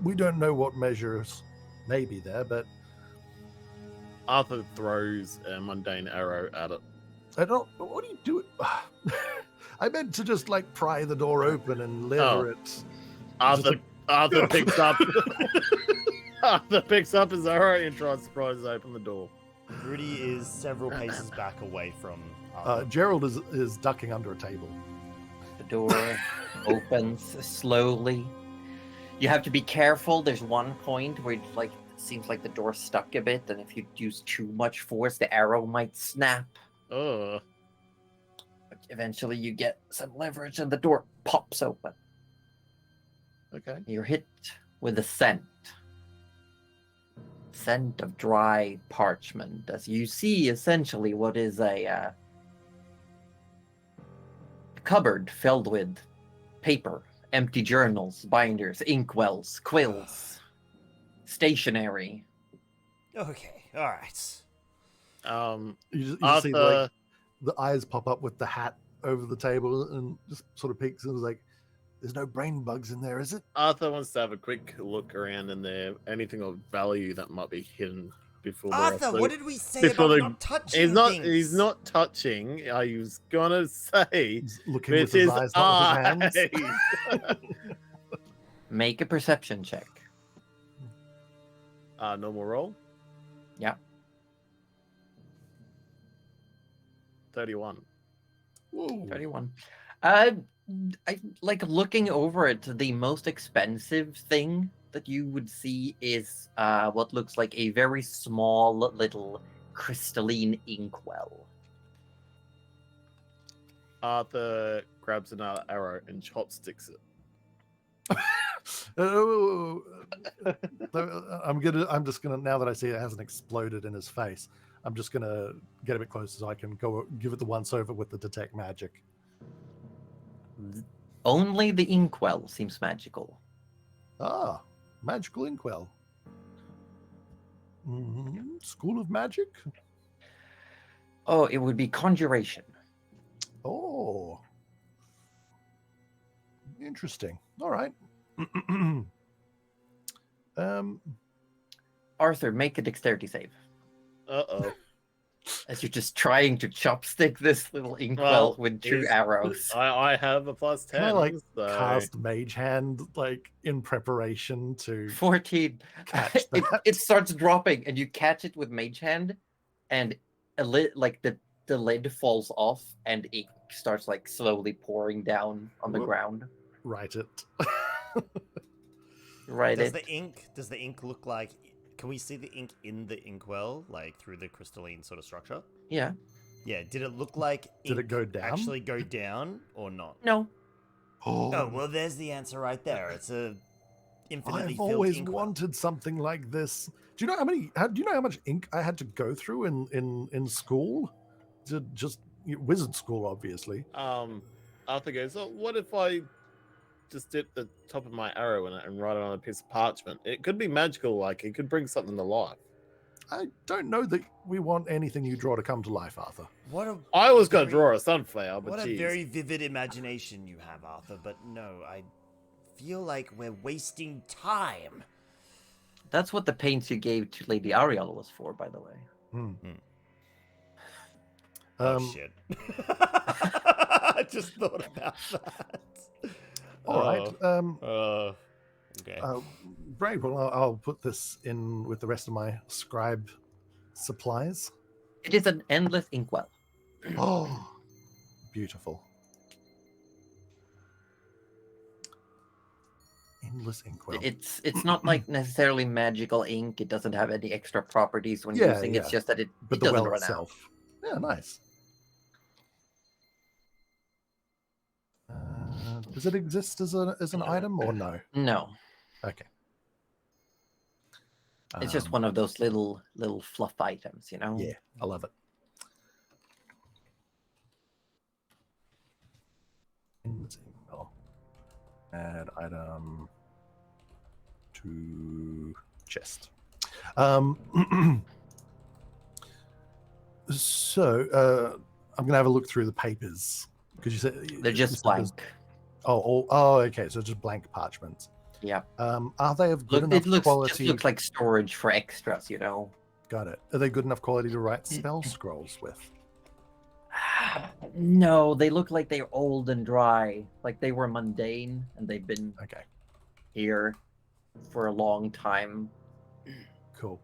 we don't know what measures may be there, but Arthur throws a mundane arrow at it. I don't. What do you do? I meant to just like pry the door open and lever it. Arthur picks up. Arthur picks up his arrow and tries to pry to open the door. Rudy is several paces back away from Arthur. Gerald is ducking under a table. The door opens slowly. You have to be careful. There's one point where it seems like the door's stuck a bit, and if you use too much force, the arrow might snap. Oh. But eventually, you get some leverage, and the door pops open. Okay. You're hit with a scent of dry parchment, as you see essentially what is a cupboard filled with paper, empty journals, binders, inkwells, quills, stationery. Okay, all right. You just Arthur, see like the eyes pop up with the hat over the table and just sort of peeks and is like, "There's no brain bugs in there, is it?" Arthur wants to have a quick look around in there. Anything of value that might be hidden before the Arthur, rest what did we say about not touching things? He's not touching. I was gonna say He's looking with with his his eyes, not with his hands. eyes. Make a perception check. Normal roll. Yeah. 31. Whoa. 31. I like looking over it. The most expensive thing that you would see is what looks like a very small little crystalline inkwell. Arthur grabs another arrow and chopsticks it. I'm just gonna, now that I see it hasn't exploded in his face, I'm just gonna get a bit closer so I can go give it the once over with the detect magic. Only the inkwell seems magical. Ah, magical inkwell. School of magic. Oh, it would be conjuration. Oh, interesting. All right. Arthur, make a dexterity save. Uh-oh. As you're just trying to chopstick this little inkwell with two arrows. I have a plus 10. Can I like so... cast mage hand like in preparation to 14. catch that? It starts dropping, and you catch it with mage hand, and the lid falls off, and ink starts like slowly pouring down on the Whoop. ground. Write it. Right. Does the ink look like? Can we see the ink in the inkwell, like through the crystalline sort of structure? Yeah. Yeah. Did it look like? Did it go down? Actually, go down or not? No. Oh well, there's the answer right there. It's a infinitely I've filled always inkwell. wanted something like this. Do you know do you know how much ink I had to go through in school? Just wizard school, obviously. Arthur goes, "Oh, what if I just dip the top of my arrow in it and write it on a piece of parchment? It could be magical, like it could bring something to life." I don't know that we want anything you draw to come to life, Arthur. I was going to draw a sunflower, but What a geez. very vivid imagination you have, Arthur. But no, I feel like we're wasting time. That's what the paints you gave to Lady Ariel was for, by the way. Oh shit! I just thought about that. All right. Okay. Great. Well, I'll put this in with the rest of my scribe supplies. It is an endless inkwell. Oh, beautiful. Endless inkwell. It's not like necessarily magical ink. It doesn't have any extra properties when Yeah, using. yeah. It's just that it But the doesn't well run itself. Yeah, nice. Does it exist as an item or no? out. No, Okay. it's just one of those little fluff items, you know. Yeah, I love it. Add item to chest. So I'm gonna have a look through the papers because you said They're you just said there's- blank. Oh, okay. So just blank parchments. Yeah. Are they of good Look, enough it looks quality? just looks like storage for extras, you know. Got it. Are they good enough quality to write spell scrolls with? No, they look like they're old and dry. Like they were mundane and they've been Okay, here for a long time. cool.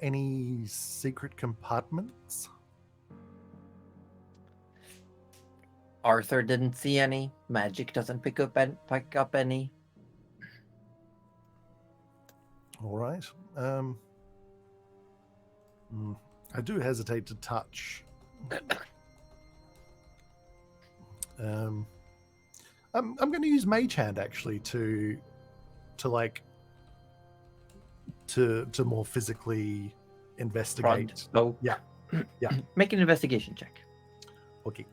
Any secret compartments? Arthur didn't see any. Magic doesn't pick up any. All right. I do hesitate to touch. I'm going to use Mage Hand actually to more physically investigate. Front. Oh, Yeah. Yeah. Make an investigation check. Okay.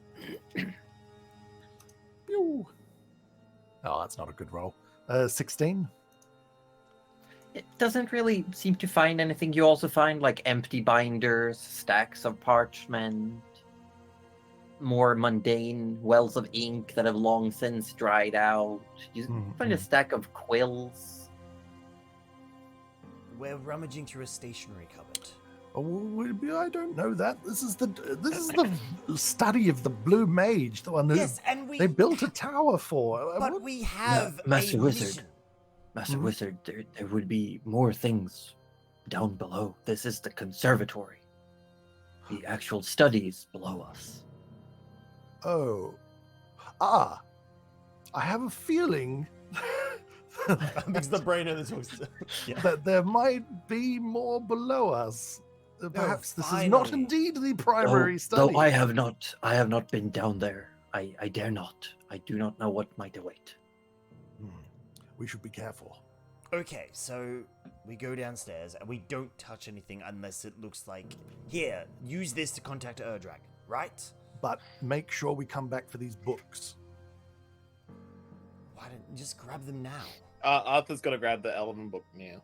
Pew. Oh, that's not a good roll. 16. It doesn't really seem to find anything. You also find like empty binders, stacks of parchment, more mundane wells of ink that have long since dried out. You find a stack of quills. We're rummaging through a stationery cupboard. Oh, I don't know that. This is the study of the Blue Mage, the one who Yes, and they built a tower for. But we have Master a Wizard. mission. Master Wizard, there would be more things down below. This is the conservatory. The actual studies below us. Oh. I have a feeling Because the brain of the talks. Yeah. that there might be more below us. Perhaps this is not finally. indeed the primary study. Though I have not been down there. I dare not. I do not know what might await. We should be careful. Okay, so we go downstairs and we don't touch anything unless it looks like, here, use this to contact Erddragon, right? But make sure we come back for these books. Why don't you just grab them now? Arthur's got to grab the Elven book now.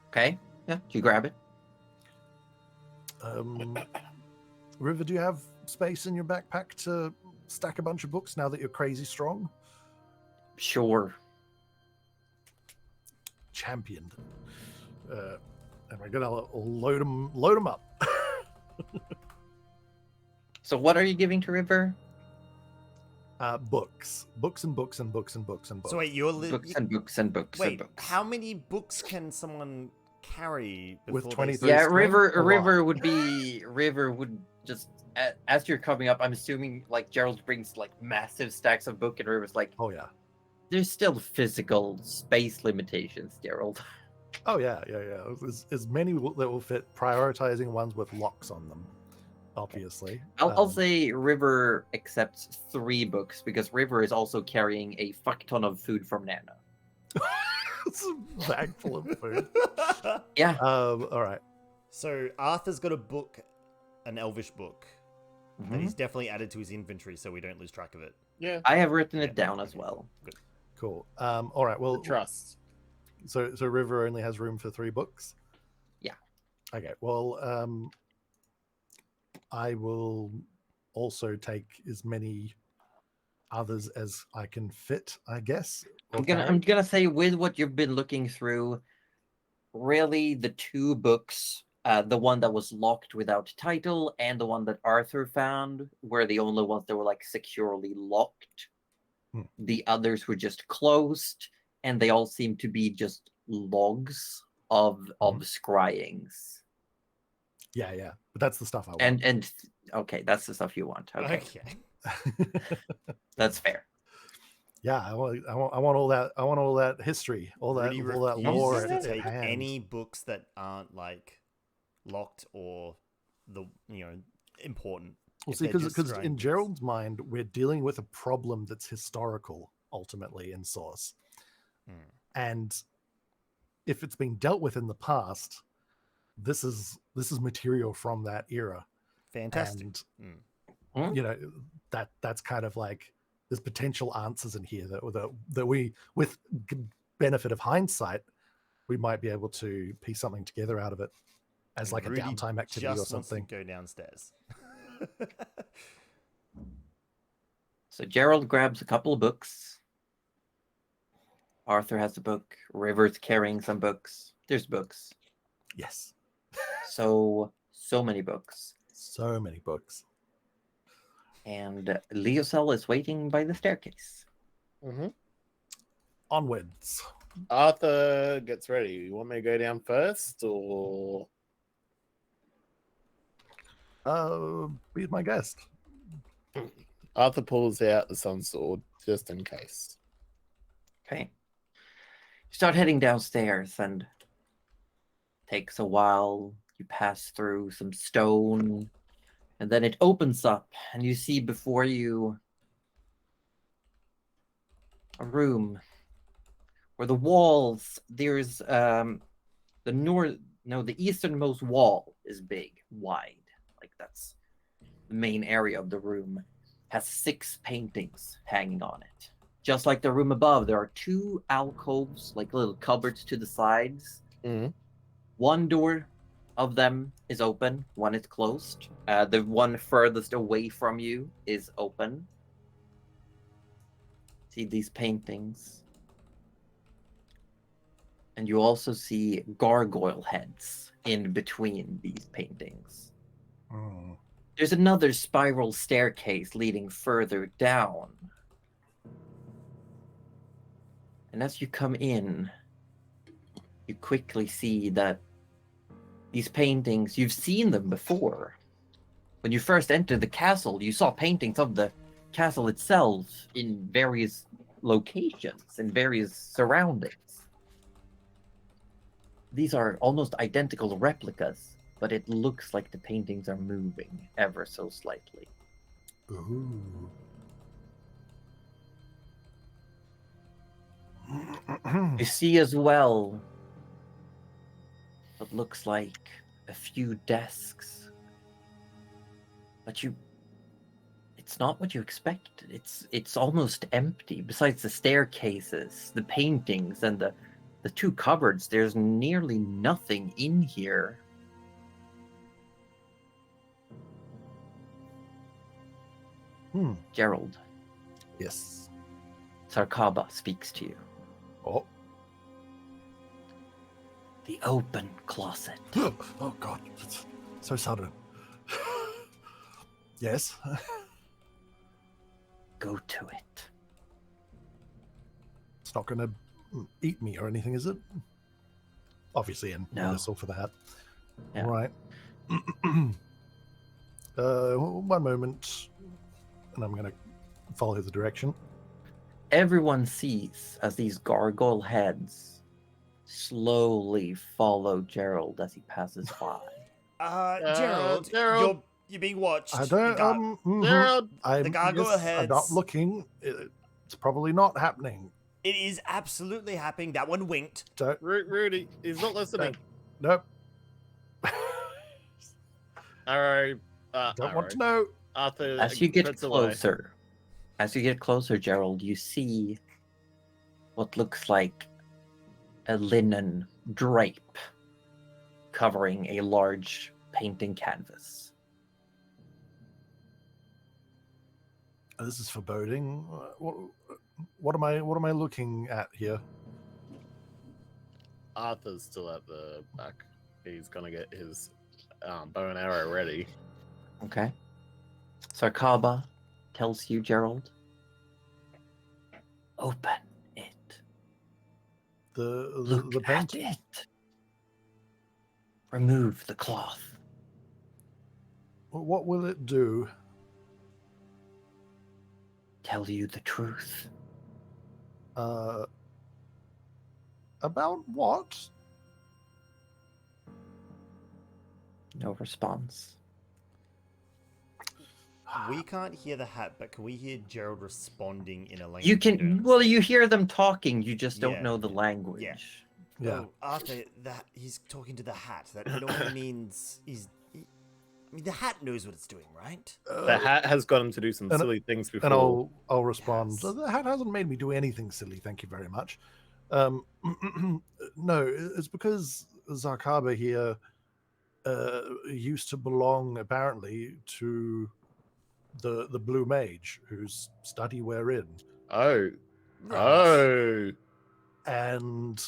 Okay? Yeah, you grab it. River, do you have space in your backpack to stack a bunch of books now that you're crazy strong? Sure. Championed. And we're gonna load them up. So what are you giving to River? Books and books and books and books and books. So wait, you're Books and books and books and wait, books. how many books can someone carry With before 23 they... Yeah, strength, River a River would just as you're coming up, I'm assuming like Gerald brings like massive stacks of book and River's like, Oh yeah. there's still physical space limitations, Gerald. Oh yeah. As many that will fit. Prioritizing ones with locks on them, obviously. I'll say River accepts 3 books because River is also carrying a fuck ton of food from Nana. It's a bag full of food. Yeah. All right. So Arthur's got a book, an Elvish book, Mm-hmm. that he's definitely added to his inventory so we don't lose track of it. Yeah. I have written it down as well. Cool. All right. Well, The trust. So River only has room for 3 books. Yeah. Okay. Well, I will also take as many others as I can fit, I guess. or carry. I'm gonna say with what you've been looking through, really the 2 books, the one that was locked without title and the one that Arthur found were the only ones that were like securely locked. The others were just closed, and they all seem to be just logs of scryings. Yeah. But that's the stuff I want. And okay, that's the stuff you want. Okay, that's fair. Yeah, I want all that. I want all that history, all that Really lore refuses at to take hand. any books that aren't like locked or important. Well, If see, they're just because scrying in books. Gerald's mind, we're dealing with a problem that's historical, ultimately in source, and if it's been dealt with in the past, this is material from that era. Fantastic. And that's kind of like there's potential answers in here that we, with benefit of hindsight, we might be able to piece something together out of it. as like a Rudy downtime activity or just wants to something. go downstairs. So Gerald grabs a couple of books. Arthur has a book. River's carrying some books. There's books. Yes, So many books. so many books. And Leocel is waiting by the staircase. Mm-hmm. Onwards. Arthur gets ready. You want me to go down first, or Be my guest. Arthur pulls out the sun sword just in case? Okay. You start heading downstairs and takes a while. You pass through some stone, and then it opens up, and you see before you a room where the walls, there's the easternmost wall is big, wide. Like that's the main area of the room. Has 6 paintings hanging on it. Just like the room above, there are 2 alcoves, like little cupboards to the sides. Mm-hmm. One door of them is open, one is closed. The one furthest away from you is open. See these paintings. And you also see gargoyle heads in between these paintings. Mm. There's another spiral staircase leading further down. And as you come in, you quickly see that these paintings, you've seen them before. When you first entered the castle, you saw paintings of the castle itself in various locations, in various surroundings. These are almost identical replicas, but it looks like the paintings are moving ever so slightly. Ooh. You see as well what looks like a few desks, but it's not what you expected. It's almost empty. Besides the staircases, the paintings, and the 2 cupboards, there's nearly nothing in here. Gerald, Yes. Sarkaba speaks to you. Oh. The open closet. Oh God. It's so sudden. Yes. Go to it. It's not going to eat me or anything, is it? Obviously, and No. whistle for the hat. Yeah. Right. One moment, and I'm going to follow his direction. Everyone sees as these gargoyle heads slowly follow Gerald as he passes by. Gerald, Gerald. you're being watched. I The don't. Gerald, I'm, gargoyle I'm heads. not looking. It's probably not happening. It is absolutely happening. That one winked. Don't. Rudy, he's not listening. Nope. All right. Don't want to know. Arthur, As you get puts away. closer, Gerald, you see what looks like a linen drape covering a large painting canvas. This is foreboding. What am I looking at here? Arthur's still at the back. He's gonna get his bow and arrow ready. Okay. Sarkaba tells you, Gerald, open it. Look The at painting. it. Remove the cloth. What will it do? Tell you the truth. About what? No response. We can't hear the hat, but can we hear Gerald responding in a language? You we can. don't Well, you hear them talking. You just don't Yeah. know the language. Yeah. Yeah. Oh, Arthur, that he's talking to the hat. That normally means I mean, the hat knows what it's doing, right? The hat has got him to do some and- silly things before. And I'll respond. Yes. The hat hasn't made me do anything silly. Thank you very much. No, it's because Zarkaba here used to belong apparently to the Blue Mage, whose study we're in, Oh. Right. Oh. and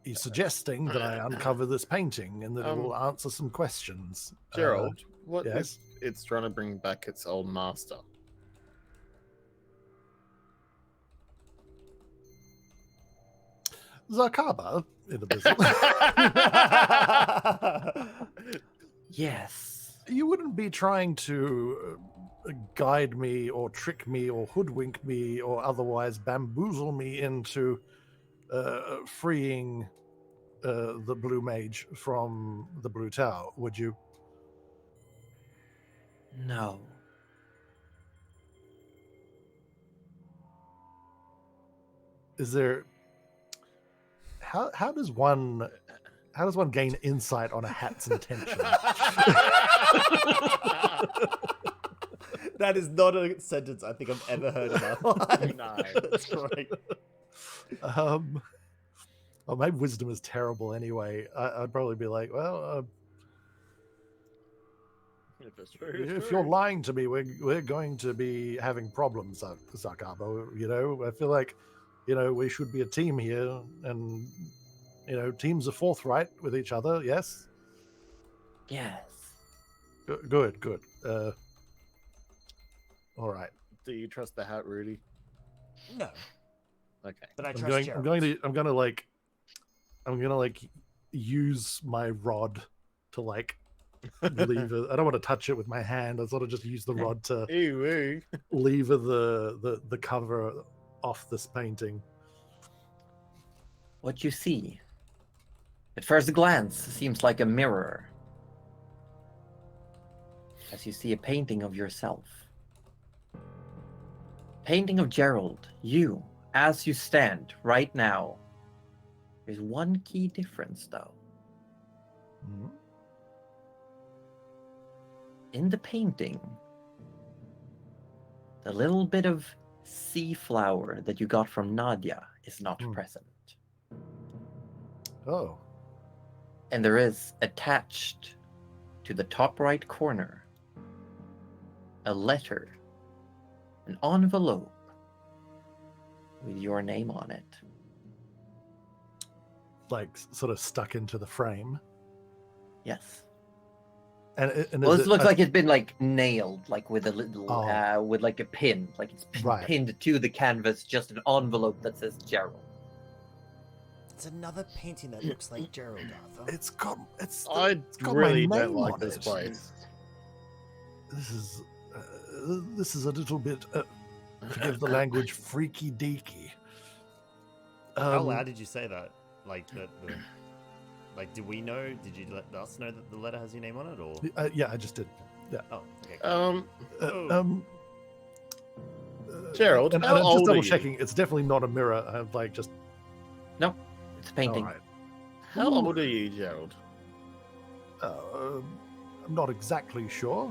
he's suggesting that I uncover this painting and that it will answer some questions. Gerald, what yes? if it's trying to bring back its old master? Zakaba in the business. Yes. You wouldn't be trying to guide me or trick me or hoodwink me or otherwise bamboozle me into freeing the Blue Mage from the Blue Tower, would you? No. Is there how does one gain insight on a hat's intention? That is not a sentence I think I've ever heard in my life. No. That's great. Well, my wisdom is terrible anyway. I'd probably be like, well, If it's true, if you're lying to me, we're going to be having problems, Zakabo. You know, I feel like, you know, we should be a team here, and you know, teams are forthright with each other. Yes. Yes. Good. All right. Do you trust the hat, Rudy? No, Okay. but I I'm trust going. Gerald. I'm gonna use my rod to like lever. I don't want to touch it with my hand. I sort of just use the rod to Ew. lever the cover off this painting. What you see, at first glance, seems like a mirror. As you see a painting of yourself. Painting of Gerald, you, as you stand right now. There's one key difference, though. Mhm. In the painting, the little bit of sea flower that you got from Nadia is not present. Oh, And there is attached to the top right corner a letter, an envelope with your name on it. like sort of stuck into the frame. Yes. And Well, is this it looks like it's been like nailed, like with a little, Oh. with like a pin, like it's been Right. pinned to the canvas, just an envelope that says Gerald. It's another painting that looks like Gerald, Arthur. it's got I got really my don't name like on this it. place. This is a little bit, forgive the language, freaky deaky. How loud did you say that? Like like, do we know? Did you let us know that the letter has your name on it, or? Yeah, I just did. Yeah. Oh, okay. Gerald, and how I'm just old are double you? checking. It's definitely not a mirror. I'm like just. No, it's a painting. All right. How old are you, Gerald? I'm not exactly sure.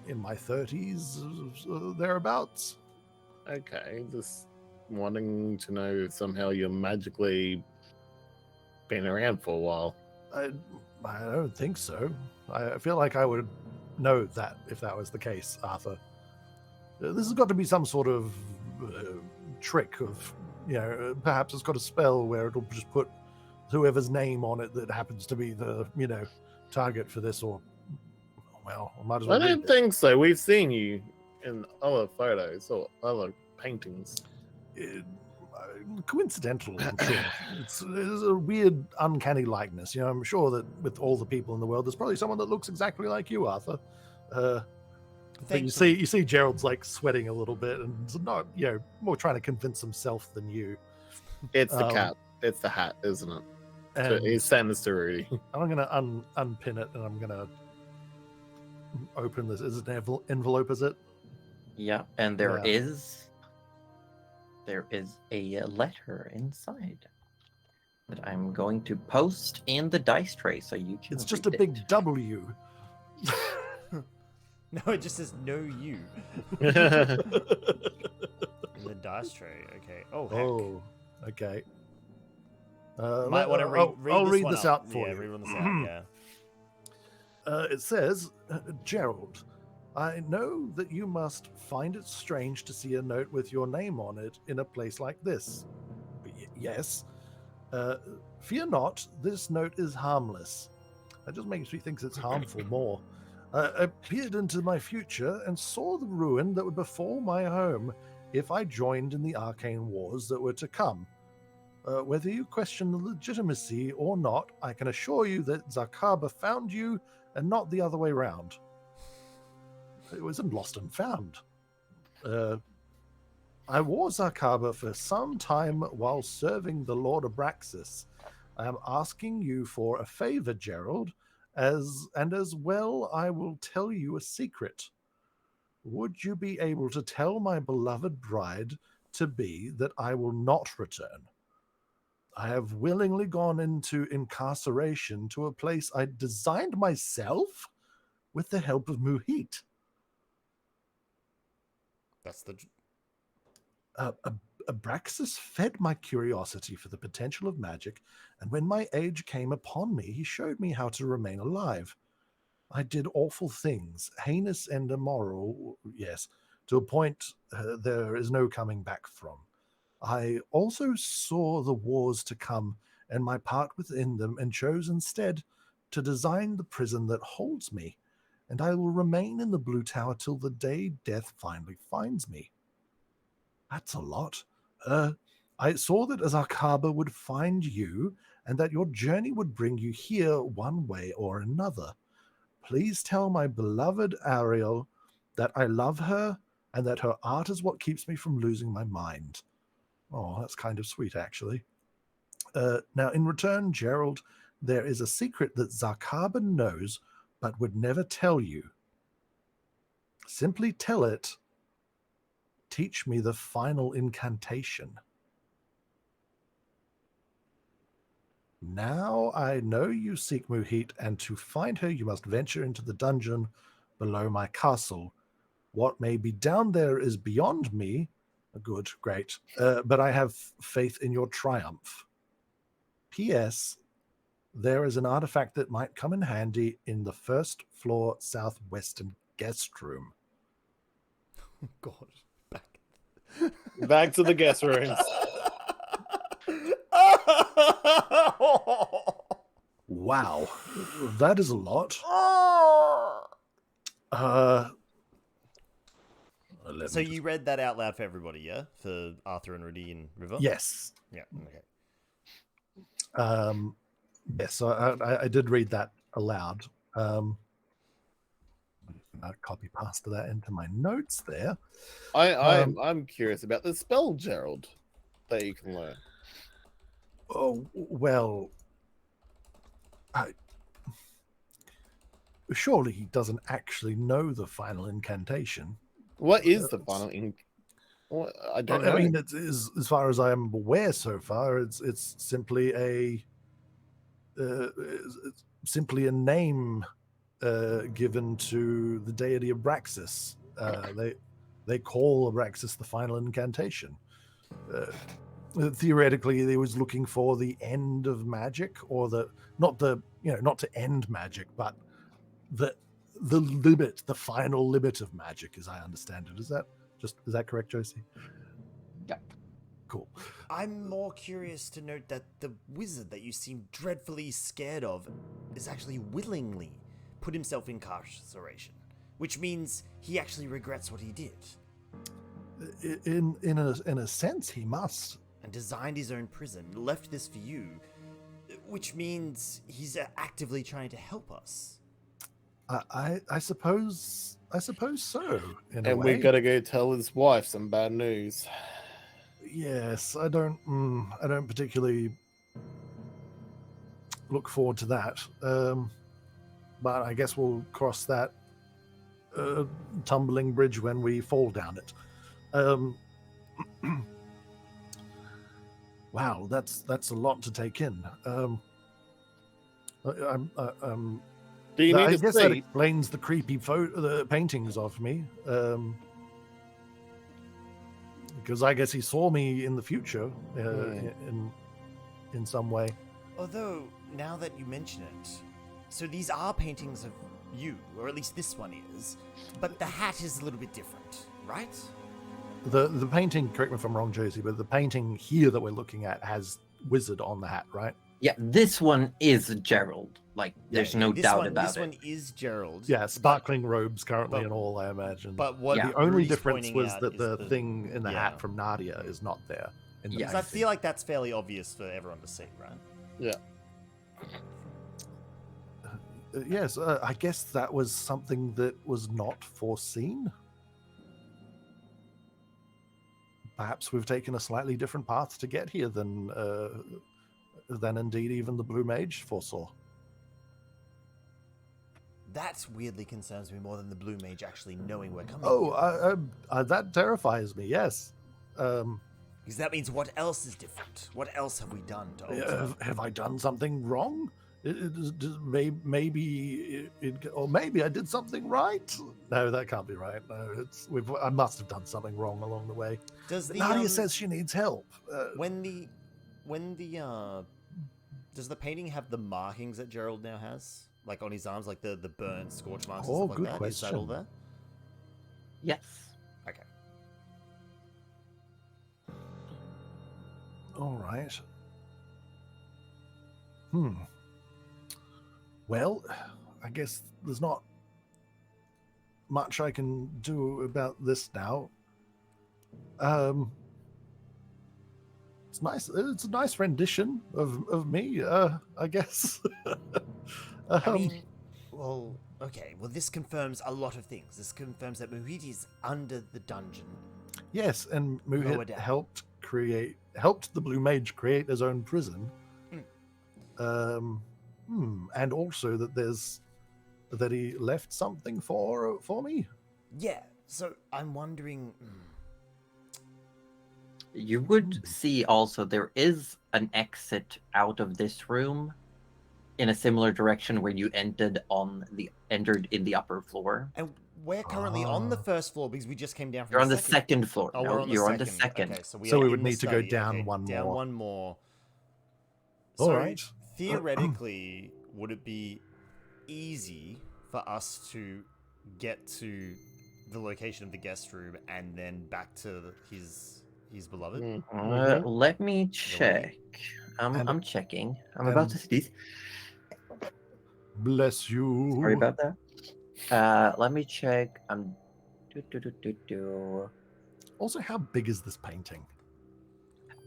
In my 30s, thereabouts. Okay, just wanting to know if somehow you're magically been around for a while. I don't think so. I feel like I would know that if that was the case, Arthur. This has got to be some sort of trick of, you know, perhaps it's got a spell where it'll just put whoever's name on it that happens to be the, you know, target for this, or, well, I might as well I don't read it. think so. We've seen you in other photos or other paintings. Coincidental, I'm sure. It's a weird, uncanny likeness. You know, I'm sure that with all the people in the world, there's probably someone that looks exactly like you, Arthur. But you see Gerald's like sweating a little bit, and it's not, you know, more trying to convince himself than you. It's the cat. It's the hat, isn't it? So And he's saying this to Rudy. I'm gonna unpin it, and I'm gonna open this. Is it an envelope? Is it? Yeah, and there Yeah. is a letter inside that I'm going to post in the dice tray so you can. It's just a read big it. W. No, it just says no you in the dice tray. Okay. Oh, heck. Oh, okay. Might want to read I'll this read one this up. out for yeah, you. read this out. Yeah. It says, Gerald, I know that you must find it strange to see a note with your name on it in a place like this. Yes. Fear not, this note is harmless. That just makes me think it's harmful more. I peered into my future and saw the ruin that would befall my home if I joined in the arcane wars that were to come. Whether you question the legitimacy or not, I can assure you that Zakaba found you and not the other way round. It wasn't lost and found. I wore Zakaba for some time while serving the Lord Abraxas. I am asking you for a favor, Gerald, as well I will tell you a secret. Would you be able to tell my beloved bride-to-be that I will not return? I have willingly gone into incarceration to a place I designed myself with the help of Muhit. That's the... Abraxas fed my curiosity for the potential of magic, and when my age came upon me, he showed me how to remain alive. I did awful things, heinous and immoral, yes, to a point there is no coming back from. I also saw the wars to come and my part within them, and chose instead to design the prison that holds me, and I will remain in the Blue Tower till the day death finally finds me. That's a lot. I saw that Azarkaba would find you, and that your journey would bring you here one way or another. Please tell my beloved Ariel that I love her, and that her art is what keeps me from losing my mind. Oh, that's kind of sweet, actually. Now, in return, Gerald, there is a secret that Zarkaba knows, but would never tell you. Simply tell it. Teach me the final incantation. Now I know you seek Muhit, and to find her you must venture into the dungeon below my castle. What may be down there is beyond me. Good, great. But I have faith in your triumph. P.S. There is an artifact that might come in handy in the first floor southwestern guest room. God. Back to the guest rooms. Wow. That is a lot. So you read that out loud for everybody, yeah? For Arthur and Rudy and River? Yes. Yeah, okay. Yes, so I did read that aloud. I copy pasted that into my notes there. I'm curious about the spell, Gerald, that you can learn. Oh, well, surely he doesn't actually know the final incantation. What is the final I don't know. I mean, it's, as far as I am aware so far, it's simply a name given to the deity Abraxas. They call Abraxas the final incantation. Theoretically, they was looking for the end of magic, or not to end magic, but the limit, the final limit of magic, as I understand it. Is that correct, Josie? Yeah. Cool. I'm more curious to note that the wizard that you seem dreadfully scared of is actually willingly put himself in incarceration, which means he actually regrets what he did. In a sense, he must. And designed his own prison, left this for you, which means he's actively trying to help us. I suppose so. And we gotta go tell his wife some bad news. Yes, I don't particularly look forward to that. But I guess we'll cross that tumbling bridge when we fall down it. Wow, that's a lot to take in. Do you need I to guess that see? explains the creepy the paintings of me. Because I guess he saw me in the future. in some way. Although, now that you mention it, so these are paintings of you, or at least this one is, but the hat is a little bit different, right? The painting, correct me if I'm wrong, Josie, but the painting here that we're looking at has wizard on the hat, right? Yeah, this one is Gerald. Like, there's no doubt about this it. one is Gerald. Yeah, sparkling robes currently but- and all, I imagine. But what Yeah. the only Rudy's difference pointing was out that is the thing in the yeah. hat from Nadia is not there. In the Yeah. Because I painting. feel like that's fairly obvious for everyone to see, right? Yes, I guess that was something that was not foreseen. Perhaps we've taken a slightly different path to get here than indeed even the Blue Mage foresaw. That weirdly concerns me more than the Blue Mage actually knowing we're coming. Oh, that terrifies me. Yes. Because that means what else is different? What else have we done to alter? Have I done something wrong? Maybe I did something right. No, that can't be right. No, I must have done something wrong along the way. Does the Nadia says she needs help. Does the painting have the markings that Gerald now has, like on his arms, like the burnt scorch marks Oh, and stuff good like that? Is that all question. there? Yes. Okay. All right. Well, I guess there's not much I can do about this now. It's nice. It's a nice rendition of me, I guess. I mean, well, okay. Well, this confirms a lot of things. This confirms that Muhit is under the dungeon. Yes, and Lower Muhit down. helped the Blue Mage create his own prison. And also that he left something for me. Yeah. So I'm wondering. You would see also there is an exit out of this room in a similar direction where you entered in the upper floor. And we're currently on the first floor because we just came down from You're on the the second. second floor. Oh, No, we're on the you're second. on the second. Okay, so we So are we in would the need to go study. down Okay, one down more. one more. All So right. theoretically, would it be easy for us to get to the location of the guest room and then back to his beloved? Let me check. I'm checking. I'm about to see this. Bless you. Sorry about that. Let me check. Also, how big is this painting?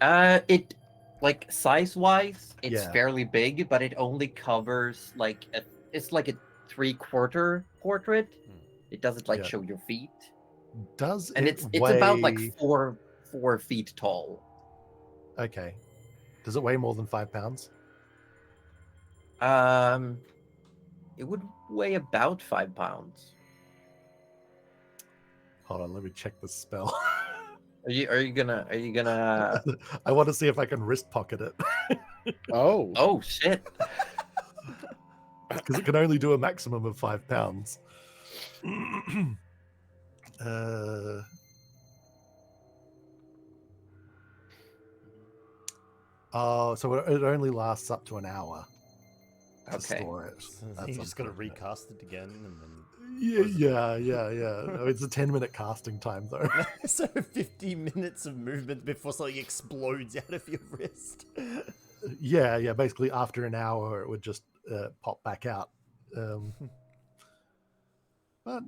It like size-wise, it's Yeah. fairly big, but it only covers it's like a 3/4 portrait. It doesn't Yeah. show your feet, Does and it it's about weigh- 4 feet tall. Okay. Does it weigh more than 5 pounds? It would weigh about 5 pounds. Hold on, let me check the spell. Are you gonna I want to see if I can wrist pocket it Oh. Oh shit. because it can only do a maximum of 5 pounds. So it only lasts up to an hour to Okay. store it. So That's you just got to unfortunate. recast it again and then. Yeah. No, it's a 10-minute casting time though. So 50 minutes of movement before something explodes out of your wrist. Yeah. Basically, after an hour, it would just pop back out. But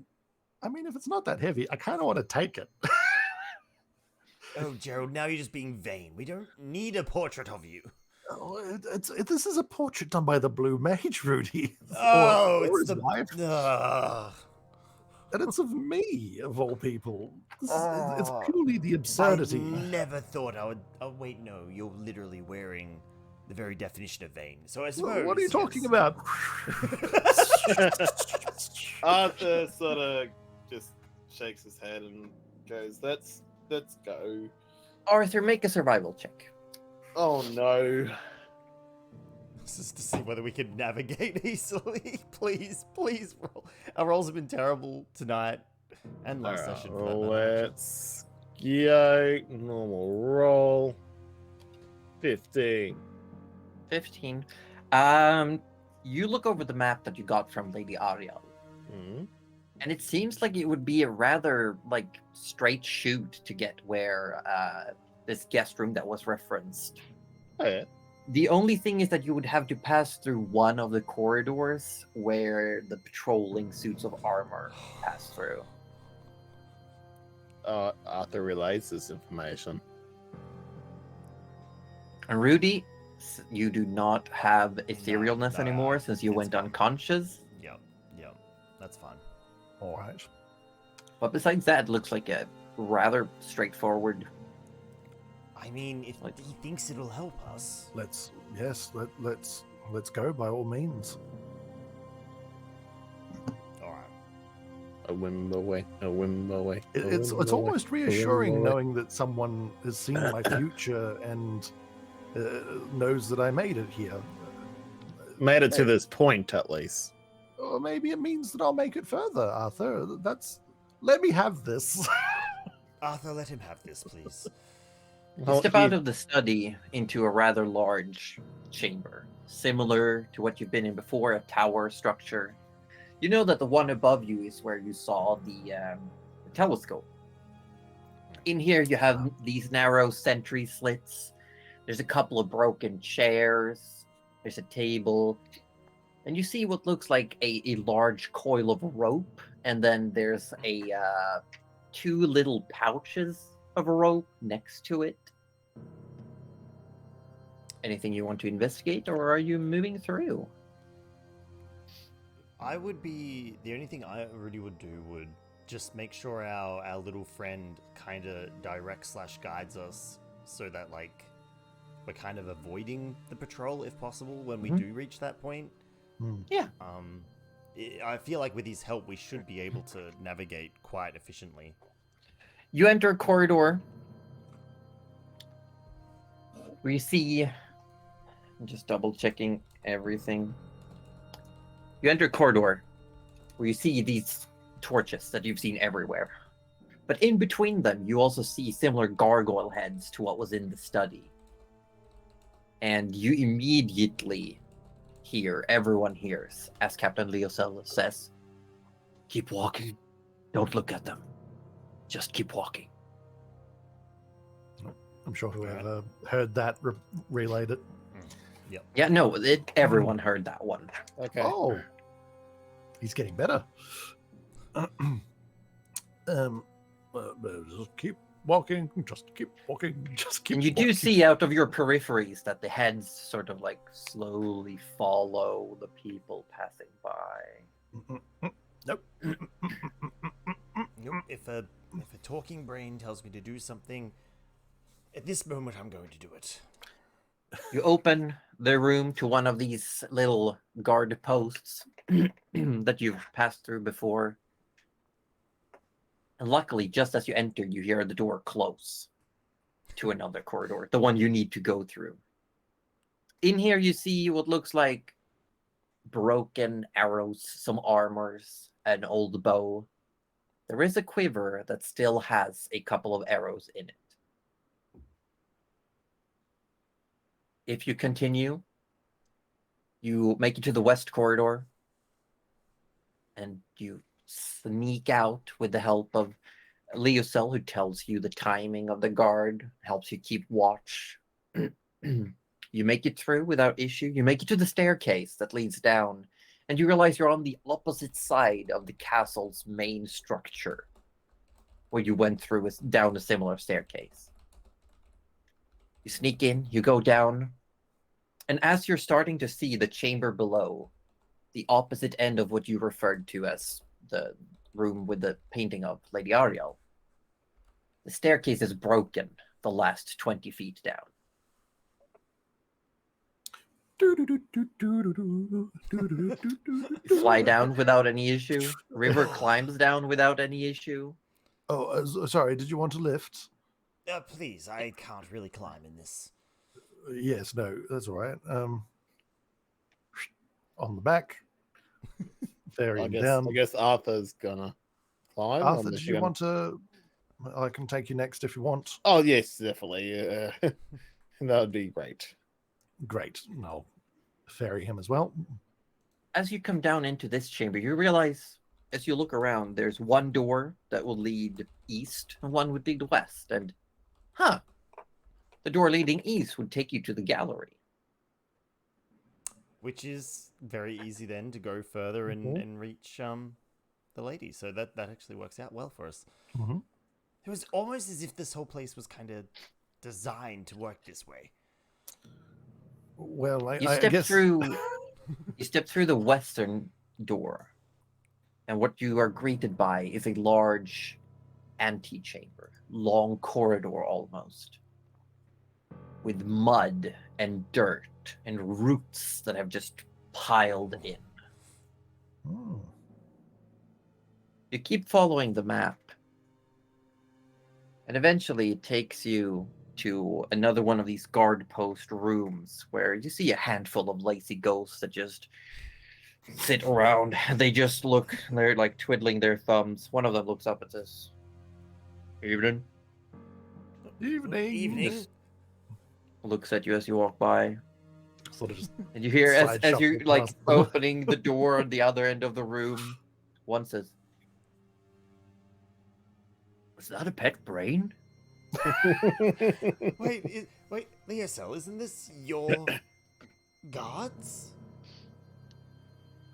I mean, if it's not that heavy, I kind of want to take it. Oh, Gerald, now you're just being vain. We don't need a portrait of you. Oh, this is a portrait done by the Blue Mage, Rudy. Oh, or it's his the wife. Ugh. And it's of me, of all people. It's Oh. purely the I absurdity. never thought I would. Oh, wait, no. You're literally wearing the very definition of vain. So I suppose. What are you talking yes. about? Arthur sort of just shakes his head and goes, let's go. Arthur, make a survival check. Oh no. This is to see whether we can navigate easily. Please roll. Our rolls have been terrible tonight and last session. For that matter. Let's go. Normal roll. 15. 15. You look over the map that you got from Lady Ariel, Mhm. and it seems like it would be a rather like straight shoot to get where this guest room that was referenced. Oh, yeah. The only thing is that you would have to pass through one of the corridors where the patrolling suits of armor pass through. Arthur relays this information. And Rudy, you do not have etherealness no, anymore since you it's went fine. unconscious. Yep. That's fine. All right. But besides that, it looks like a rather straightforward. I mean, if he thinks it'll help us. Let's go by all means. All right. A whim away, a whim away. It's almost reassuring knowing that someone has seen my future and knows that I made it here. Made it to this point, at least. Or maybe it means that I'll make it further, Arthur. Let me have this. Arthur, let him have this, please. You step out of the study into a rather large chamber, similar to what you've been in before, a tower structure. You know that the one above you is where you saw the telescope. In here, you have these narrow sentry slits. There's a couple of broken chairs. There's a table. And you see what looks like a large coil of rope. And then there's two little pouches of a rope next to it. Anything you want to investigate, or are you moving through? The only thing I really would do would just make sure our little friend kind of directs/guides us so that, like, we're kind of avoiding the patrol if possible when we do reach that point. Yeah. I feel like with his help, we should be able to navigate quite efficiently. You enter a corridor where you see, I'm just double checking everything. You enter a corridor where you see these torches that you've seen everywhere. But in between them, you also see similar gargoyle heads to what was in the study. And you immediately hear, everyone hears, as Captain Leocel says, "Keep walking. Don't look at them. Just keep walking." I'm sure whoever heard that relayed it. Yep. Yeah, no, everyone heard that one. Okay. Oh, he's getting better. Just keep walking. Just keep walking. Just keep. And you do walking. see out of your peripheries that the heads sort of like slowly follow the people passing by. Nope. Nope. If a talking brain tells me to do something, at this moment I'm going to do it. You open the room to one of these little guard posts that you've passed through before. And luckily, just as you enter, you hear the door close to another corridor, the one you need to go through. In here, you see what looks like broken arrows, some armors, an old bow. There is a quiver that still has a couple of arrows in it. If you continue, you make it to the west corridor, and you sneak out with the help of Leocel, who tells you the timing of the guard, helps you keep watch. You make it through without issue. You make it to the staircase that leads down, and you realize you're on the opposite side of the castle's main structure, where you went through down a similar staircase. You sneak in, you go down, and as you're starting to see the chamber below, the opposite end of what you referred to as the room with the painting of Lady Ariel, the staircase is broken the last 20 feet down. You fly down without any issue. River climbs down without any issue. Oh, sorry. Did you want a lift? Please, I can't really climb in this. Yes, no, that's all right. On the back. Ferrying down. I guess Arthur's gonna climb. Arthur, do you want to? I can take you next if you want. Oh yes, definitely. That would be great. Great. I'll ferry him as well. As you come down into this chamber, you realize, as you look around, there's one door that will lead east and one would lead west. And, the door leading east would take you to the gallery. Which is very easy then to go further and reach the lady. So that actually works out well for us. Mm-hmm. It was almost as if this whole place was kind of designed to work this way. Well, You I step guess... through. You step through the western door, and what you are greeted by is a large antechamber, long corridor almost, with mud and dirt and roots that have just piled in. Oh. You keep following the map, and eventually it takes you to another one of these guard post rooms where you see a handful of lazy ghosts that just sit around. They just look, they're like twiddling their thumbs. One of them looks up and says, "Evening." Evening. Looks at you as you walk by. Sort of just And you hear Slide as you're shuffle like past them. opening the door on the other end of the room, one says, "Was that a pet brain?" Wait, Leosel, isn't this your guards?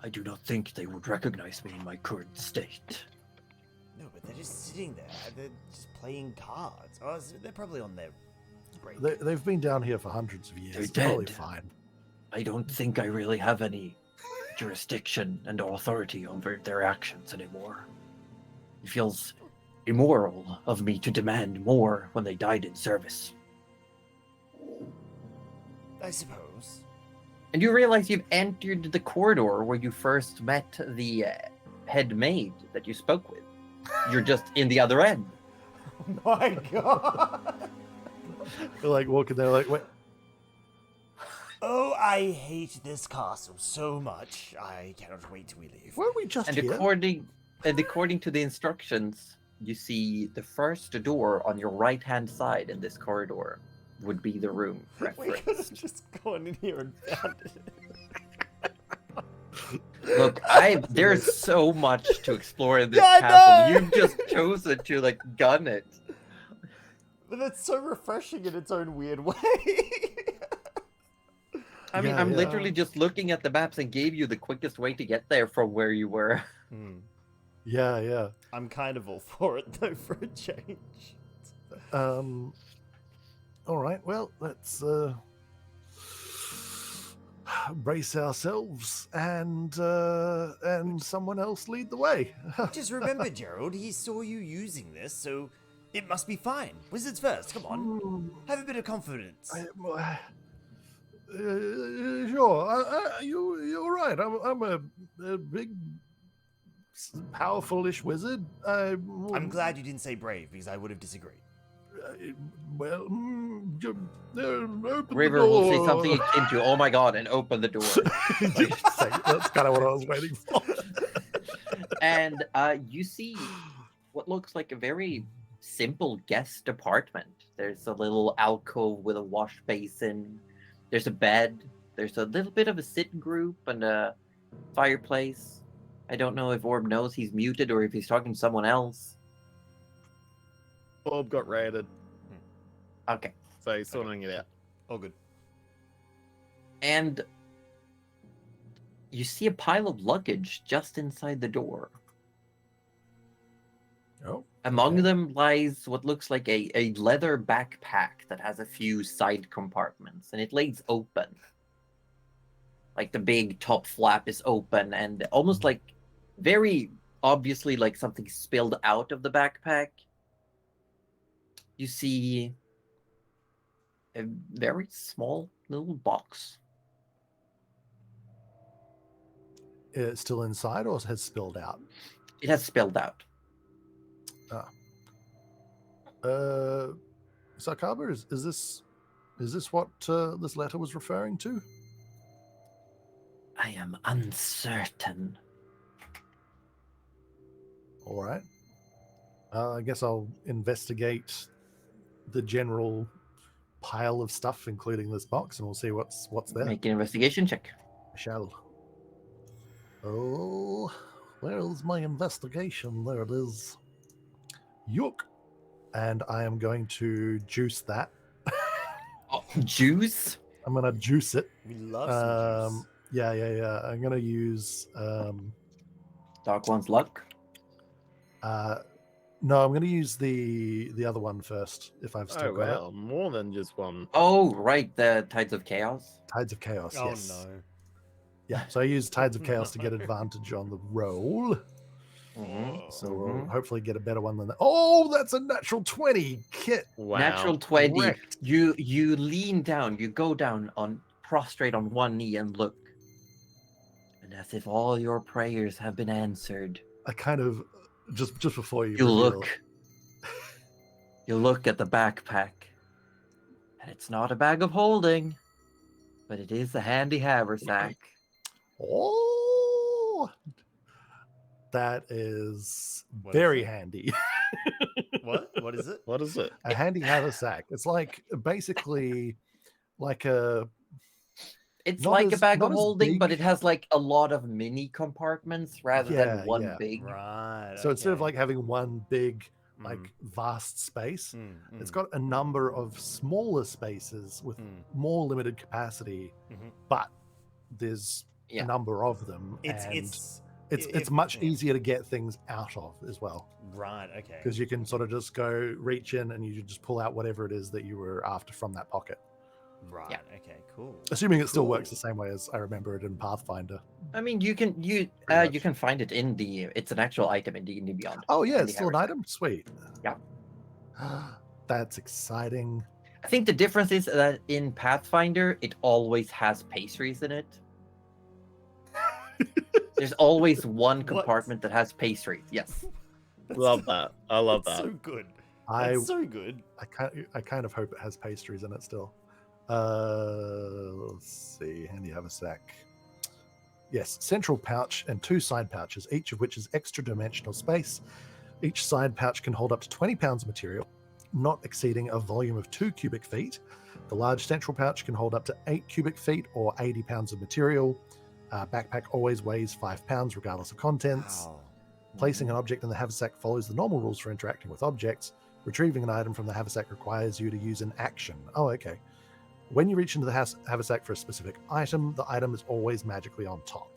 "I do not think they would recognize me in my current state." No, but they're just sitting there. They're just playing cards. Oh, they're probably on their break. they've been down here for hundreds of years. They're It's probably dead. fine. I don't think I really have any jurisdiction and authority over their actions anymore. It feels immoral of me to demand more when they died in service. I suppose. And you realize you've entered the corridor where you first met the head maid that you spoke with. You're just in the other end. Oh my god! They're like walking there, like, wait. Oh, I hate this castle so much. I cannot wait till we leave. Weren't we just And here? according to the instructions, you see the first door on your right-hand side in this corridor would be the room We could have referenced. just gone in here and found it. Look, there's so much to explore in this Yeah, I castle. know! You've just chosen to like gun it. But that's so refreshing in its own weird way. I mean, Yeah, I'm yeah. literally just looking at the maps and gave you the quickest way to get there from where you were. Yeah. I'm kind of all for it though, for a change. All right. Well, let's brace ourselves and someone else lead the way. Just remember, Gerald, he saw you using this, so it must be fine. Wizards first, come on. Have a bit of confidence. Sure. You're right. I'm a big, powerful-ish wizard. I'm glad you didn't say brave, because I would have disagreed. Well, open River the will say door. something akin to, "Oh my god," and open the door. That's kind of what I was waiting for. And you see what looks like a very simple guest apartment. There's a little alcove with a wash basin. There's a bed. There's a little bit of a sit group and a fireplace. I don't know if Orb knows he's muted or if he's talking to someone else. Bob got raided, Okay. so he's sorting it out. Oh, good. And you see a pile of luggage just inside the door. Oh, Among okay. them lies what looks like a leather backpack that has a few side compartments, and it lays open. Like the big top flap is open, and almost like very obviously like something spilled out of the backpack. You see a very small little box. It's still inside or has spilled out? It has spilled out. Sakaba, is this what this letter was referring to? I am uncertain. All right. I guess I'll investigate the general pile of stuff, including this box, and we'll see what's there. Make an investigation check. I shall. Oh, where's my investigation? There it is. Yuck. And I am going to juice that. Oh, juice? I'm going to juice it. We love some juice. Yeah. I'm going to use... Dark One's luck. No, I'm going to use the other one first, if I've still Oh, got wow. More than just one. Oh, right, the Tides of Chaos. it. Tides of Chaos, Oh yes. no. Yeah, so I use Tides of Chaos to get advantage on the roll. Mhm. So we'll hopefully get a better one than that. Oh, that's a natural 20. Kit. Wow. Natural 20. Wrecked. You lean down, you go down on prostrate on one knee and look. And as if all your prayers have been answered, I kind of just before you you reveal- look. You look at the backpack. And it's not a bag of holding, but it is a handy haversack. Oh, that is What very is it? handy. What? What is it? What is it? A handy haversack. It's like basically like a It's Not like a as- bag not of as holding, but big. it has like a lot of mini compartments rather Yeah, than one yeah. big. Right. so instead of okay. like having one big Mm, like vast space, it's mm, got a number of smaller spaces with mm. more limited capacity, Mhm. but there's Yeah. a number of them, It's and it's it's much easier to get things out of as well, Right. Okay. because you can sort of just go reach in and you just pull out whatever it is that you were after from that pocket, Right. Yeah. Okay. Cool. assuming it still Cool. works the same way as I remember it in Pathfinder. I mean, you Pretty you much. can find it in the. It's an actual item in D&D Beyond. Oh yeah, Handy it's still an haversack. item. Sweet. Yeah. That's exciting. I think the difference is that in Pathfinder, it always has pastries in it. There's always one What? compartment that has pastries. Yes. Love that. I love That's that. so good. I That's so good. I kind of hope it has pastries in it still. Let's see. Handy haversack. Yes, central pouch and 2 side pouches, each of which is extra dimensional space. Each side pouch can hold up to 20 pounds of material, not exceeding a volume of 2 cubic feet. The large central pouch can hold up to 8 cubic feet or 80 pounds of material. Backpack always weighs 5 pounds regardless of contents. Wow. Placing an object in the haversack follows the normal rules for interacting with objects. Retrieving an item from the haversack requires you to use an action. Oh, okay. When you reach into the haversack for a specific item, the item is always magically on top.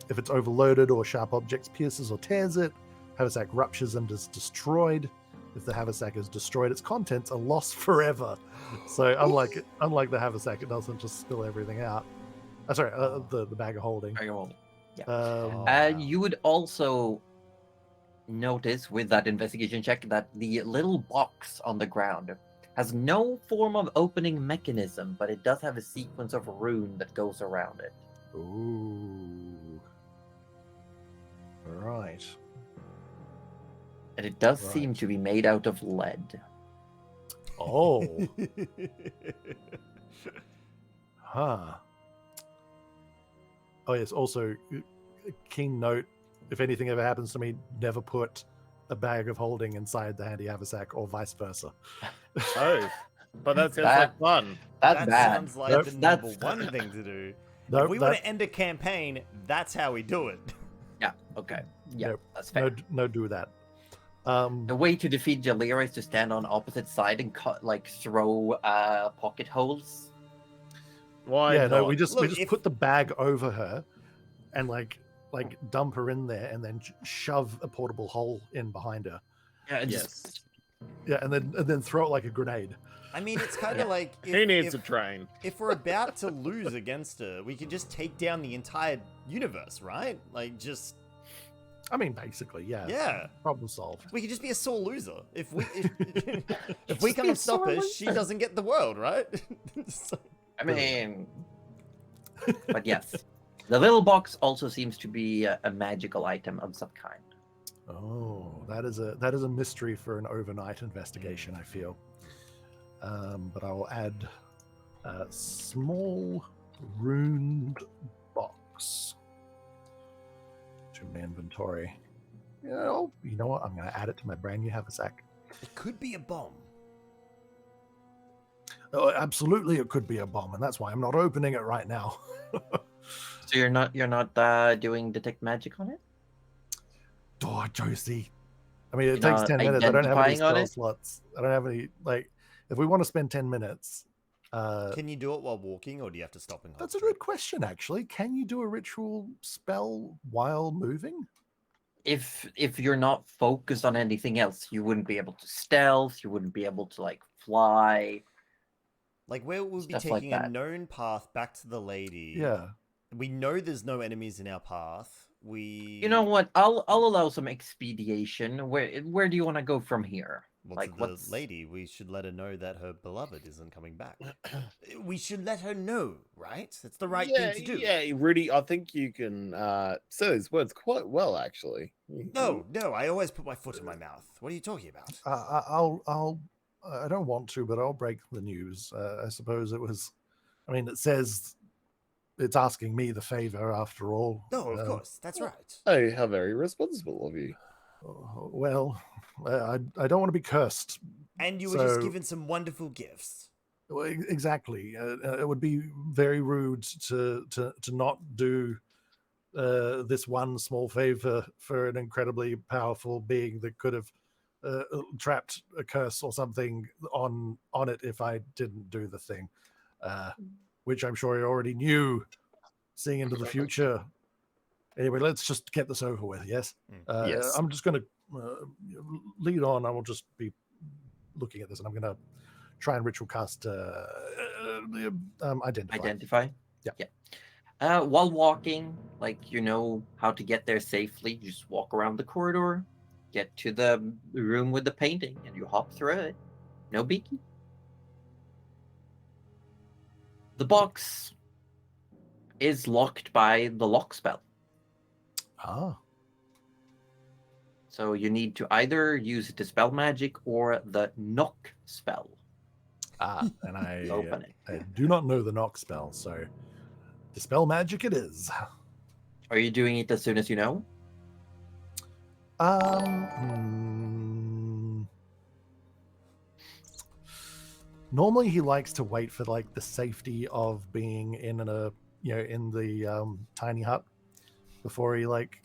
If it's overloaded or sharp objects pierces or tears it, haversack ruptures and is destroyed. If the haversack is destroyed, its contents are lost forever. So unlike the haversack, it doesn't just spill everything out. The bag of holding. Very well. Wow. You would also notice with that investigation check that the little box on the ground has no form of opening mechanism, but it does have a sequence of rune that goes around it. Ooh. Right. And it does Right. seem to be made out of lead. Oh. Huh. Oh yes. Also, keen note: if anything ever happens to me, never put a bag of holding inside the handy haversack, or vice versa. Oh, but that sounds That- like fun. That's that bad. sounds like Nope. the That's- number one thing to do. No, if we want to end a campaign, that's how we do it. Yeah, okay. Yeah, Nope. that's fair. no, do that. The way to defeat Jalira is to stand on opposite side and throw pocket holes. Why? Yeah, no, not? we just Look, if- put the bag over her, and like dump her in there, and then shove a portable hole in behind her. Yeah, and Yes. just Yeah, and then throw it like a grenade. I mean, it's kind of Yeah. like He needs if, a train. if we're about to lose against her, we can just take down the entire universe, right? Like, just I mean, basically, yeah. yeah. Problem solved. We could just be a sore loser. If we if we Just be a can't stop sore her, she loser. doesn't get the world, right? So- I mean, but yes, the little box also seems to be a magical item of some kind. Oh, that is a mystery for an overnight investigation, I feel. But I will add a small runed box to my inventory. You know what? I'm going to add it to my brand new haversack. it could be a bomb. Oh, absolutely, it could be a bomb, and that's why I'm not opening it right now. So you're not doing detect magic on it? Oh, Josie. I mean, it You're takes not 10 minutes. I don't have any identifying on spell it? slots. I don't have any, like, if we want to spend 10 minutes, Can you do it while walking, or do you have to stop and hold that's a straight? good question, actually. Can you do a ritual spell while moving? If you're not focused on anything else, you wouldn't be able to stealth, you wouldn't be able to like fly. Like, where we'll be Stuff like taking a that. known path back to the lady. Yeah. We know there's no enemies in our path. You know what? I'll allow some expediation. Where do you want to go from here? Well, Like, to the what's lady, we should let her know that her beloved isn't coming back. We should let her know, right? It's the right thing to do. Yeah, Rudy, I think you can say these words quite well, actually. No, I always put my foot in my mouth. What are you talking about? I don't want to, but I'll break the news. I suppose it was, I mean, it says it's asking me the favor after all. No, of course, that's right. Oh, how very responsible of you. Well, I don't want to be cursed. And you were just So- given some wonderful gifts. Well, exactly. It would be very rude to not do this one small favor for an incredibly powerful being that could have trapped a curse or something on it if I didn't do the thing, which I'm sure he already knew, seeing into the future. Anyway, let's just get this over with. Yes. Yes. I'm just going to lead on. I will just be looking at this, and I'm going to try and ritual cast identify. identify? Yeah. While walking, like you know how to get there safely, you just walk around the corridor, get to the room with the painting, and you hop through it. No biggie. The box is locked by the lock spell. Ah. So you need to either use Dispel Magic or the Knock spell. And I Open it. I do not know the knock spell, so dispel magic it is. Are you doing it as soon as you know? Normally he likes to wait for like the safety of being in in the tiny hut before he like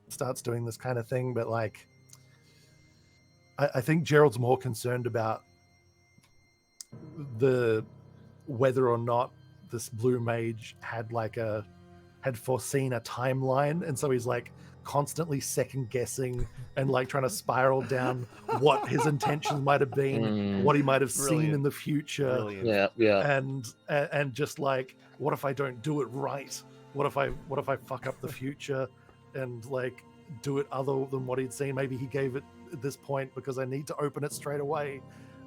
starts doing this kind of thing, but like I think Gerald's more concerned about whether or not this blue mage had foreseen a timeline, and so he's like constantly second guessing and like trying to spiral down what his intentions might have been, what he might have seen Brilliant. in the future. Brilliant. Yeah. And just like, what if I don't do it right? What if I fuck up the future and like do it other than what he'd seen? Maybe he gave it at this point because I need to open it straight away,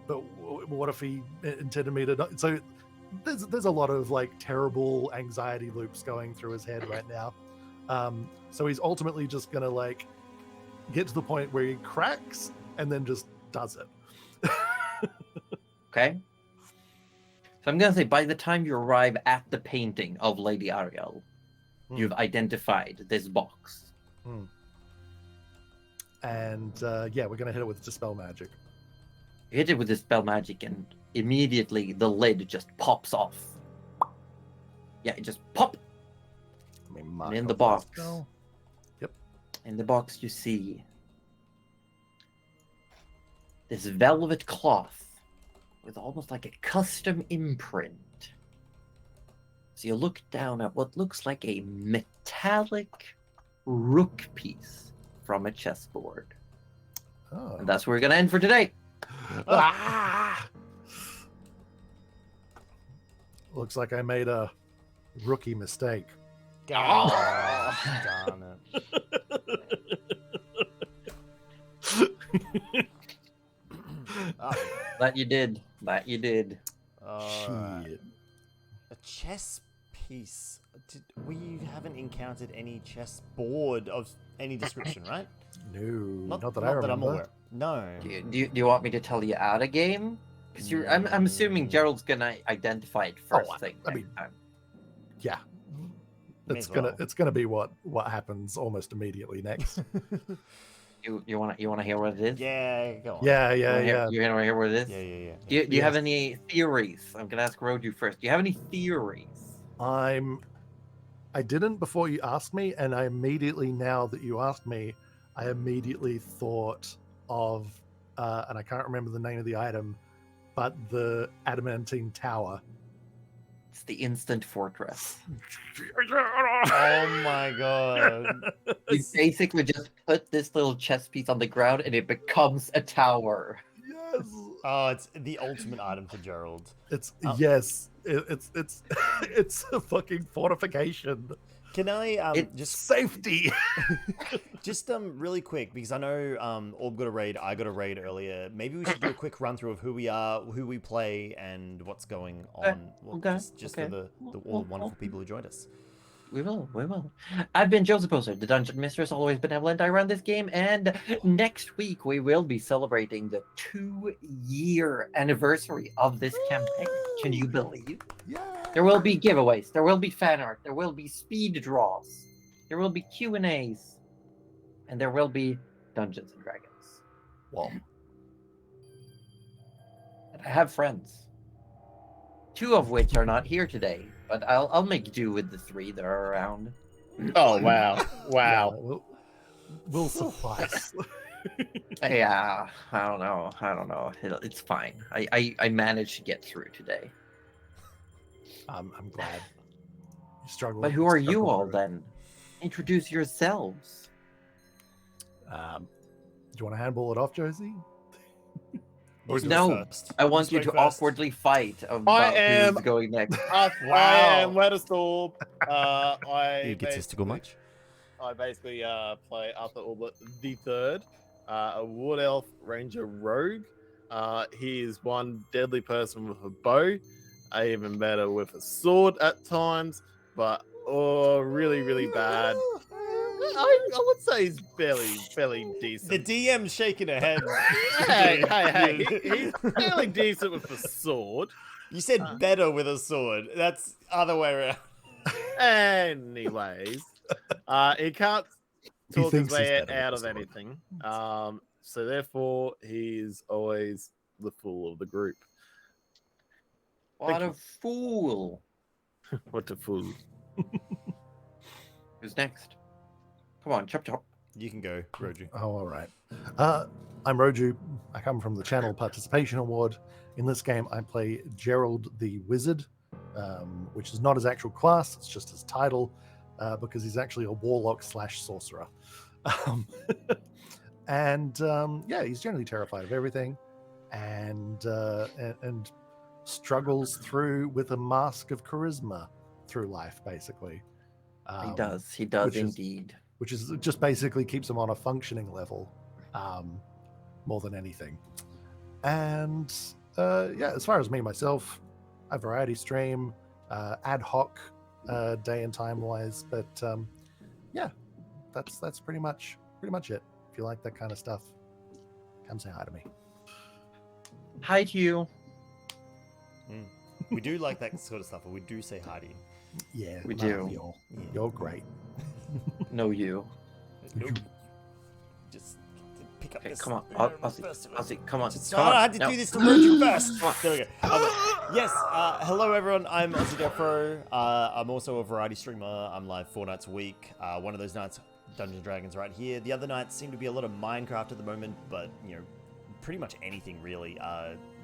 but what if he intended me to not? So there's a lot of like terrible anxiety loops going through his head right now. So he's ultimately just gonna like get to the point where he cracks and then just does it. Okay. So I'm gonna say by the time you arrive at the painting of Lady Ariel, you've identified this box. And yeah, we're gonna hit it with dispel magic. You hit it with Dispel Magic, and immediately the lid just pops off. Yeah, it just pop. Let me And mark in the off that box. spell. In the box, you see this velvet cloth with almost like a custom imprint. So you look down at what looks like a metallic rook piece from a chessboard. Oh. And that's where we're going to end for today. Ah! Looks like I made a rookie mistake. Darn it. That you did. That you did. Shit. A chess piece. We haven't encountered any chess board of any description, right? No, not that I that I'm remember. aware. No. Do you want me to tell you out a game? Because I'm assuming Gerald's gonna identify it first thing. I mean, next time. Yeah, May it's as gonna well. it's gonna be what happens almost immediately next. You wanna hear what it is? Yeah, go on. Yeah, You yeah, wanna hear, yeah. you wanna hear what it is? Yeah, yeah, yeah. Do you have Yes. any theories? I'm gonna ask Roju first. Do you have any theories? I didn't before you asked me, and I immediately, now that you asked me, I immediately thought of, and I can't remember the name of the item, but the adamantine tower. It's the instant fortress. Oh my god. You basically just put this little chess piece on the ground and it becomes a tower. Yes. Oh, it's the ultimate item for Gerald. It's Oh. yes. It's it's a fucking fortification. Can I It's just Safety. just really quick, because I know Orb got a raid, I got a raid earlier. Maybe we should do a quick run through of who we are, who we play, and what's going on. Well, okay, just okay. for the all the wonderful people who joined us. We will. I've been Joseph Poser, the Dungeon Mistress, always benevolent. I run this game, and next week we will be celebrating the 2-year anniversary of this campaign. Can you believe? Yeah. There will be giveaways, there will be fan art, there will be speed draws, there will be Q&As, and there will be Dungeons and Dragons. Well, And I have friends, 2 of which are not here today, but I'll make do with the 3 that are around. Oh wow, yeah, wow. will suffice. Yeah, I don't know. It's fine. I managed to get through today. I'm glad. You struggle. But who are you struggle all through it. then? Introduce yourselves. Do you want to handball it off, Josie? Or do it No, first. I want you Spoke to first. awkwardly fight about am- who's going next. I am Weatherstall. You I get much? I basically play Arthur Orbit the Third, a Wood Elf Ranger Rogue. He is one deadly person with a bow, even better with a sword at times, but really, really bad. I would say he's fairly decent. The DM's shaking her head. hey, he's fairly decent with a sword. You said better with a sword. That's other way around. Anyways, he can't He talk his thinks he's way better out with of the sword. anything. So therefore, he's always the fool of the group. What Thank a fool. What a fool! Who's next? Come on, chop chop. You can go, Roju. Oh, all right. I'm Roju. I come from the Channel Participation Award. In this game, I play Gerald the Wizard, which is not his actual class. It's just his title, because he's actually a warlock / sorcerer. Yeah, he's generally terrified of everything, and struggles through with a mask of charisma through life, basically. He does which is- indeed. Which is just basically keeps him on a functioning level, more than anything. And yeah, as far as me myself, I variety stream, ad hoc, day and time wise, but yeah, that's pretty much it. If you like that kind of stuff, come say hi to me. Hi to you. We do like that sort of stuff, but we do say hi to you. Yeah, We love do. y'all. Yeah. You're great. No, you. Nope. Just pick up Okay, this. come on. first. Aussie, come on. Just, Come I on. had to No. do this to Roju first. Come on. There we go. Yes, hello everyone. I'm AussieDevFro. I'm also a variety streamer. I'm live 4 nights a week. One of those nights, Dungeons and Dragons right here. The other nights seem to be a lot of Minecraft at the moment, but you know, pretty much anything really.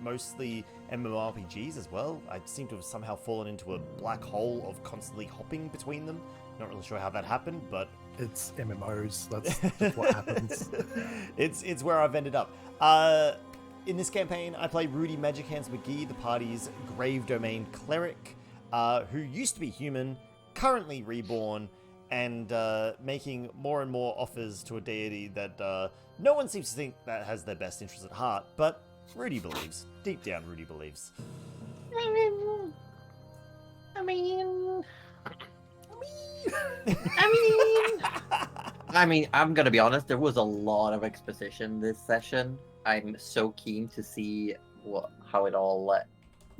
Mostly MMORPGs as well. I seem to have somehow fallen into a black hole of constantly hopping between them. Not really sure how that happened, but It's MMOs. That's just what happens. it's where I've ended up. In this campaign, I play Rudy Magic Hands McGee, the party's Grave Domain cleric, who used to be human, currently reborn, and making more and more offers to a deity that no one seems to think that has their best interests at heart, but Rudy believes. Deep down, Rudy believes. I mean, I'm gonna be honest. There was a lot of exposition this session. I'm so keen to see how it all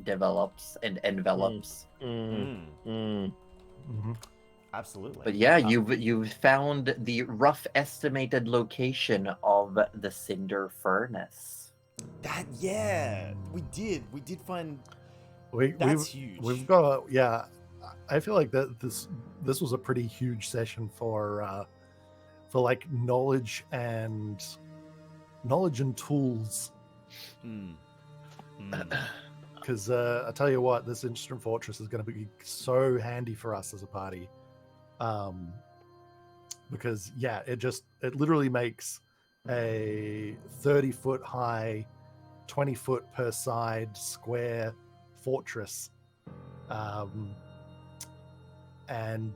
develops and envelops. Mhm. Absolutely. But yeah, you've found the rough estimated location of the cinder furnace. We did find We've huge. We've got I feel like that this was a pretty huge session for like knowledge and tools. Because I tell you what, this instant fortress is going to be so handy for us as a party. Because it literally makes a 30-foot high, 20-foot per side square fortress, and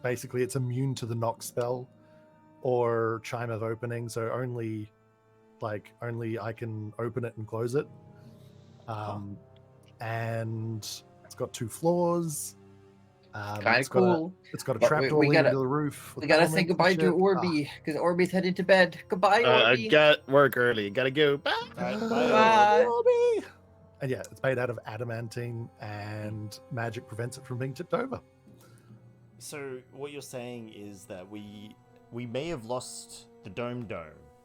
basically it's immune to the knock spell or chime of opening, so only I can open it and close it. And it's got 2 floors. Kind of cool. It's got a But trapdoor we leading gotta- to the roof. We gotta say goodbye to Orby because Orby's heading to bed. Goodbye, I Orby. got work early. Gotta go. Bye. Bye. And yeah, it's made out of adamantine, and magic prevents it from being tipped over. So what you're saying is that we may have lost the dome,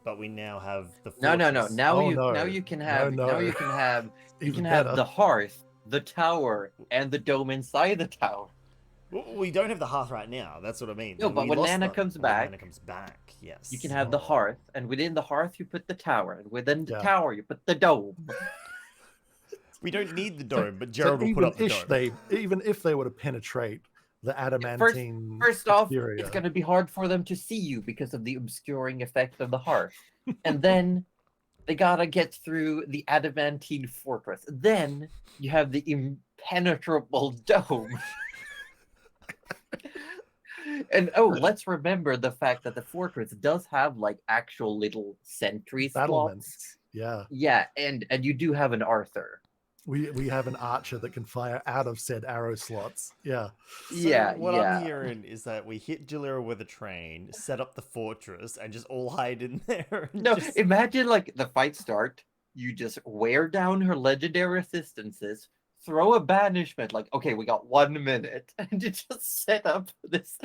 but we now have the No. fortress. Now you can have the hearth, the tower, and the dome inside the tower. Well, we don't have the hearth right now. That's what I mean. No, but We when lost Nana that. comes When back, Nana comes back, yes. You can have the hearth, and within the hearth you put the tower, and within the Yeah. tower you put the dome. We don't need the dome, but Gerald will put up the dome. Even if they were to penetrate the adamantine First off, exterior, it's going to be hard for them to see you because of the obscuring effect of the hearth. And then they gotta get through the adamantine fortress. Then you have the impenetrable dome. And let's remember the fact that the fortress does have like actual little sentry slots. battlements. Yeah, Yeah, and you do have an Arthur. we have an archer that can fire out of said arrow slots. Yeah. So what I'm hearing is that we hit Jalira with a train, set up the fortress, and just all hide in there. No, imagine like the fight start. You just wear down her legendary assistances, throw a banishment, like, okay, we got 1 minute, and you just set up this.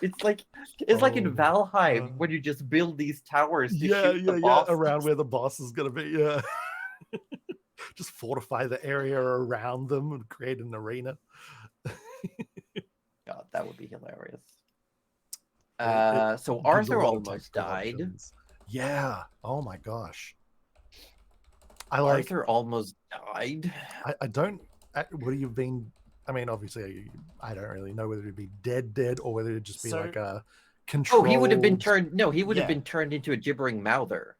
It's like in Valheim when you just build these towers to shoot the boss. Around where the boss is gonna be. Yeah. Just fortify the area around them and create an arena. God, that would be hilarious. So Gives a Arthur lot of almost tactical died. options. Yeah. Oh my gosh. Arthur almost died. I don't. Would he have been? I mean, obviously, I don't really know whether he'd be dead, or whether it'd just be like a control. Oh, he would have been turned. No, he would have been turned into a gibbering mouther.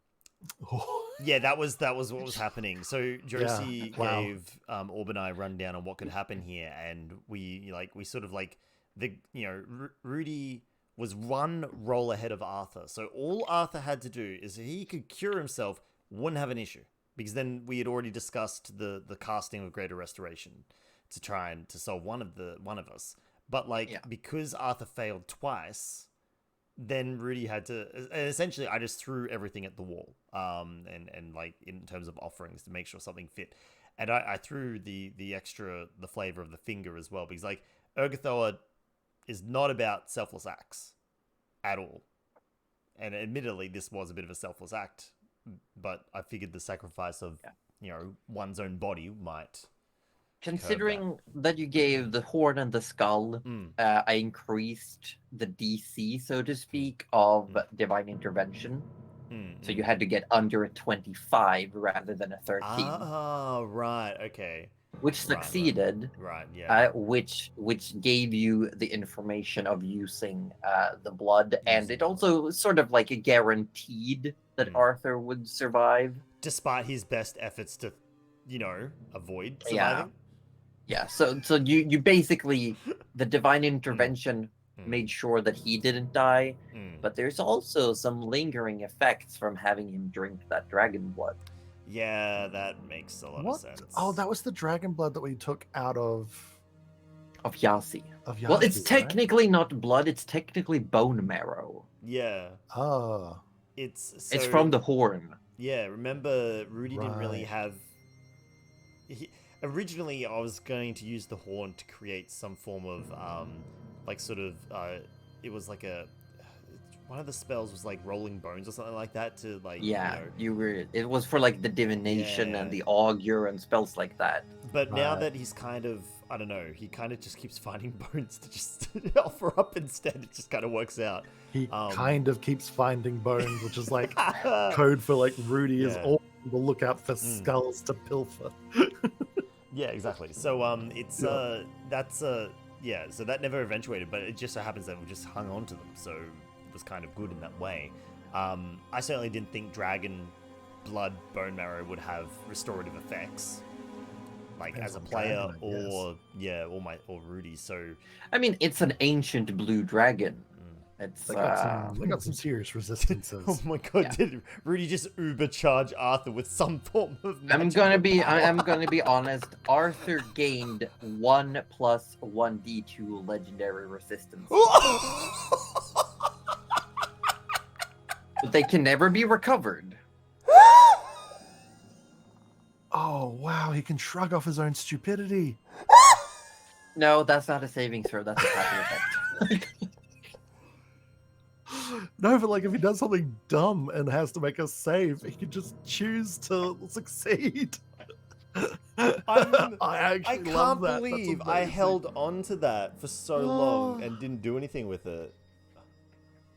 Yeah, that was what was happening. So Josie gave Orb and I a rundown on what could happen here, and we sort of like Rudy was 1 roll ahead of Arthur. So all Arthur had to do is if he could cure himself, wouldn't have an issue. Because then we had already discussed the casting of Greater Restoration to try and to solve one of us. But because Arthur failed twice, then Rudy had to essentially I just threw everything at the wall. And like in terms of offerings to make sure something fit. And I threw the flavor of the finger as well, because like Urgathoa is not about selfless acts at all. And admittedly this was a bit of a selfless act. But I figured the sacrifice of, one's own body might. Considering that you gave the horn and the skull, I increased the DC, so to speak, of divine intervention. So you had to get under a 25 rather than a 13. Oh, right, okay. Which succeeded. Right, yeah. Which gave you the information of using the blood, and it also sort of like guaranteed that Arthur would survive. Despite his best efforts to, avoid surviving. Yeah, so you basically, the divine intervention made sure that he didn't die, but there's also some lingering effects from having him drink that dragon blood. Yeah, that makes a lot of sense. Oh, that was the dragon blood that we took out of Yasi. Yasi, well, it's right? technically not blood, it's technically bone marrow. Yeah. Oh. It's from the horn. Yeah, remember Rudy didn't really have originally I was going to use the horn to create some form of it was like one of the spells was like rolling bones or something like that to like Yeah, it was for like the divination and the augur and spells like that. But now that he's kind of, I don't know, he kind of just keeps finding bones to just offer up instead. It just kind of works out. He kind of keeps finding bones, which is like code for like Rudy is all on the lookout for skulls to pilfer. Yeah, exactly. So so that never eventuated, but it just so happens that we just hung on to them, so it was kind of good in that way. I certainly didn't think dragon blood bone marrow would have restorative effects, like as a player or Rudy. So I mean, it's an ancient blue dragon. It's they got some serious resistances. Oh my god! Did Rudy just ubercharge Arthur with some form of magic? I'm gonna be honest. Arthur gained 1 + 1d2 legendary resistance. But they can never be recovered. Oh wow, he can shrug off his own stupidity. No, that's not a saving throw. That's a passive effect. No, but like if he does something dumb and has to make a save, he can just choose to succeed. I can't believe I held on to that for so long and didn't do anything with it.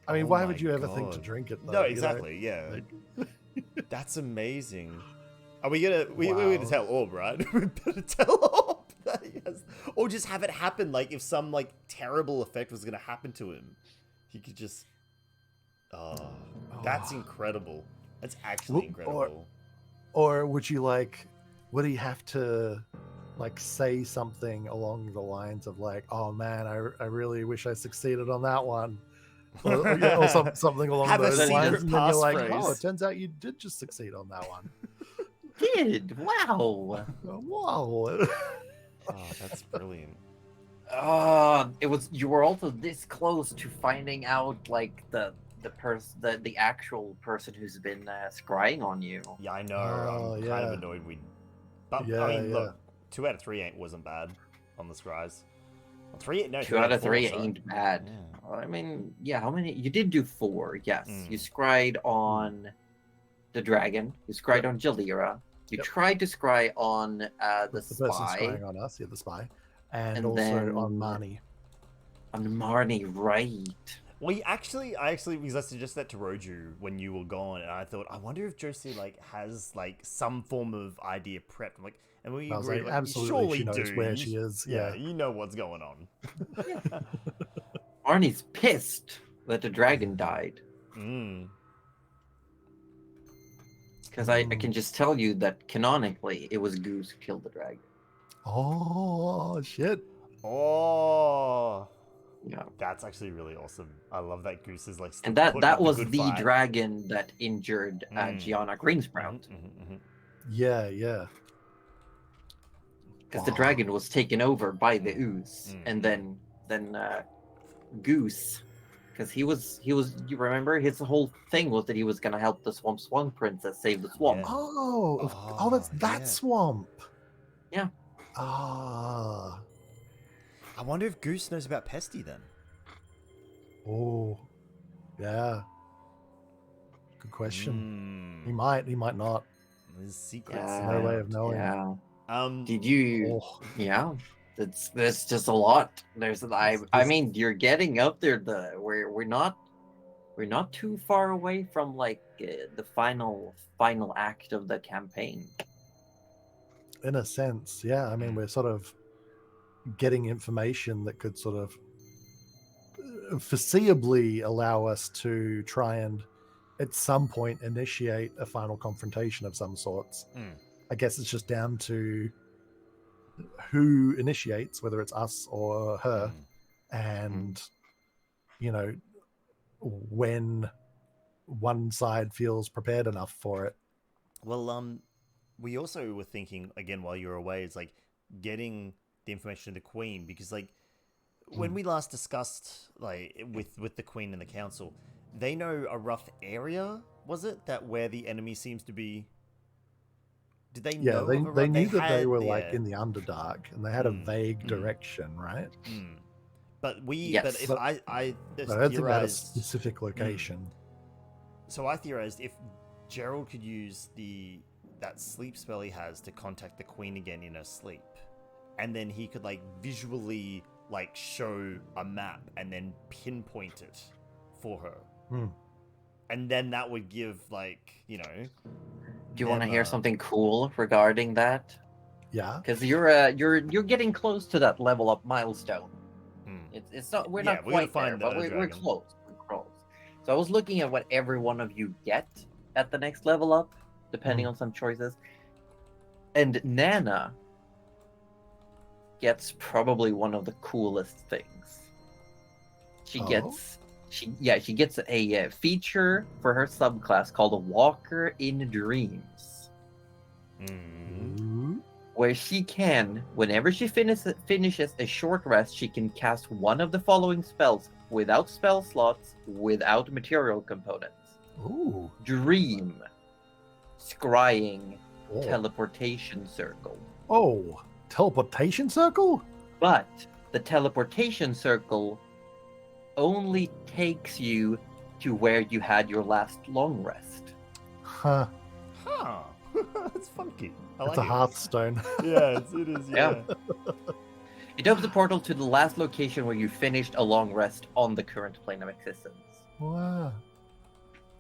I mean, why would you ever think to drink it, though? No, exactly, yeah. That's amazing. Are we gonna... We're gonna tell Orb, right? We better tell Orb that he has... Or just have it happen, like, if some, like, terrible effect was gonna happen to him. He could just... Oh, that's incredible. That's actually incredible. Or would you, like... Would he have to, like, say something along the lines of, like, oh, man, I really wish I succeeded on that one. Or something along those lines, and then you're like, oh, it turns out you did just succeed on that one. Did wow. Wow. Oh, that's brilliant. You were also this close to finding out like the actual person who's been scrying on you. Yeah, I know. I'm kind of annoyed but I mean, look, 2 out of 3 wasn't bad on the scries. 2 out of 3 ain't bad. Yeah. I mean, how many? You did do 4, yes. You scried on the dragon. You scried on Jalira. You tried to scry on the spy. Person scrying on us, the spy. And also then, on Marnie. On Marnie, right. Well, I actually, because I suggested that to Roju when you were gone, and I thought, I wonder if Josie, like, has, like, some form of idea prepped. I'm like, and we agreed, like, absolutely, she knows where she is. Yeah, you know what's going on. Arnie's pissed that the dragon died. Because I can just tell you that canonically, it was Goose who killed the dragon. Oh, shit. Oh. Yeah. That's actually really awesome. I love that Goose is, like, and that was the dragon that injured Gianna Greensprout. Yeah. Because the dragon was taken over by the ooze, and then Goose, because he was you remember his whole thing was that he was gonna help the swamp princess save the swamp. Yeah. Oh, that's that swamp. Yeah. Ah. I wonder if Goose knows about Pesty then. Oh, yeah. Good question. He might not. There's secrets. No way of knowing. Yeah. Did you? Oh. Yeah. That's just a lot. I mean, you're getting up there. We're not too far away from like the final act of the campaign. In a sense, yeah. I mean, we're sort of getting information that could sort of foreseeably allow us to try and at some point initiate a final confrontation of some sorts. I guess it's just down to who initiates, whether it's us or her, and when one side feels prepared enough for it. Well, we also were thinking again while you were away, it's like getting the information to the Queen, because like when we last discussed like with the Queen and the Council, they know a rough area, was it, that where the enemy seems to be Did they Yeah, know? they of a they run? knew that they had- were like yeah. in the Underdark, and they had a vague mm. direction, right? But Yes. if But- I But I don't think they had a theorized, specific location. so I theorized if Gerald could use that sleep spell he has to contact the queen again in her sleep, and then he could like visually like show a map and then pinpoint it for her. Hmm. And then that would give like, you know. Do you want to hear them, something cool regarding that? Yeah. Because you're getting close to that level up milestone. It's not we're Yeah, not we're gonna quite there, find but the we're dragon. close. We're close. So I was looking at what every one of you get at the next level up, depending on some choices. And Nana gets probably one of the coolest things. She gets a feature for her subclass called a Walker in Dreams, where she can, whenever she finishes a short rest, she can cast one of the following spells without spell slots, without material components. Ooh. Dream, Scrying, Oh. Teleportation Circle. Oh, teleportation circle? But the teleportation circle only takes you to where you had your last long rest. Huh. Huh. That's funky. I It's like a it. Hearthstone. Yeah, it is. Yeah. It opens the portal to the last location where you finished a long rest on the current plane of existence. Wow.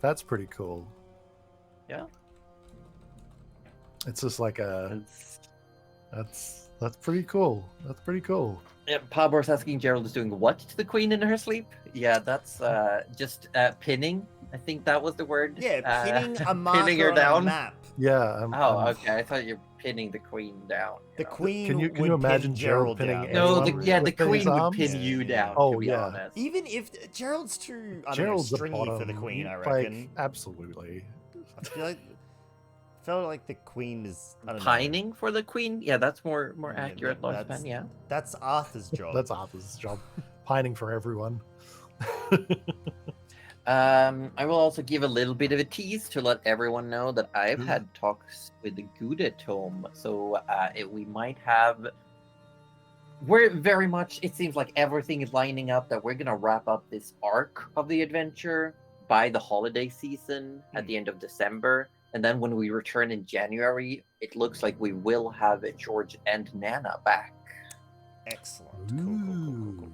That's pretty cool. Yeah. It's just like It's- that's pretty cool. That's pretty cool. Yeah, Pabor's asking Gerald is doing what to the queen in her sleep? Yeah, that's just pinning. I think that was the word. Yeah, pinning a marker pinning her on down. a map. Yeah. Okay. I thought you were pinning the queen down. The know? queen Can you would imagine pin Gerald Gerald pinning down. No, anyone the with queen his would arms? pin you Yeah. down. Oh, to be yeah. honest. Even if Gerald's too, I don't Gerald's know, the stringy for the bottom. queen, I Like, reckon. absolutely. I felt like the queen is, I don't know. Pining for the queen? Yeah, that's more Yeah, accurate, Lifespan. Yeah. That's Arthur's job. That's Arthur's job. Pining for everyone. I will also give a little bit of a tease to let everyone know that I've Mm. had talks with the Gudatome, so we might have. We're very much. It seems like everything is lining up that we're gonna wrap up this arc of the adventure by the holiday season at the end of December, and then when we return in January, it looks like we will have George and Nana back. Excellent. Cool.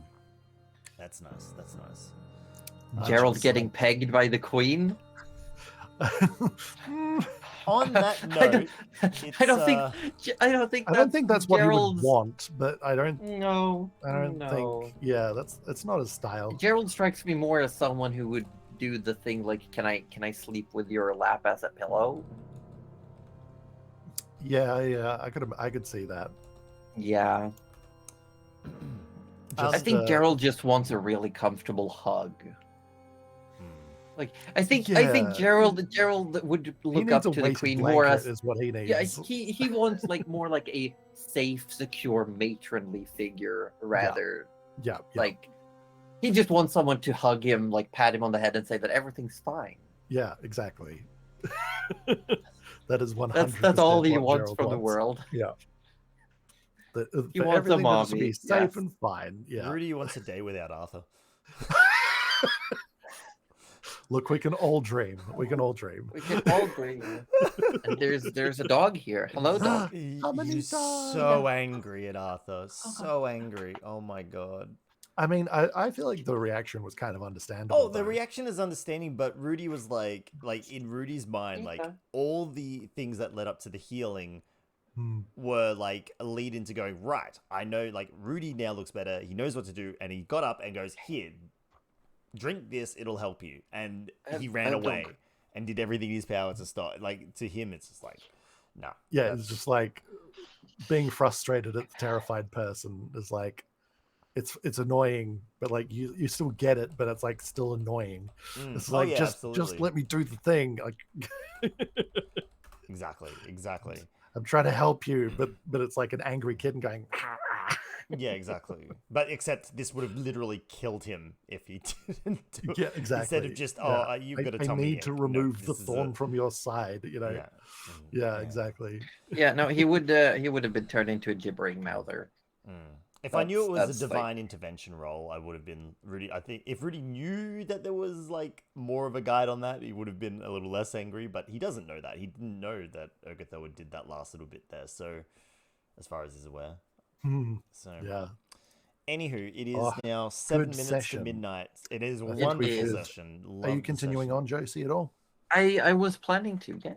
That's nice. That's nice. Gerald Just getting like- pegged by the queen. On that I don't- note, I don't think. it's, I don't think. I don't think that's what he would Gerald's- want, but I don't No. think. Yeah, it's not his style. Gerald strikes me more as someone who would do the thing like, can I sleep with your lap as a pillow? Yeah, I could see that. Yeah. I Just, think Gerald just wants a really comfortable hug. Like I think Gerald would he look needs up a to the weighted queen more blanket as is what he needs. yeah, he wants like more like a safe, secure, matronly figure rather yeah. like he just wants someone to hug him, like pat him on the head and say that everything's fine. Yeah, exactly. That is 100%. That's all he what wants Gerald from the wants. world. Yeah. He For wants a everything to just mommy. be safe and fine. Yeah. Rudy wants a day without Arthur. Look, we can all dream. We can all dream. We can all dream. And there's a dog here. Hello, dog. How many He's dogs? so angry at Arthur. So angry. Oh my god. I mean, I feel like the reaction was kind of understandable. Oh, the though. reaction is understanding, but Rudy was like in Rudy's mind, like Okay. all the things that led up to the healing Hmm. were like a lead into going, right, I know, like Rudy now looks better, he knows what to do, and he got up and goes, here, drink this, it'll help you. And he ran away and did everything in his power to stop. Like, to him, it's just like, no. Yeah, it's just like being frustrated at the terrified person is like, it's annoying, but like you still get it, but it's like still annoying. It's like just let me do the thing. Like Exactly. I'm trying to help you, but it's like an angry kid and going. Yeah, exactly. But except this would have literally killed him if he didn't do it. Yeah, exactly. Instead of just, Yeah. you've got a I tummy need to ache. No, remove the this is thorn from your side. You know. Yeah. Yeah, exactly. Yeah, no, he would have been turned into a gibbering mouther. If I knew it was a That's, like- divine intervention role, I would have been Rudy. I think if Rudy knew that there was like more of a guide on that, he would have been a little less angry. But he doesn't know that. He didn't know that Ogathoa did that last little bit there. So, as far as he's aware. So Yeah. Anywho, it is Oh, now 7 good minutes session. to midnight. It is a think wonderful we should. session. Are Love you the continuing session. on, Josie, at all? I was planning to, yes.